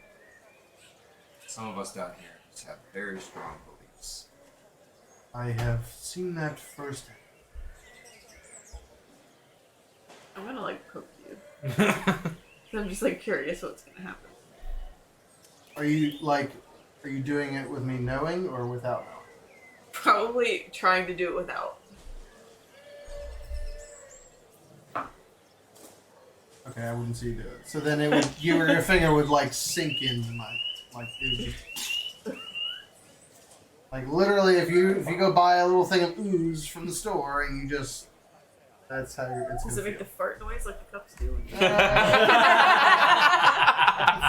some of us down here just have very strong beliefs. I have seen that firsthand. I'm gonna like poke you. I'm just like curious what's gonna happen. Are you doing it with me knowing or without knowing? Probably trying to do it without. Okay, I wouldn't see you do it. So then it would your finger would like sink into my it would just, like literally if you go buy a little thing of ooze from the store and you just that's how it's Does gonna it make the fart noise like the cups do?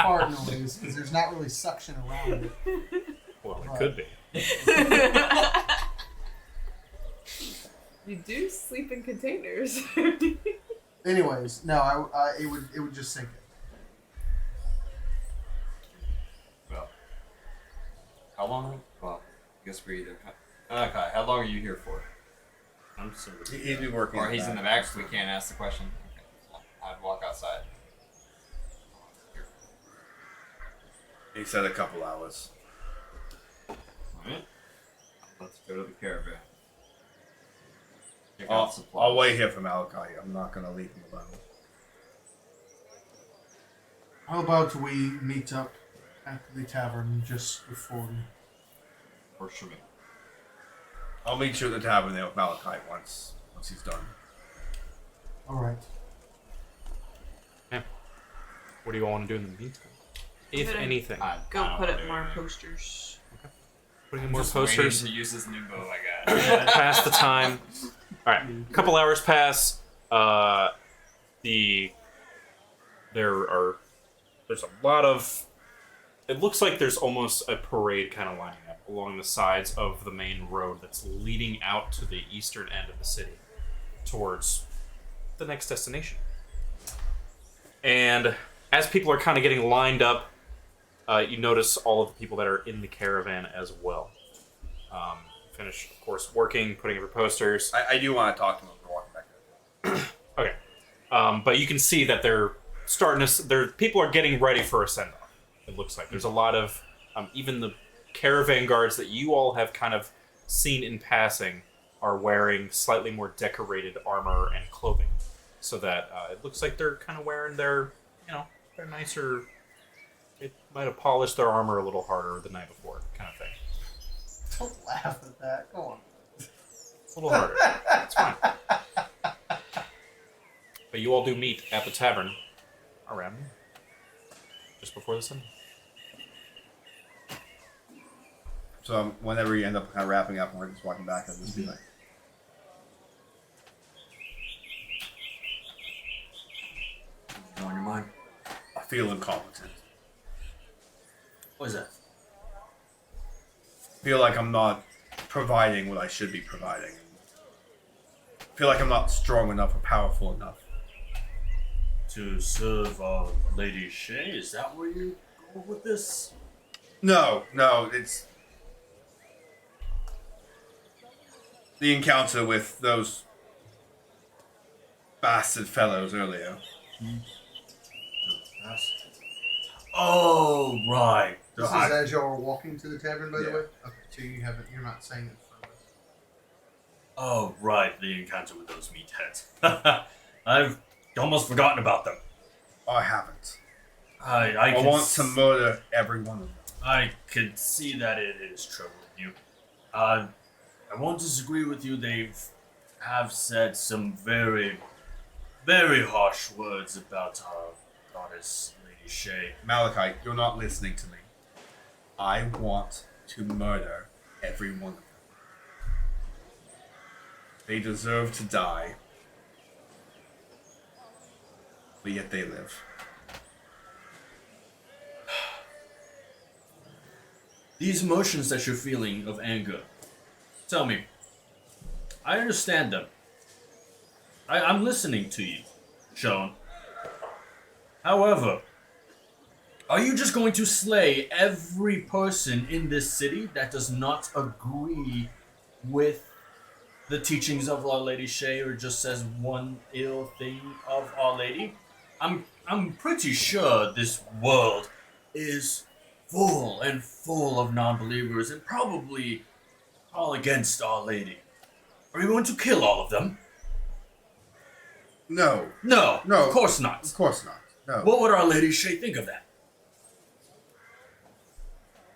fart noise because there's not really suction around it. Well, it could be. You do sleep in containers. Anyways, no, it would just sink it. Well, how long? Well, I guess we're either. Okay, how long are you here for? I'm still He's been working. Or he's in the back, so we can't ask the question. Okay. I'd walk outside. He said a couple hours. Alright. Let's go to the caravan. Check out supplies. I'll wait here for Malachi. I'm not going to leave him alone. How about we meet up at the tavern just before Or should we? I'll meet you at the tavern there with Malachi once he's done. Alright. What do you all want to do in the meantime? If gonna anything. Go put up more posters. Putting in more Just posters. waiting to use this new bow I got. Pass the time. Alright. A couple hours pass. There's a lot of... It looks like there's almost a parade kind of lining up along the sides of the main road that's leading out to the eastern end of the city towards the next destination. And as people are kind of getting lined up, you notice all of the people that are in the caravan as well. Finish, of course, working, putting up your posters. I do want to talk to him after walking back there. Okay. But you can see that they're starting to... people are getting ready for a send-off. It looks like there's a lot of... even the caravan guards that you all have kind of seen in passing are wearing slightly more decorated armor and clothing, so that it looks like they're kind of wearing their nicer. It might have polished their armor a little harder the night before, kind of thing. Don't laugh at that. Come on. It's a little harder. It's fine. But you all do meet at the tavern around just before the sun. So whenever you end up kind of wrapping up and we're just walking back, I'll just be like, On your mind. I feel incompetent. What is that? I feel like I'm not providing what I should be providing. I feel like I'm not strong enough or powerful enough. To serve Lady Shay? Is that where you go with this? No, it's the encounter with those bastard fellows earlier. Oh, right. This is as y'all are walking to the tavern, by the way? Okay, so you're not saying it from us. Oh, right. The encounter with those meatheads. I've almost forgotten about them. I haven't. I want to murder every one of them. I can see that it is troubling you. I won't disagree with you. They have said some very, very harsh words about our goddess, Lady Shay. Malachi, you're not listening to me. I want to murder every one of them. They deserve to die, but yet they live. These emotions that you're feeling of anger, tell me, I understand them. I'm listening to you, Sean. However, are you just going to slay every person in this city that does not agree with the teachings of Our Lady Shay or just says one ill thing of Our Lady? I'm pretty sure this world is full of non-believers and probably all against Our Lady. Are you going to kill all of them? No. No, No. of course not. Of course not. No. What would Our Lady Shay think of that?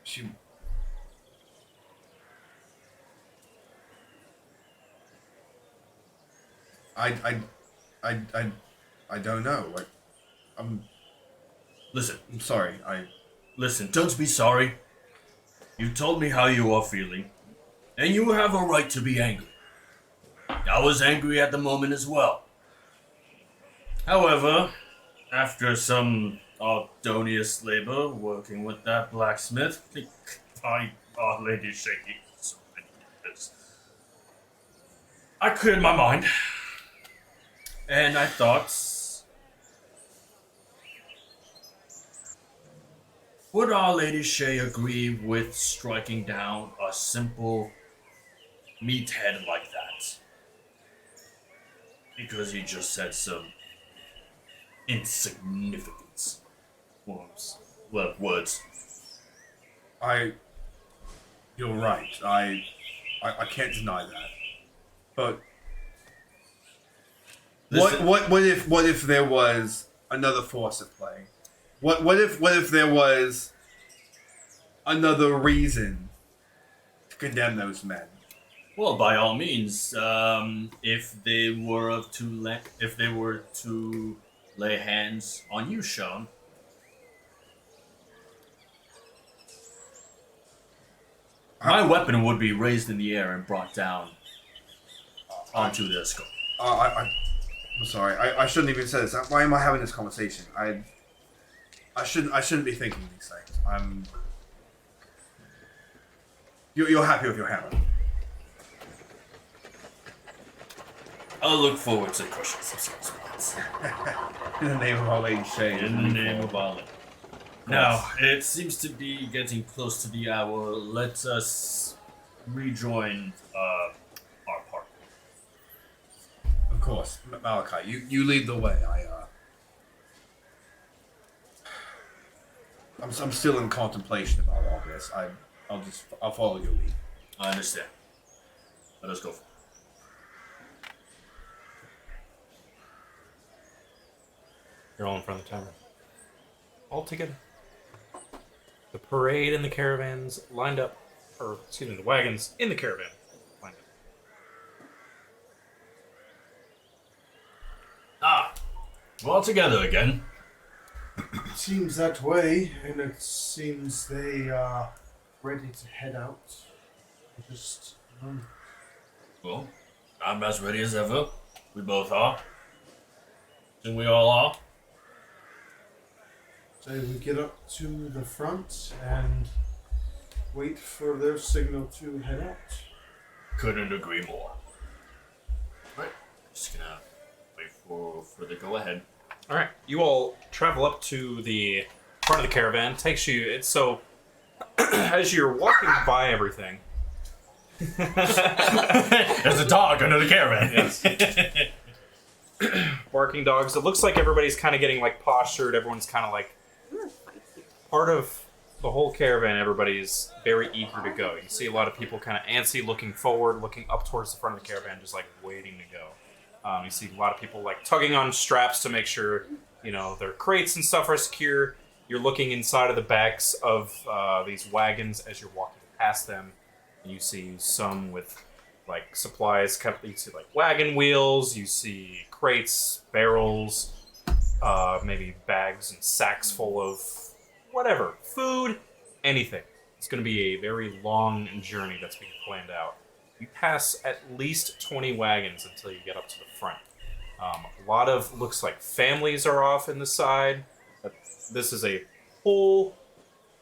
She... I don't know. Like, I'm sorry. Listen, don't be sorry. You told me how you are feeling, and you have a right to be angry. I was angry at the moment as well. However, after some arduous labor working with that blacksmith, Our Lady Shay, so many years, I cleared my mind, and I thought, would Our Lady Shay agree with striking down a simple meathead like that? Because he just said some insignificant words. You're right. I can't deny that. But what if there was another force at play? What if there was another reason to condemn those men? Well, by all means, if they were to lay hands on you, Sean, my weapon would be raised in the air and brought down onto their skull. I'm sorry. I shouldn't even say this. Why am I having this conversation? I shouldn't be thinking these things. You're happy with your hammer. I'll look forward to crushing some swords. In the name of Our Lady Shay. In the name of Allah. Now, it seems to be getting close to the hour. Let us rejoin our party. Of course, Malachi, you lead the way. I'm still in contemplation about all this. I'll follow your lead. I understand. Let us go. You're all in front of the tavern. All together. The parade and the caravans lined up, or excuse me, the wagons in the caravan lined up. Ah, we're all together again. It seems that way, and it seems they are ready to head out. Just Well, I'm as ready as ever. We both are. Think we all are? so we get up to the front and wait for their signal to head out. Couldn't agree more. Right. Just gonna wait for the go ahead. All right, you all travel up to the front of the caravan. Takes you. It's so as you're walking by everything. There's a dog under the caravan. Yes. Barking dogs. It looks like everybody's kind of getting like postured. Everyone's kind of like part of the whole caravan. Everybody's very eager to go. You see a lot of people kind of antsy, looking forward, looking up towards the front of the caravan, just like waiting to go. You see a lot of people like tugging on straps to make sure their crates and stuff are secure. You're looking inside of the backs of these wagons as you're walking past them. You see some with like supplies, you see like wagon wheels, you see crates, barrels, maybe bags and sacks full of whatever, food, anything. It's going to be a very long journey that's being planned out. You pass at least 20 wagons until you get up to the front. A lot of, looks like families are off in the side. This is a whole,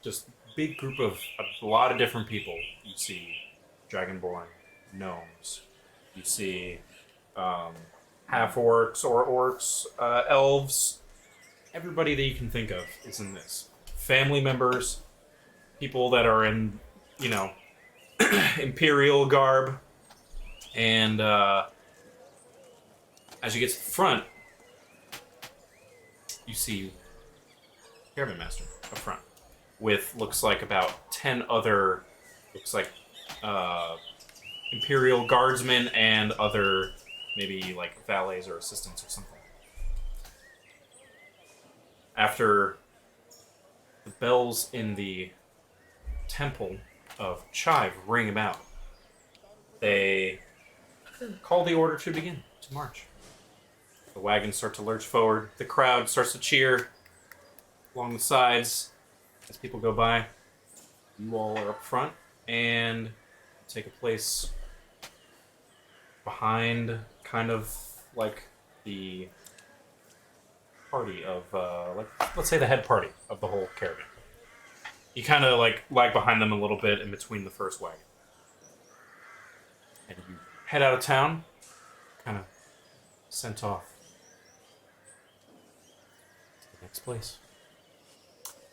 just big group of a lot of different people. You see Dragonborn, gnomes. You see half-orcs or orcs, elves. Everybody that you can think of is in this. Family members, people that are in, imperial garb. And as you get to the front, you see Caravan Master up front with looks like about 10 other, imperial guardsmen and other maybe like valets or assistants or something. After the bells in the temple of Chive ring out, they call the order to begin, to march. The wagons start to lurch forward. The crowd starts to cheer along the sides as people go by. You all are up front and take a place behind kind of like the party of, let's say the head party of the whole caravan. You kind of like lag behind them a little bit in between the first wagon. And you head out of town, kind of sent off to the next place.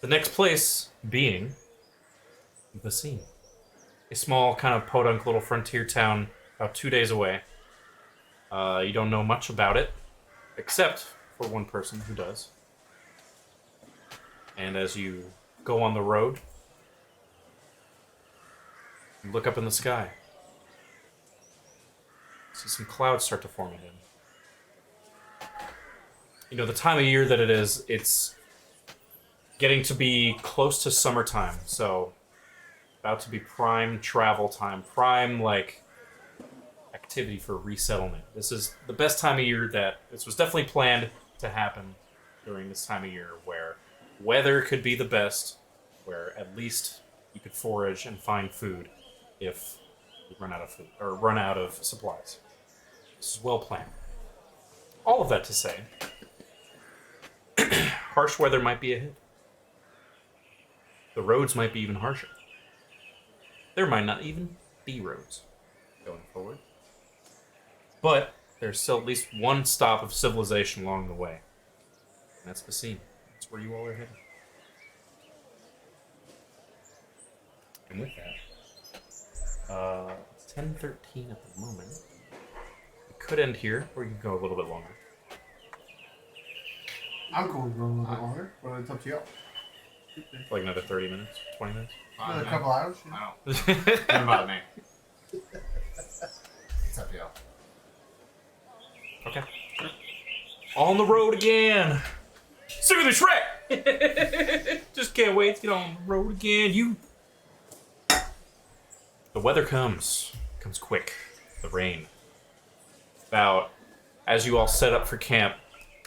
The next place being the scene. A small kind of podunk little frontier town about 2 days away. You don't know much about it, except for one person who does. And as you go on the road, you look up in the sky. See some clouds start to form again. The time of year that it is, it's getting to be close to summertime, so about to be prime travel time, prime activity for resettlement. This is the best time of year that this was definitely planned to happen during this time of year where weather could be the best, where at least you could forage and find food if you run out of food or run out of supplies. This is well planned. All of that to say, harsh weather might be ahead. The roads might be even harsher. There might not even be roads going forward. But there's still at least one stop of civilization along the way. And that's the scene. That's where you all are headed. And with that, it's 10:13 at the moment. We could end here, or you can go a little bit longer. I'm going to go a little bit longer, but it's up to you. Like another 30 minutes, 20 minutes? Another couple hours. Yeah. I don't. Don't bother me. It's up to you. Okay. On the road again! Sick of the Shrek! Just can't wait to get on the road again. The weather comes quick. The rain. About as you all set up for camp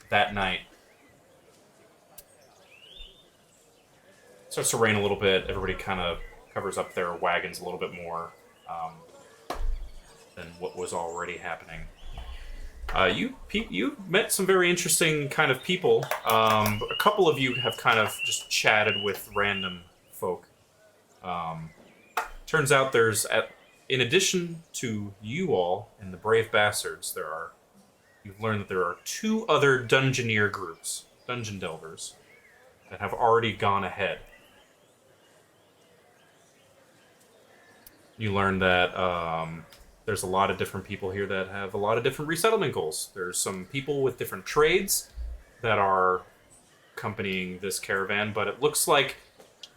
that night, it starts to rain a little bit. Everybody kind of covers up their wagons a little bit more than what was already happening. You met some very interesting kind of people. A couple of you have kind of just chatted with random folk. Turns out in addition to you all and the Brave Bastards, you've learned that there are 2 other Dungeoneer groups, Dungeon Delvers, that have already gone ahead. You learn that there's a lot of different people here that have a lot of different resettlement goals. There's some people with different trades that are accompanying this caravan, but it looks like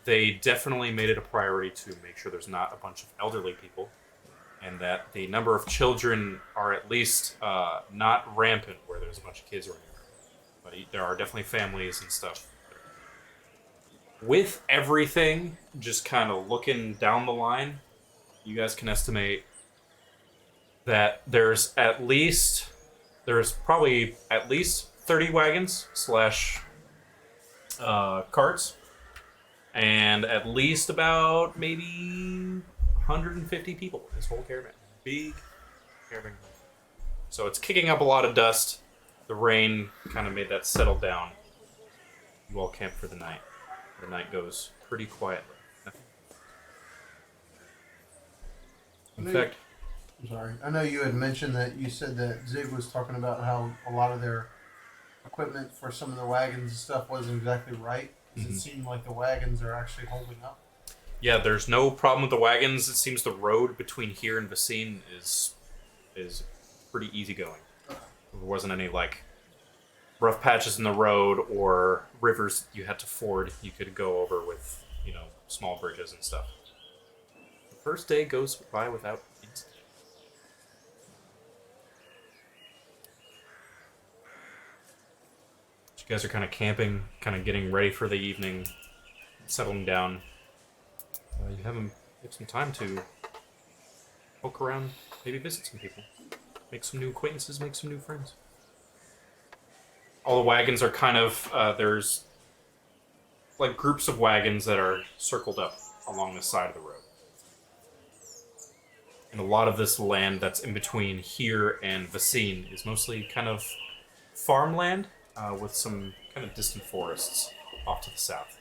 they definitely made it a priority to make sure there's not a bunch of elderly people, and that the number of children are at least not rampant where there's a bunch of kids running around. But there are definitely families and stuff. With everything, just kind of looking down the line, you guys can estimate that there's probably at least 30 wagons / carts, and at least about maybe 150 people in this whole caravan. Big caravan. So it's kicking up a lot of dust. The rain kind of made that settle down. You all camp for the night. The night goes pretty quietly. In fact, I'm sorry. I know you had mentioned that you said that Zig was talking about how a lot of their equipment for some of the wagons and stuff wasn't exactly right. Does it seem like the wagons are actually holding up? Yeah, there's no problem with the wagons. It seems the road between here and Vicine is pretty easygoing. There wasn't any rough patches in the road or rivers you had to ford. You could go over with small bridges and stuff. The first day goes by without incident. You guys are kind of camping, kind of getting ready for the evening, settling down. You have some time to poke around, maybe visit some people, make some new acquaintances, make some new friends. All the wagons are kind of, there's groups of wagons that are circled up along the side of the road. And a lot of this land that's in between here and Vicine is mostly kind of farmland with some kind of distant forests off to the south.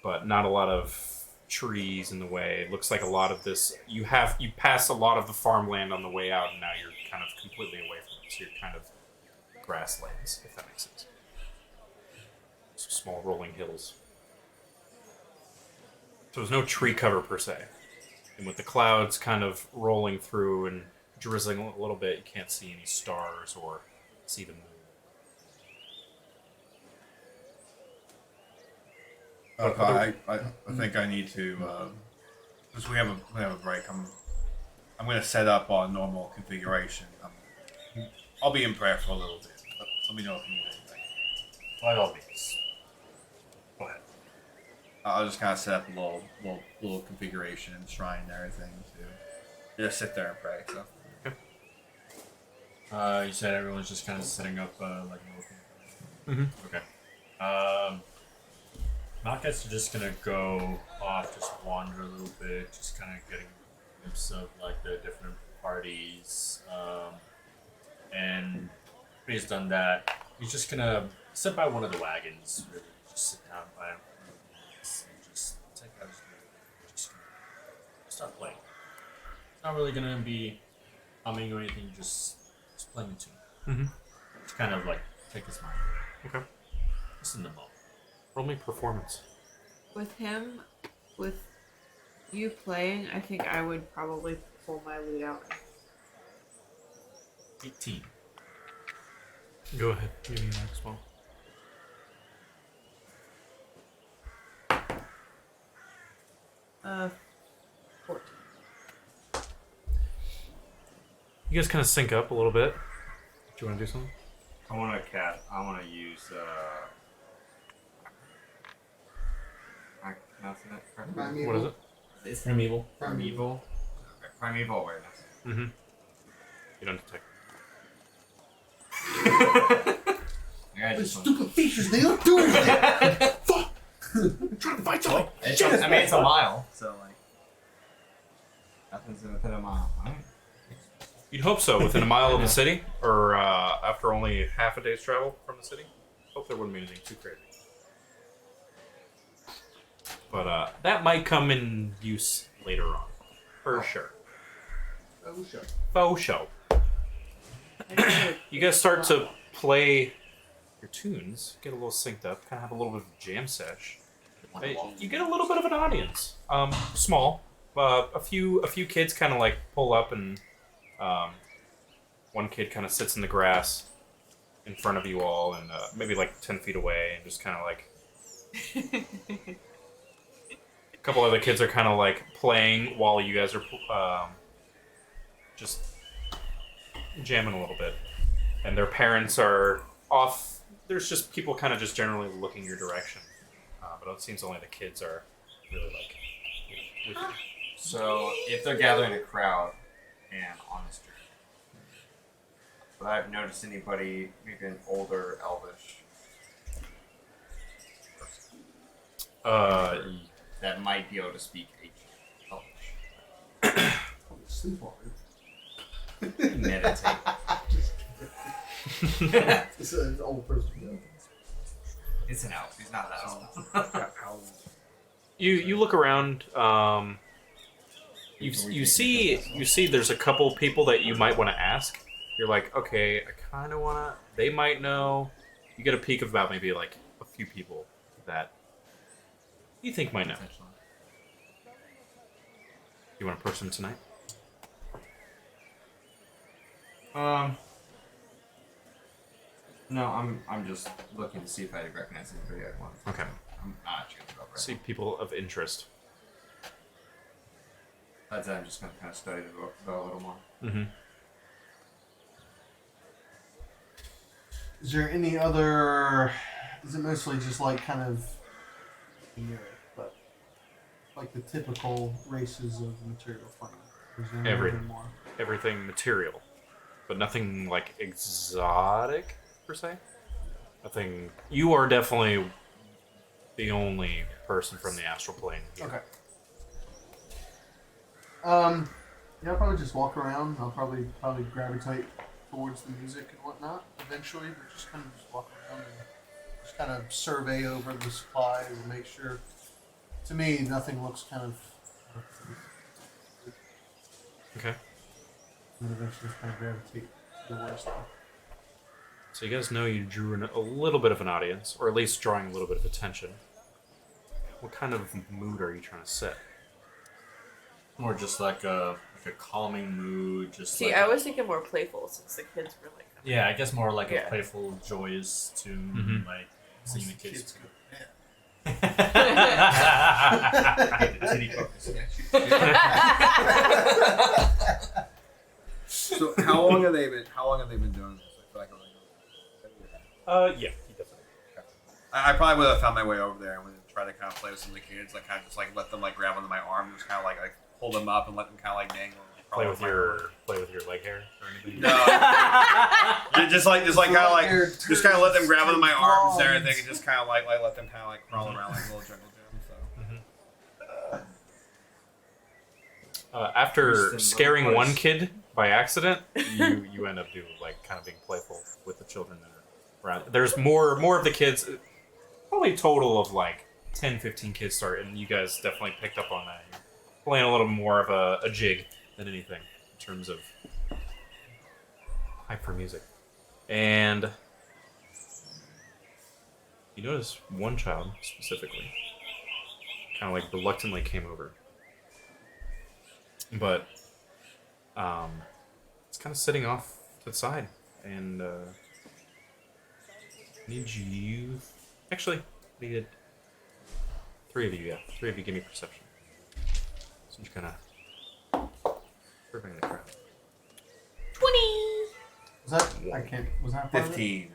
But not a lot of trees in the way. It looks like a lot of this, you pass a lot of the farmland on the way out, and now you're kind of completely away from it. So you're kind of grasslands, if that makes sense. Some small rolling hills. So there's no tree cover per se. And with the clouds kind of rolling through and drizzling a little bit, you can't see any stars or see the moon. Okay, I think I need to, because we have a break. I'm going to set up our normal configuration. I'll be in prayer for a little bit. But let me know if you need anything. By all means. Go ahead. I'll just kind of set up a little configuration and shrine and everything to just sit there and pray. So. You said everyone's just kind of setting up like a little. Okay. Malkat's just gonna go off, just wander a little bit, just kind of getting a glimpse of the different parties. And when he's done that, he's just gonna sit by one of the wagons, really, just sit down by him and just take out his music, just start playing. It's not really gonna be humming or anything, just playing a tune. Just kind of take his mind away. Okay. Just in the moment. Roll me performance. With you playing, I think I would probably pull my lute out. 18. Go ahead. Give me an next one. Uh, 14. You guys kind of sync up a little bit. Do you want to do something? I want to use pronouncing it correctly? Primeval. What is it? It's primeval. Primeval. Okay, primeval awareness. Mm-hmm. You don't detect. Yeah, These stupid features, they don't do anything. Fuck! I'm trying to find something. I mean, it's a mile, so like nothing's within a mile, right? You'd hope so, within a mile of the city, or after only half a day's travel from the city. Hope there wouldn't be anything too crazy. But that might come in use later on, for sure. Oh, sure. Faux show. You guys start to play your tunes, get a little synced up, kind of have a little bit of a jam sesh. You get a little bit of an audience. Small. A few kids kind of like pull up, and one kid kind of sits in the grass in front of you all, and maybe like 10 feet away, and just kind of like. A couple other kids are kind of like playing while you guys are just jamming a little bit, and their parents are off. There's just people kind of just generally looking your direction, but it seems only the kids are really like with you. So if they're gathering a crowd and on the street, but I haven't noticed anybody, maybe an older elvish person, that might be able to speak elvish. Sleepwalker. Meditate. It's an old person. It's an elf. He's not that old. You look around. You see there's a couple people that you might want to ask. You're like, okay, I kind of want to. They might know. You get a peek of about maybe like a few people that you think might know. You want to approach them tonight? No, I'm just looking to see if I recognize anybody I want. Okay. I'm not actually gonna go right See people of interest. now. That's it. I'm just gonna kind of study the book a little more. Mm-hmm. Is there any other? Is it mostly just like kind of generic, but like the typical races of the material plane? Or is there anything more? Everything material, but nothing like exotic per se. Nothing. You are definitely the only person from the astral plane here. Okay. Yeah, I'll probably just walk around. I'll probably gravitate towards the music and whatnot eventually, but just kind of just walk around and just kind of survey over the supplies and make sure. To me, nothing looks kind of. Okay. And then eventually just kind of gravitate to the worst stuff. So you guys know you drew a little bit of an audience, or at least drawing a little bit of attention. What kind of mood are you trying to set? More just like a calming mood. Just See, like I was thinking more playful since the kids were like. yeah, I guess more like Yeah. a playful, joyous tune, Mhm. like seeing the kids. Titty focus. So how long have they been doing this? I feel like Yeah, he does. I probably would have found my way over there and would try to kind of play with some of the kids, like kind of just like let them like grab onto my arm, just kind of like hold them up and let them kind of like dangle. Play with your leg hair or anything. No, just kind of let them grab onto my arms and everything, and just kind of like let them kind of like crawl around like a little jungle gym. So After Houston, scaring little one boys. kid by accident, you end up doing like kind of being playful with the children that are around. There's more of the kids. Probably a total of like 10, 15 kids start, and you guys definitely picked up on that. You're playing a little more of a jig than anything in terms of hyper music. And you notice one child specifically kind of like reluctantly came over. But it's kind of sitting off to the side, and need you. Actually, needed three of you. Yeah, three of you. Give me perception. So I'm just kind of surveying the crowd. 20! Was that? I can't. Was that part of it? 15.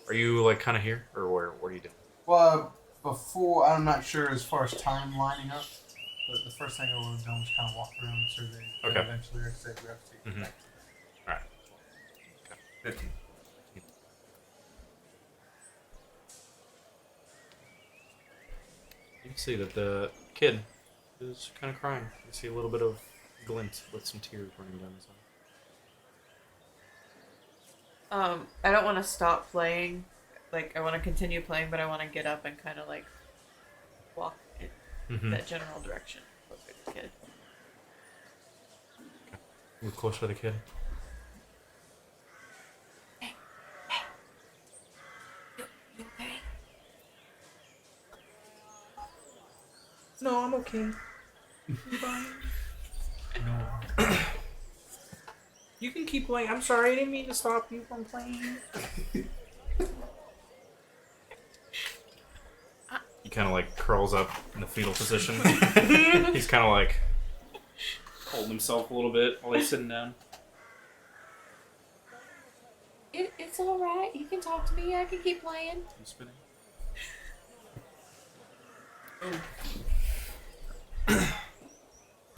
Are you like kind of here, or what are you doing? Well, before, I'm not sure as far as time lining up, but the first thing I would have done was kind of walk around and survey. Okay. And eventually, like I said, we have to take it back. Alright. 15. You can see that the kid is kind of crying. You see a little bit of glint with some tears running down his eye. I don't want to stop playing. Like, I want to continue playing, but I want to get up and kind of like walk in that general direction. Closer to the kid. Move closer to the kid. You okay? No, I'm okay. No. You can keep playing. I'm sorry, I didn't mean to stop you from playing. He kind of like curls up in the fetal position. He's kind of like holding himself a little bit while he's sitting down. It's all right. You can talk to me. I can keep playing. He's spinning.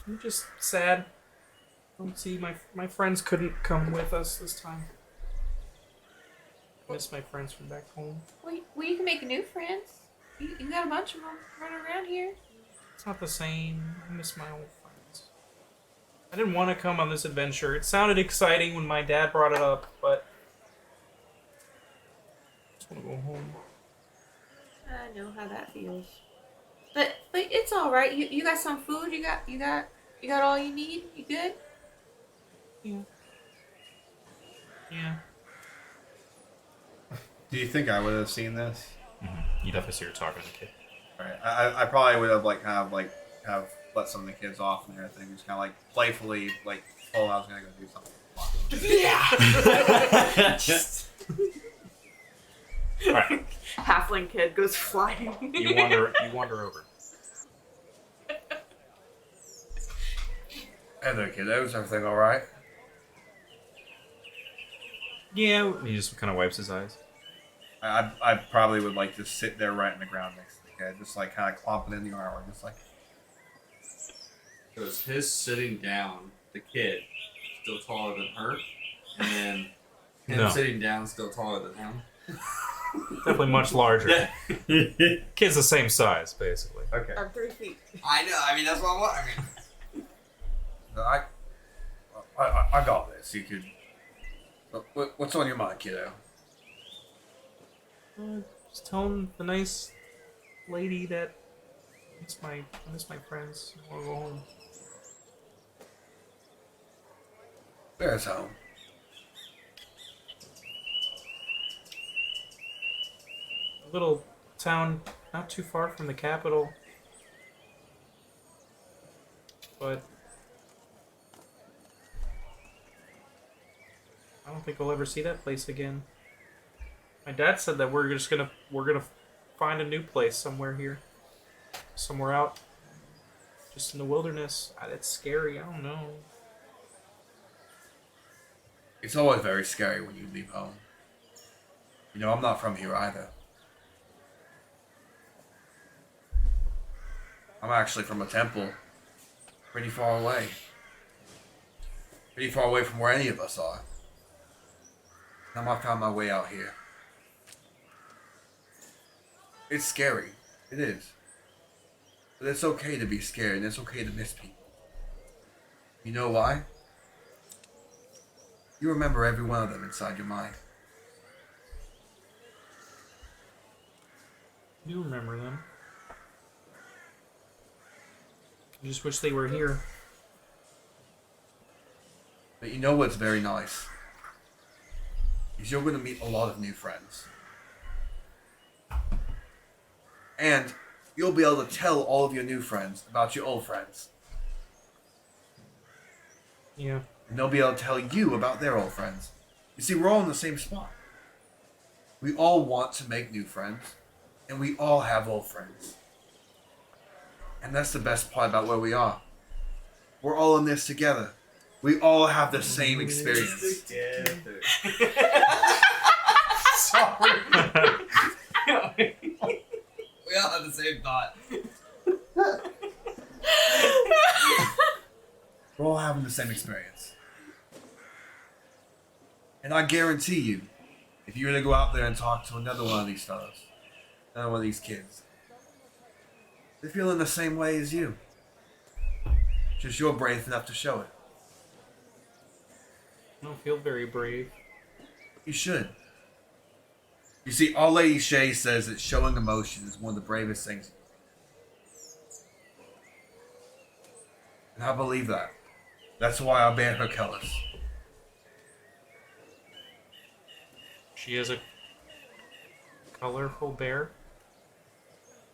I'm just sad. Don't see my friends couldn't come with us this time. I miss my friends from back home. Well, you can make new friends. You got a bunch of them running around here. It's not the same. I miss my old friends. I didn't want to come on this adventure. It sounded exciting when my dad brought it up, but I just want to go home. I know how that feels. But it's all right. You got some food. You got all you need. You good? Yeah. Yeah. Do you think I would have seen this? You definitely see her talking to the kid. Right. I probably would have have let some of the kids off and everything, just kind of like playfully like, oh, I was gonna go do something. Alright. Halfling kid goes flying. You wander over. Hey there, kiddos. Everything all right? Yeah. He just kind of wipes his eyes. I probably would like just sit there right in the ground next to the kid, just like kind of clomping in the armor, just like. So it's his sitting down, the kid, still taller than her, and then him No. sitting down, still taller than him. Definitely much larger. Kid's the same size, basically. Okay. I'm 3 feet. I know. I mean, that's what I want. I got this. You could. What's on your mind, kiddo? Just telling the nice lady that I miss my friends. I want to go home. Where's home? A little town not too far from the capital. But I don't think I'll ever see that place again. My dad said that we're gonna find a new place somewhere here. Somewhere out. Just in the wilderness. It's scary, I don't know. It's always very scary when you leave home. You know, I'm not from here either. I'm actually from a temple pretty far away. Pretty far away from where any of us are. Now I found my way out here. It's scary. It is. But it's okay to be scared and it's okay to miss people. You know why? You remember every one of them inside your mind. I do remember them. I just wish they were here. But you know what's very nice? Is you're going to meet a lot of new friends. And you'll be able to tell all of your new friends about your old friends. Yeah. And they'll be able to tell you about their old friends. You see, we're all in the same spot. We all want to make new friends. And we all have old friends. And that's the best part about where we are. We're all in this together. We all have the same experience. We all have same experience. And I guarantee you, if you were to go out there and talk to another one of these fellows, another one of these kids, they're feeling the same way as you. Just you're brave enough to show it. I don't feel very brave. You should. You see, Our Lady Shay says that showing emotion is one of the bravest things. And I believe that. That's why I bear her colors. She is a colorful bear.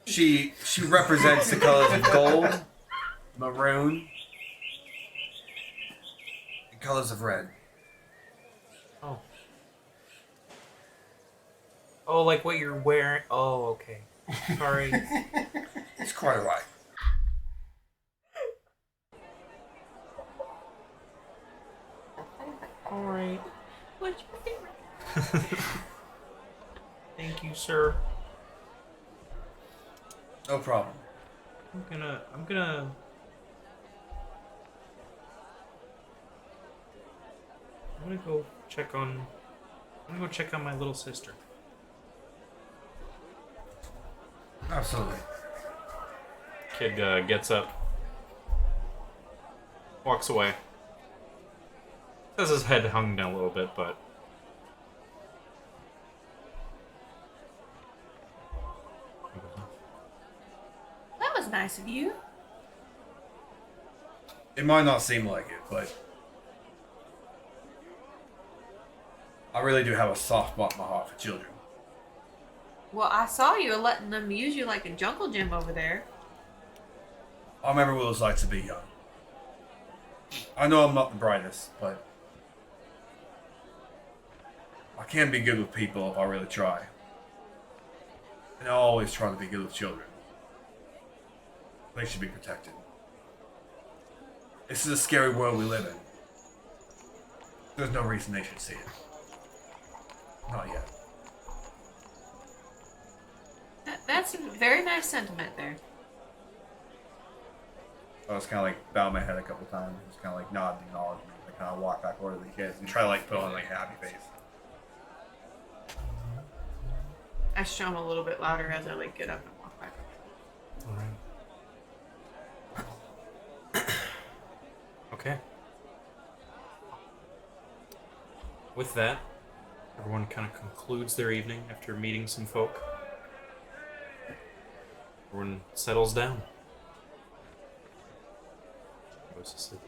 She represents the colors of gold, maroon, and colors of red. Oh. Oh, like what you're wearing. Oh, okay. Sorry. It's quite alright. Alright. What's your favorite? Thank you, sir. No problem. I'm gonna go check on my little sister. Absolutely. Kid gets up, walks away. Has his head hung down a little bit, but That was nice of you. It might not seem like it, but I really do have a soft spot in my heart for children. Well, I saw you letting them use you like a jungle gym over there. I remember what it was like to be young. I know I'm not the brightest, but I can be good with people if I really try. And I always try to be good with children. They should be protected. This is a scary world we live in. There's no reason they should see it. Not yet. That's a very nice sentiment there. I was kind of like bowing my head a couple times, just kind of like nodding, acknowledging. I kind of walk back over to the kids and try to like put on like a happy face. I show them a little bit louder as I like get up and walk back. alright. Okay. With that, everyone kind of concludes their evening after meeting some folk. Everyone settles down. Goes to sleep.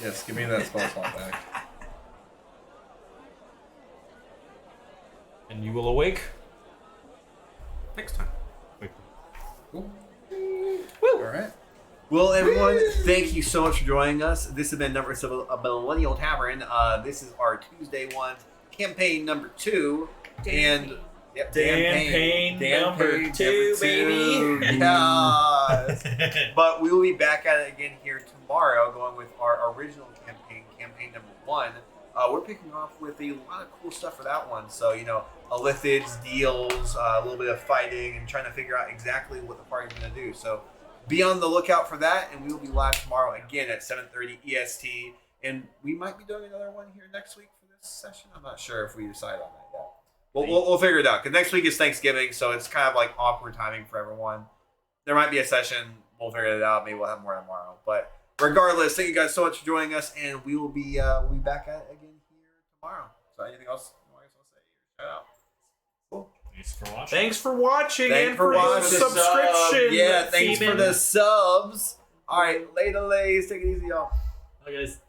Yes, give me that spell slot back. And you will awake next time. Wait. Cool. All right. Well, everyone, thank you so much for joining us. This has been Number 7 of Millennial Tavern. This is our Tuesday one, campaign number 2. And yep, Campaign number two, baby. Yes. But we will be back at it again here tomorrow, going with our original campaign number 1. We're picking off with a lot of cool stuff for that one. So, you know, lithids, deals, a little bit of fighting, and trying to figure out exactly what the party's going to do. So be on the lookout for that, and we will be live tomorrow again at 7:30 EST. And we might be doing another one here next week for this session. I'm not sure if we decide on that yet. We'll figure it out, because next week is Thanksgiving, so it's kind of like awkward timing for everyone. There might be a session. We'll figure it out. Maybe we'll have more tomorrow. But regardless, thank you guys so much for joining us, and we will be back at it again here tomorrow. So anything else you want to say? Shout out. Cool. Thanks for watching. Thanks for watching Thanks and for for the watching. subscription. Yeah, thanks Feeman. for the subs. All right, later, lays. Take it easy, y'all. Hi guys.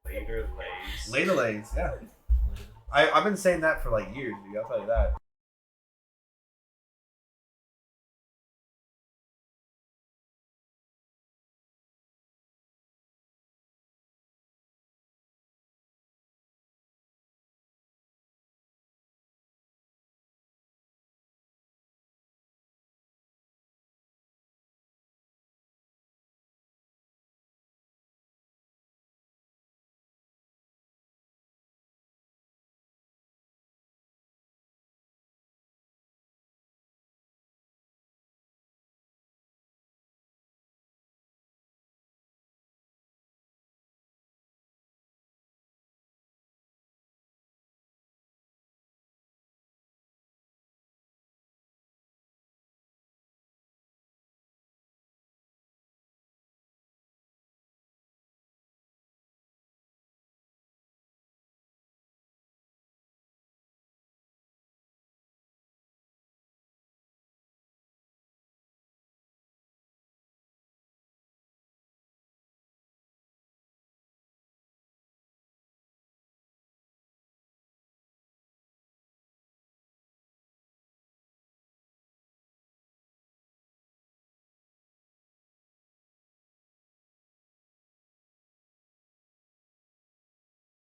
Later, lays. Later, lays. Yeah. I've been saying that for like years, dude. I'll tell you that.